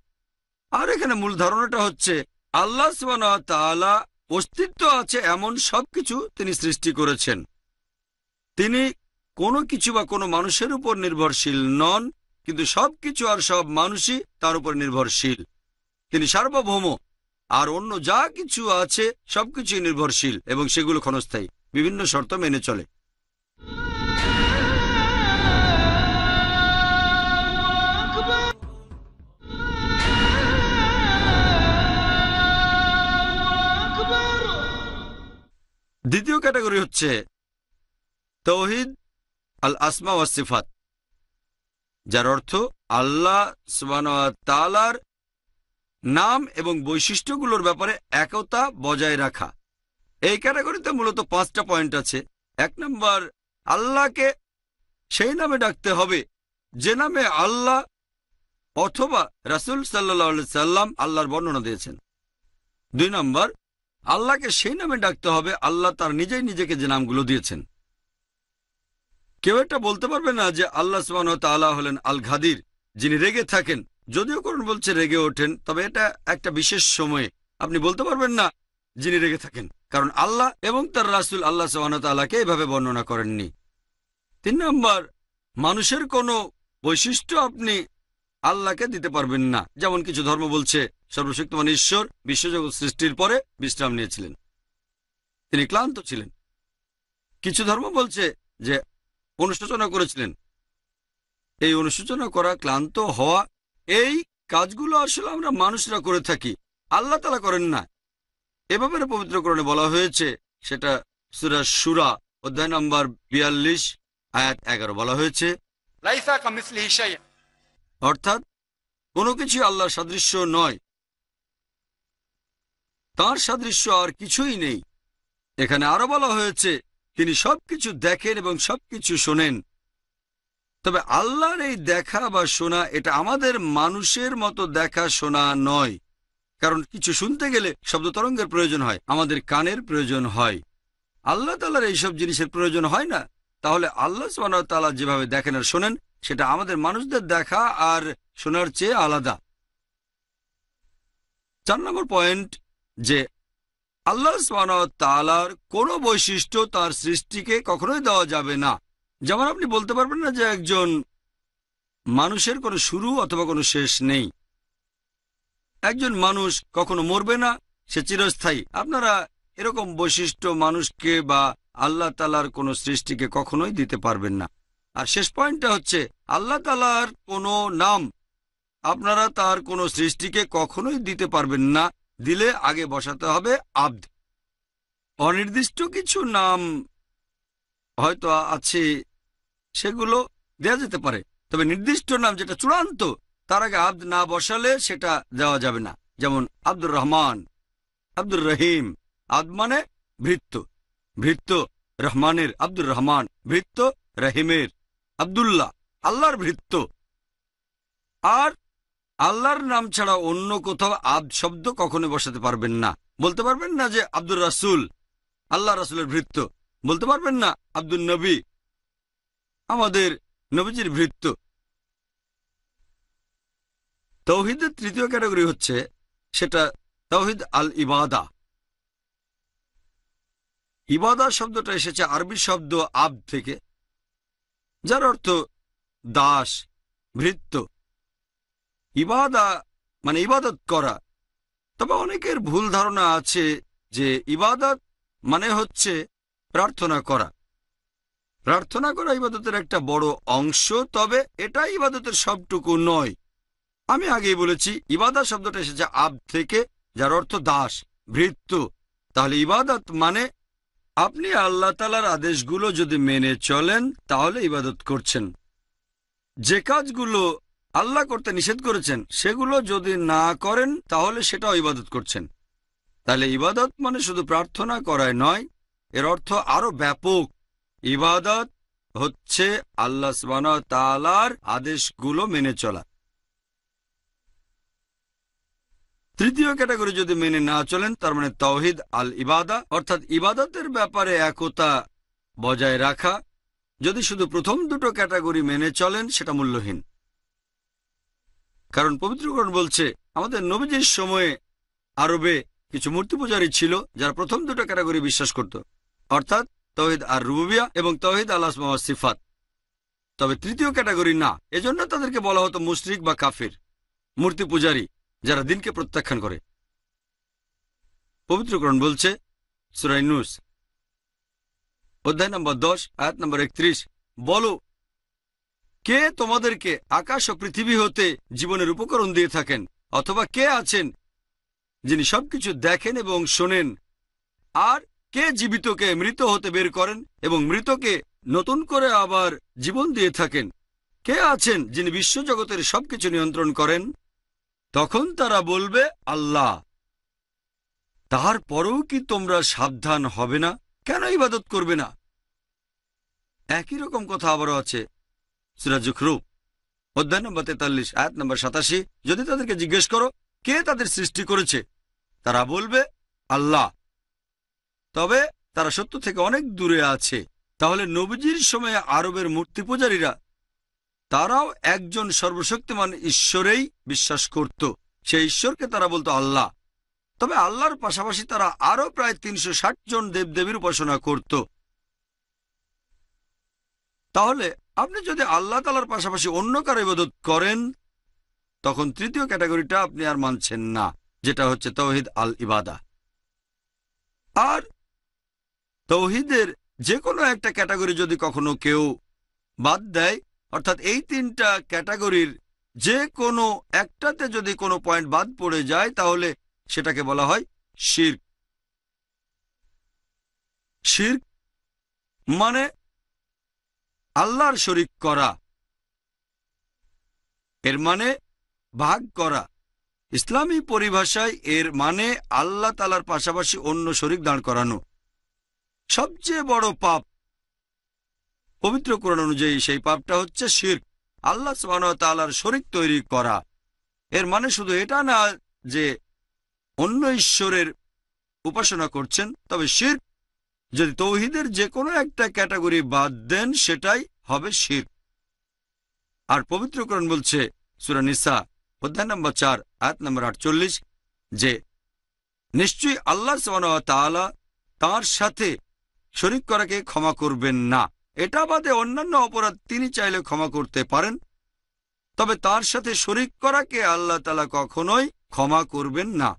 আর এখানে মূল ধারণাটা হচ্ছে আল্লাহ সুবহানাহু ওয়া তাআলা অস্তিত্ব আছে এমন সবকিছু তিনি সৃষ্টি করেছেন। তিনি কোনো কিছু বা কোনো মানুষের উপর নির্ভরশীল নন, কিন্তু সবকিছু আর সব মানুষই তার উপর নির্ভরশীল। তিনি সার্বভৌম, আর অন্য যা কিছু আছে সবকিছুই নির্ভরশীল এবং সেগুলো ক্ষণস্থায়ী, বিভিন্ন শর্ত মেনে চলে। দ্বিতীয় ক্যাটাগরি হচ্ছে তাওহীদ আল আসমা ওয়াস সিফাত, যার অর্থ আল্লাহ সুবহানাহু ওয়া তাআলার নাম এবং বৈশিষ্ট্যগুলোর ব্যাপারে একতা বজায় রাখা। এই ক্যাটাগরিতে মূলত 5টা পয়েন্ট আছে। 1 নম্বর, আল্লাহকে সেই নামে ডাকতে হবে যে নামে আল্লাহ অথবা রাসূল সাল্লাল্লাহু আলাইহি সাল্লাম আল্লাহর বর্ণনা দিয়েছেন। 2 নম্বর, আল্লাহকে সেই নামে ডাকতে হবে আল্লাহ তার নিজেই নিজেকে যে নামগুলো দিয়েছেন। কেউ এটা বলতে পারবে না যে আল্লাহ সুবহানাহু ওয়া তাআলা হলেন আল ঘাদির, যিনি রেগে থাকেন। যদিও কোরআন বলছে রেগে ওঠেন, তবে এটা একটা বিশেষ সময়ে। আপনি বলতে পারবেন না যিনি রেগে থাকেন, কারণ আল্লাহ এবং তার রাসূল আল্লাহ সুবহানাহু ওয়া তাআলাকে এভাবে বর্ণনা করেননি। 3 নম্বর, মানুষের কোনো বৈশিষ্ট্য আপনি আল্লাহকে দিতে পারবেন না। যেমন কিছু ধর্ম বলছে সর্বশক্তিমান ঈশ্বর বিশ্বজগৎ সৃষ্টির পরে বিশ্রাম নিয়েছিলেন, তিনি ক্লান্ত ছিলেন। কিছু ধর্ম বলছে যে অনুশোচনা করেছিলেন। এই অনুশোচনা করা, ক্লান্ত হওয়া, এই কাজগুলো আসলে আমরা মানুষরা করে থাকি, আল্লাহ তাআলা করেন না। এ ব্যাপারে পবিত্র কোরআনে বলা হয়েছে, সেটা সূরা শূরা অধ্যায় নম্বর 42 আয়াত 11 বলা হয়েছে, লাইসা কামিসলিহি শাই, অর্থাৎ কোনো কিছু আল্লাহর সাদৃশ্য নয়। তাঁর সাদৃশ্য আর কিছুই নেই। এখানে আরো বলা হয়েছে তিনি সবকিছু দেখেন এবং সবকিছু শোনেন। তবে আল্লাহর এই দেখা বা শোনা এটা আমাদের মানুষের মতো দেখা শোনা নয়, কারণ কিছু শুনতে গেলে শব্দ তরঙ্গের প্রয়োজন হয়, আমাদের কানের প্রয়োজন হয়। আল্লাহ তাআলার এইসব জিনিসের প্রয়োজন হয় না। তাহলে আল্লাহ সুবহানাহু ওয়া তাআলা যেভাবে দেখেন আর শোনেন সেটা আমাদের মানুষদের দেখা আর শোনার চেয়ে আলাদা। 4 নম্বর পয়েন্ট, যে আল্লাহ সুবহানাহু ওয়া তাআলার কোনো বৈশিষ্ট্য তার সৃষ্টিকে কখনোই দেওয়া যাবে না। যেমন আপনি বলতে পারবেন না যে একজন মানুষের কোনো শুরু অথবা কোনো শেষ নেই। একজন মানুষ কখনো মরবে না, সে চিরস্থায়ী। আপনারা এরকম বৈশিষ্ট্য মানুষকে বা আল্লাহ তাআলার কোনো সৃষ্টিকে কখনোই দিতে পারবেন না। আর শেষ পয়েন্টটা হচ্ছে আল্লাহ তাআলার কোনো নাম আপনারা তার কোনো সৃষ্টিকে কখনোই দিতে পারবেন না। দিলে আগে বসাতে হবে আব্দ। অনির্দিষ্ট কিছু নাম হয়তো আছে, সেগুলো দেয়া যেতে পারে, তবে নির্দিষ্ট নাম যেটা চূড়ান্ত তার আগে আব্দ না বসালে সেটা দেওয়া যাবে না। যেমন আব্দুর রহমান, আব্দুর রহিম। আব্দ মানে ভৃত্য, ভৃত্য রহমানের, আব্দুর রহমান ভৃত্য রহিমের, আব্দুল্লাহ আল্লাহর ভৃত্য। আর আল্লাহর নাম ছাড়া অন্য কোথাও আব্দ শব্দ কখনো বসাতে পারবেন না। বলতে পারবেন না যে আব্দুর রাসূল, আল্লাহ রাসূলের ভৃত্য। বলতে পারবেন না আব্দুল নবী, আমাদের নবীজির ভৃত্য। তাওহীদের তৃতীয় ক্যাটাগরি হচ্ছে সেটা তাওহীদ আল ইবাদা। ইবাদা শব্দটা এসেছে আরবি শব্দ আব্দ থেকে, যার অর্থ দাস, ভৃত্য। ইবাদা মানে ইবাদত করা। তবে অনেকের ভুল ধারণা আছে যে ইবাদত মানে হচ্ছে প্রার্থনা করা। প্রার্থনা করা ইবাদতের একটা বড় অংশ, তবে এটা ইবাদতের সবটুকু নয়। আমি আগেই বলেছি ইবাদত শব্দটা এসেছে আব্দ থেকে, যার অর্থ দাস, ভৃত্য। তাহলে ইবাদত মানে আপনি আল্লাহ তাআলার আদেশগুলো যদি মেনে চলেন তাহলে ইবাদত করছেন। যে কাজগুলো আল্লাহ করতে নিষেধ করেছেন সেগুলো যদি না করেন তাহলে সেটাও ইবাদত করছেন। তাহলে ইবাদত মানে শুধু প্রার্থনা করায় নয়, এর অর্থ আরো ব্যাপক। ইবাদত হচ্ছে আল্লাহ সুবহানাহু ওয়া তাআলার আদেশগুলো মেনে চলা। তৃতীয় ক্যাটাগরি যদি মেনে না চলেন তার মানে তাওহীদ আল ইবাদা, অর্থাৎ ইবাদতের ব্যাপারে একতা বজায় রাখা। যদি শুধু প্রথম দুটো ক্যাটাগরি মেনে চলেন সেটা মূল্যহীন। কারণ পবিত্র কোরআন বলছে আমাদের নবীজির সময়ে আরবে কিছু মূর্তি পূজারী ছিল যারা প্রথম দুটো ক্যাটাগরি বিশ্বাস করত, অর্থাৎ তাওহীদ আর রুবুবিয়া এবং তাওহীদ আল আসমা ওয়াস সিফাত। তবে তৃতীয় ক্যাটাগরি না, এজন্য তাদেরকে বলা হতো মুশরিক বা কাফির, মূর্তি পূজারী যারা দিনকে প্রত্যাখ্যান করে। পবিত্র কোরআন বলছে সূরা ইউনূস অধ্যায় নম্বর 10 আয়াত নম্বর 31, বলো কে তোমাদেরকে আকাশ ও পৃথিবী হতে জীবনের উপকরণ দিয়ে থাকেন, অথবা কে আছেন যিনি সবকিছু দেখেন এবং শোনেন, আর কে জীবিতকে মৃত হতে বের করেন এবং মৃতকে নতুন করে আবার জীবন দিয়ে থাকেন, কে আছেন যিনি বিশ্বজগতের সবকিছু নিয়ন্ত্রণ করেন। তখন তারা বলবে আল্লাহ। তারপরেও কি তোমরা সাবধান হবে না? কেন ইবাদত করবে না? একই রকম কথা আবারও আছে সূরা যুখরুফ অধ্যায় নম্বর 43 আয়াত নম্বর 87। যদি তাদেরকে জিজ্ঞেস করো কে তাদের সৃষ্টি করেছে, তারা বলবে আল্লাহ। তবে তারা সত্য থেকে অনেক দূরে আছে। তাহলে নবীজির সময়ে আরবের মূর্তি পূজারীরা তারাও একজন সর্বশক্তিমান ঈশ্বরেই বিশ্বাস করত। সেই ঈশ্বরকে তারা বলতো আল্লাহ। তবে আল্লাহর পাশাপাশি তারা আরো প্রায় 360 জন দেবদেবীর উপাসনা করত। তাহলে আপনি যদি আল্লাহ তাআলার পাশাপাশি অন্য কারো ইবাদত করেন তখন তৃতীয় ক্যাটাগরিটা আপনি আর মানছেন না, যেটা হচ্ছে তাওহীদ আল ইবাদা। আর তাওহীদের যে কোনো একটা ক্যাটাগরি যদি কখনো কেউ বাদ দেয়, অর্থাৎ এই তিনটা ক্যাটাগরির যে কোনো একটাতে যদি কোনো পয়েন্ট বাদ পড়ে যায় তাহলে সেটাকে বলা হয় শিরক। শিরক মানে আল্লাহর শরীক করা, এর মানে ভাগ করা। ইসলামী পরিভাষায় এর মানে আল্লাহ তাআলার পাশাপাশি অন্য শরীক দাঁড় করানো। সবচেয়ে বড় পাপ পবিত্র কোরআন অনুযায়ী সেই পাপটা হচ্ছে শিরক, আল্লাহ সুবহানাহু ওয়া তাআলার শরীক তৈরি করা। এর মানে শুধু এটা না যে অন্য ঈশ্বরের উপাসনা করছেন, তবে শিরক যদি তৌহিদের যে কোনো একটা ক্যাটাগরি বাদ দেন সেটাই হবে শিরক। আর পবিত্র কোরআন বলছে সূরা নিসা অধ্যায় নম্বর 4 আয়াত নম্বর 48 যে নিশ্চয়ই আল্লাহ সুবহানাহু ওয়া তাআলা তাঁর সাথে শরীক করাকে ক্ষমা করবেন না। এটা বাদে অন্যান্য অপরাধ তিনি চাইলে ক্ষমা করতে পারেন, তবে তার সাথে শরীক করাকে আল্লাহ তাআলা কখনোই ক্ষমা করবেন না।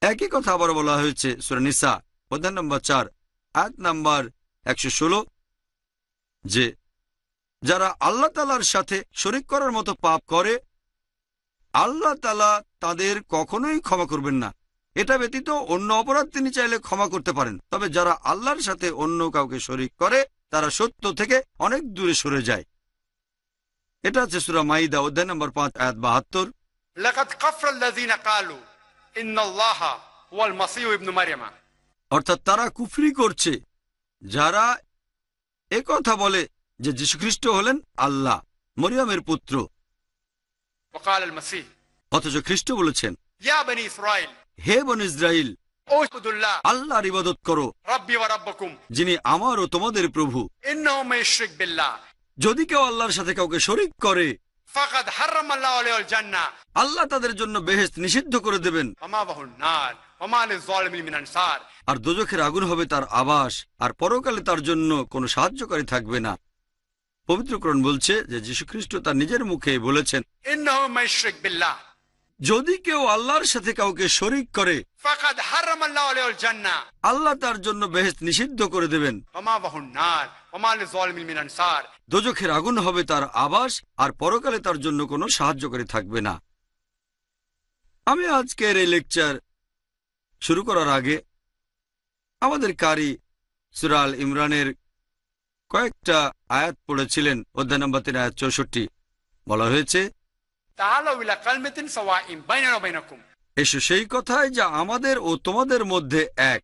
একই কথা আবার বলা হয়েছে সূরা নিসা অধ্যায় নম্বর 4 আয়াত নম্বর 116 যে যারা আল্লাহ তাআলার সাথে শরীক করার মতো পাপ করে আল্লাহ তাআলা তাদের কখনোই ক্ষমা করবেন না। এটা ব্যতীত অন্য অপরাধ তিনি চাইলে ক্ষমা করতে পারেন, তবে যারা আল্লাহর সাথে অন্য কাউকে শরীক করে তারা সত্য থেকে অনেক দূরে সরে যায়। এটা আছে সূরা মাইদা অধ্যায় নম্বর 5 আয়াত 72। লাকাদ কাফরাল্লাযীনা ক্বালু ইন্নাল্লাহা হুয়াল মাসীহু ইবনু মারইয়াম। অর্থাৎ তারা কুফরি করছে যারা একথা বলে যে যীশুখ্রিস্ট হলেন আল্লাহ, মরিয়মের পুত্র। ওয়াকাল আল মাসীহ, অথচ খ্রিস্ট বলেছেন ইয়া বনি ইসরাঈল, হে বনী ইসরাইল, উবুদুল্লাহ আল্লাহর ইবাদত করো, রাব্বি ওয়া রাব্বুকুম, যিনি আমার ও তোমাদের প্রভু। ইন্নাহু মান ইউশরিক বিল্লাহ, যদি কেউ আল্লাহর সাথে কাউকে শরীক করে ফাকাদ হারামাল্লাহু আলাইহিল জান্নাহ, আল্লাহ তাদের জন্য বেহেশত নিষিদ্ধ করে দেবেন, ওয়া মাওয়াহুন নার ওয়া মা লিয-যালিমিন মিন আনসার, আর দোজখের আগুন হবে তার আবাস, আর পরকালে তার জন্য কোনো সাহায্যকারী থাকবে না। পবিত্র কোরআন বলছে যে যীশুখ্রিস্ট তার নিজের মুখে বলেছেন ইন্নাহু মান ইউশরিক বিল্লাহ, যদি কেউ আল্লাহর সাথে কাউকে শরীক করে ফাকাদ হারামাল্লাহু আলাইহিল জান্নাহ, আল্লাহ তার জন্য বেহেশত নিষিদ্ধ করে দেবেন, ওয়া মাওয়াহুন নার ওয়া মা লিয-যালিমিন মিন আনসার, দোজখের আগুন হবে তার আবাস, আর পরকালে তার জন্য কোনো সাহায্যকারী থাকবে না। আমি আজকের এই লেকচার শুরু করার আগে আমাদের কারি সূরা আল ইমরানের কয়েকটা আয়াত পড়েছিলেন। অধ্যায় নম্বর 3 আয়াত 64 বলা হয়েছে তাআলাউ ইলা কালমাতিন সাওয়াইন বাইনানা ওয়া বাইনাকুম, এসো সেই কথায় যা আমাদের ও তোমাদের মধ্যে এক।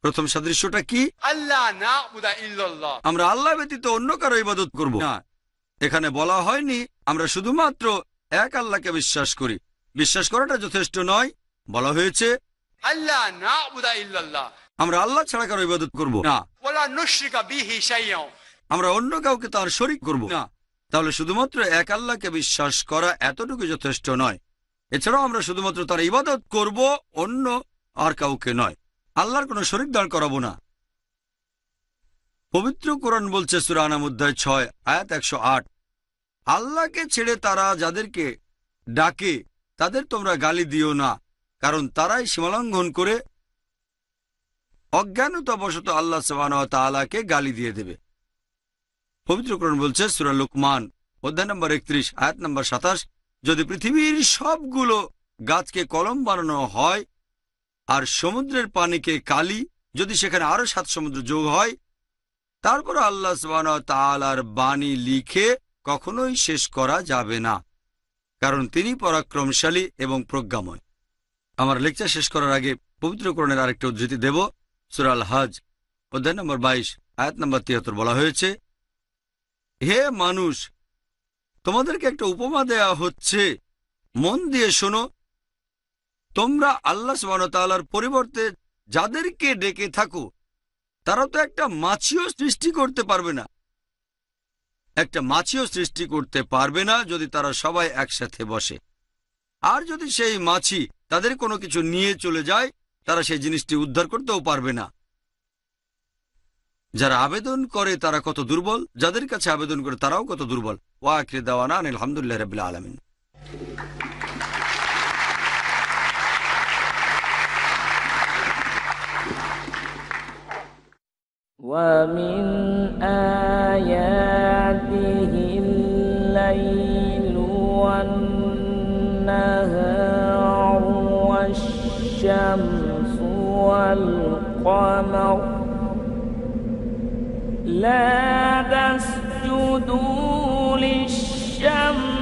প্রথম সাদৃশ্যটা কি? আল্লাহ না'বুদা ইল্লাল্লাহ, আমরা আল্লাহ ব্যতীত অন্য কারো ইবাদত করব না। এখানে বলা হয়নি আমরা শুধুমাত্র এক আল্লাহকে বিশ্বাস করি। বিশ্বাস করাটা যথেষ্ট নয়, বলা হয়েছে আল্লাহ না'বুদা ইল্লাল্লাহ, আমরা আল্লাহ ছাড়া কারো ইবাদত করব না, ওয়ালা নুশরিকা বিহি শাইআন, আমরা অন্য কাউকে তার শরীক করব না। তাহলে শুধুমাত্র এক আল্লাহকে বিশ্বাস করা এতটুকু যথেষ্ট নয়। এছাড়াও আমরা শুধুমাত্র তার ইবাদত করব, অন্য আর কাউকে নয়। আল্লাহর কোনো শরীক দাঁড় করাবো না। পবিত্র কোরআন বলছে সূরা আনাম অধ্যায় 6 আয়াত 108, আল্লাহকে ছেড়ে তারা যাদেরকে ডাকে তাদের তোমরা গালি দিও না, কারণ তারাই সীমালঙ্ঘন করে অজ্ঞানতাবশত আল্লাহ সুবহানাহু ওয়া তাআলাকে গালি দিয়ে দেবে। পবিত্র কোরআন বলছে সূরা লুকমান অধ্যায় নম্বর 31 আয়াত নম্বর 27, যদি পৃথিবীর সবগুলো গাছকে কলম বানানো হয় আর সমুদ্রের পানিকে কালি, যদি সেখানে আরো 7 সমুদ্র যোগ হয়, তারপর আল্লাহ সুবহানাহু ওয়া তাআলার বাণী লিখে কখনোই শেষ করা যাবে না, কারণ তিনি পরাক্রমশালী এবং প্রজ্ঞাময়। আমার লেকচার শেষ করার আগে পবিত্র কোরআনের আরেকটা উদ্ধৃতি দেব। সূরা আল হজ অধ্যায় নম্বর 22 আয়াত নম্বর 73 বলা হয়েছে, হে মানুষ, তোমাদেরকে একটা উপমা দেয়া হচ্ছে, মন দিয়ে শোনো। তোমরা আল্লাহ সুবহানাহু ওয়া তাআলার পরিবর্তে যাদেরকে ডেকে থাকো তারা তো একটা মাছিও সৃষ্টি করতে পারবে না। একটা মাছিও সৃষ্টি করতে পারবে না যদি তারা সবাই একসাথে বসে। আর যদি সেই মাছি তাদের কোনো কিছু নিয়ে চলে যায়, তারা সেই জিনিসটি উদ্ধার করতেও পারবে না। যারা আবেদন করে তারা কত দুর্বল, যাদের কাছে আবেদন করে তারাও কত দুর্বল। ওয়া আখিরু দাওয়ানা আলহামদুলিল্লাহি রাব্বিল আলামিন। ومن آياته الليل والنهار والشمس والقمر لا تسجدوا للشمس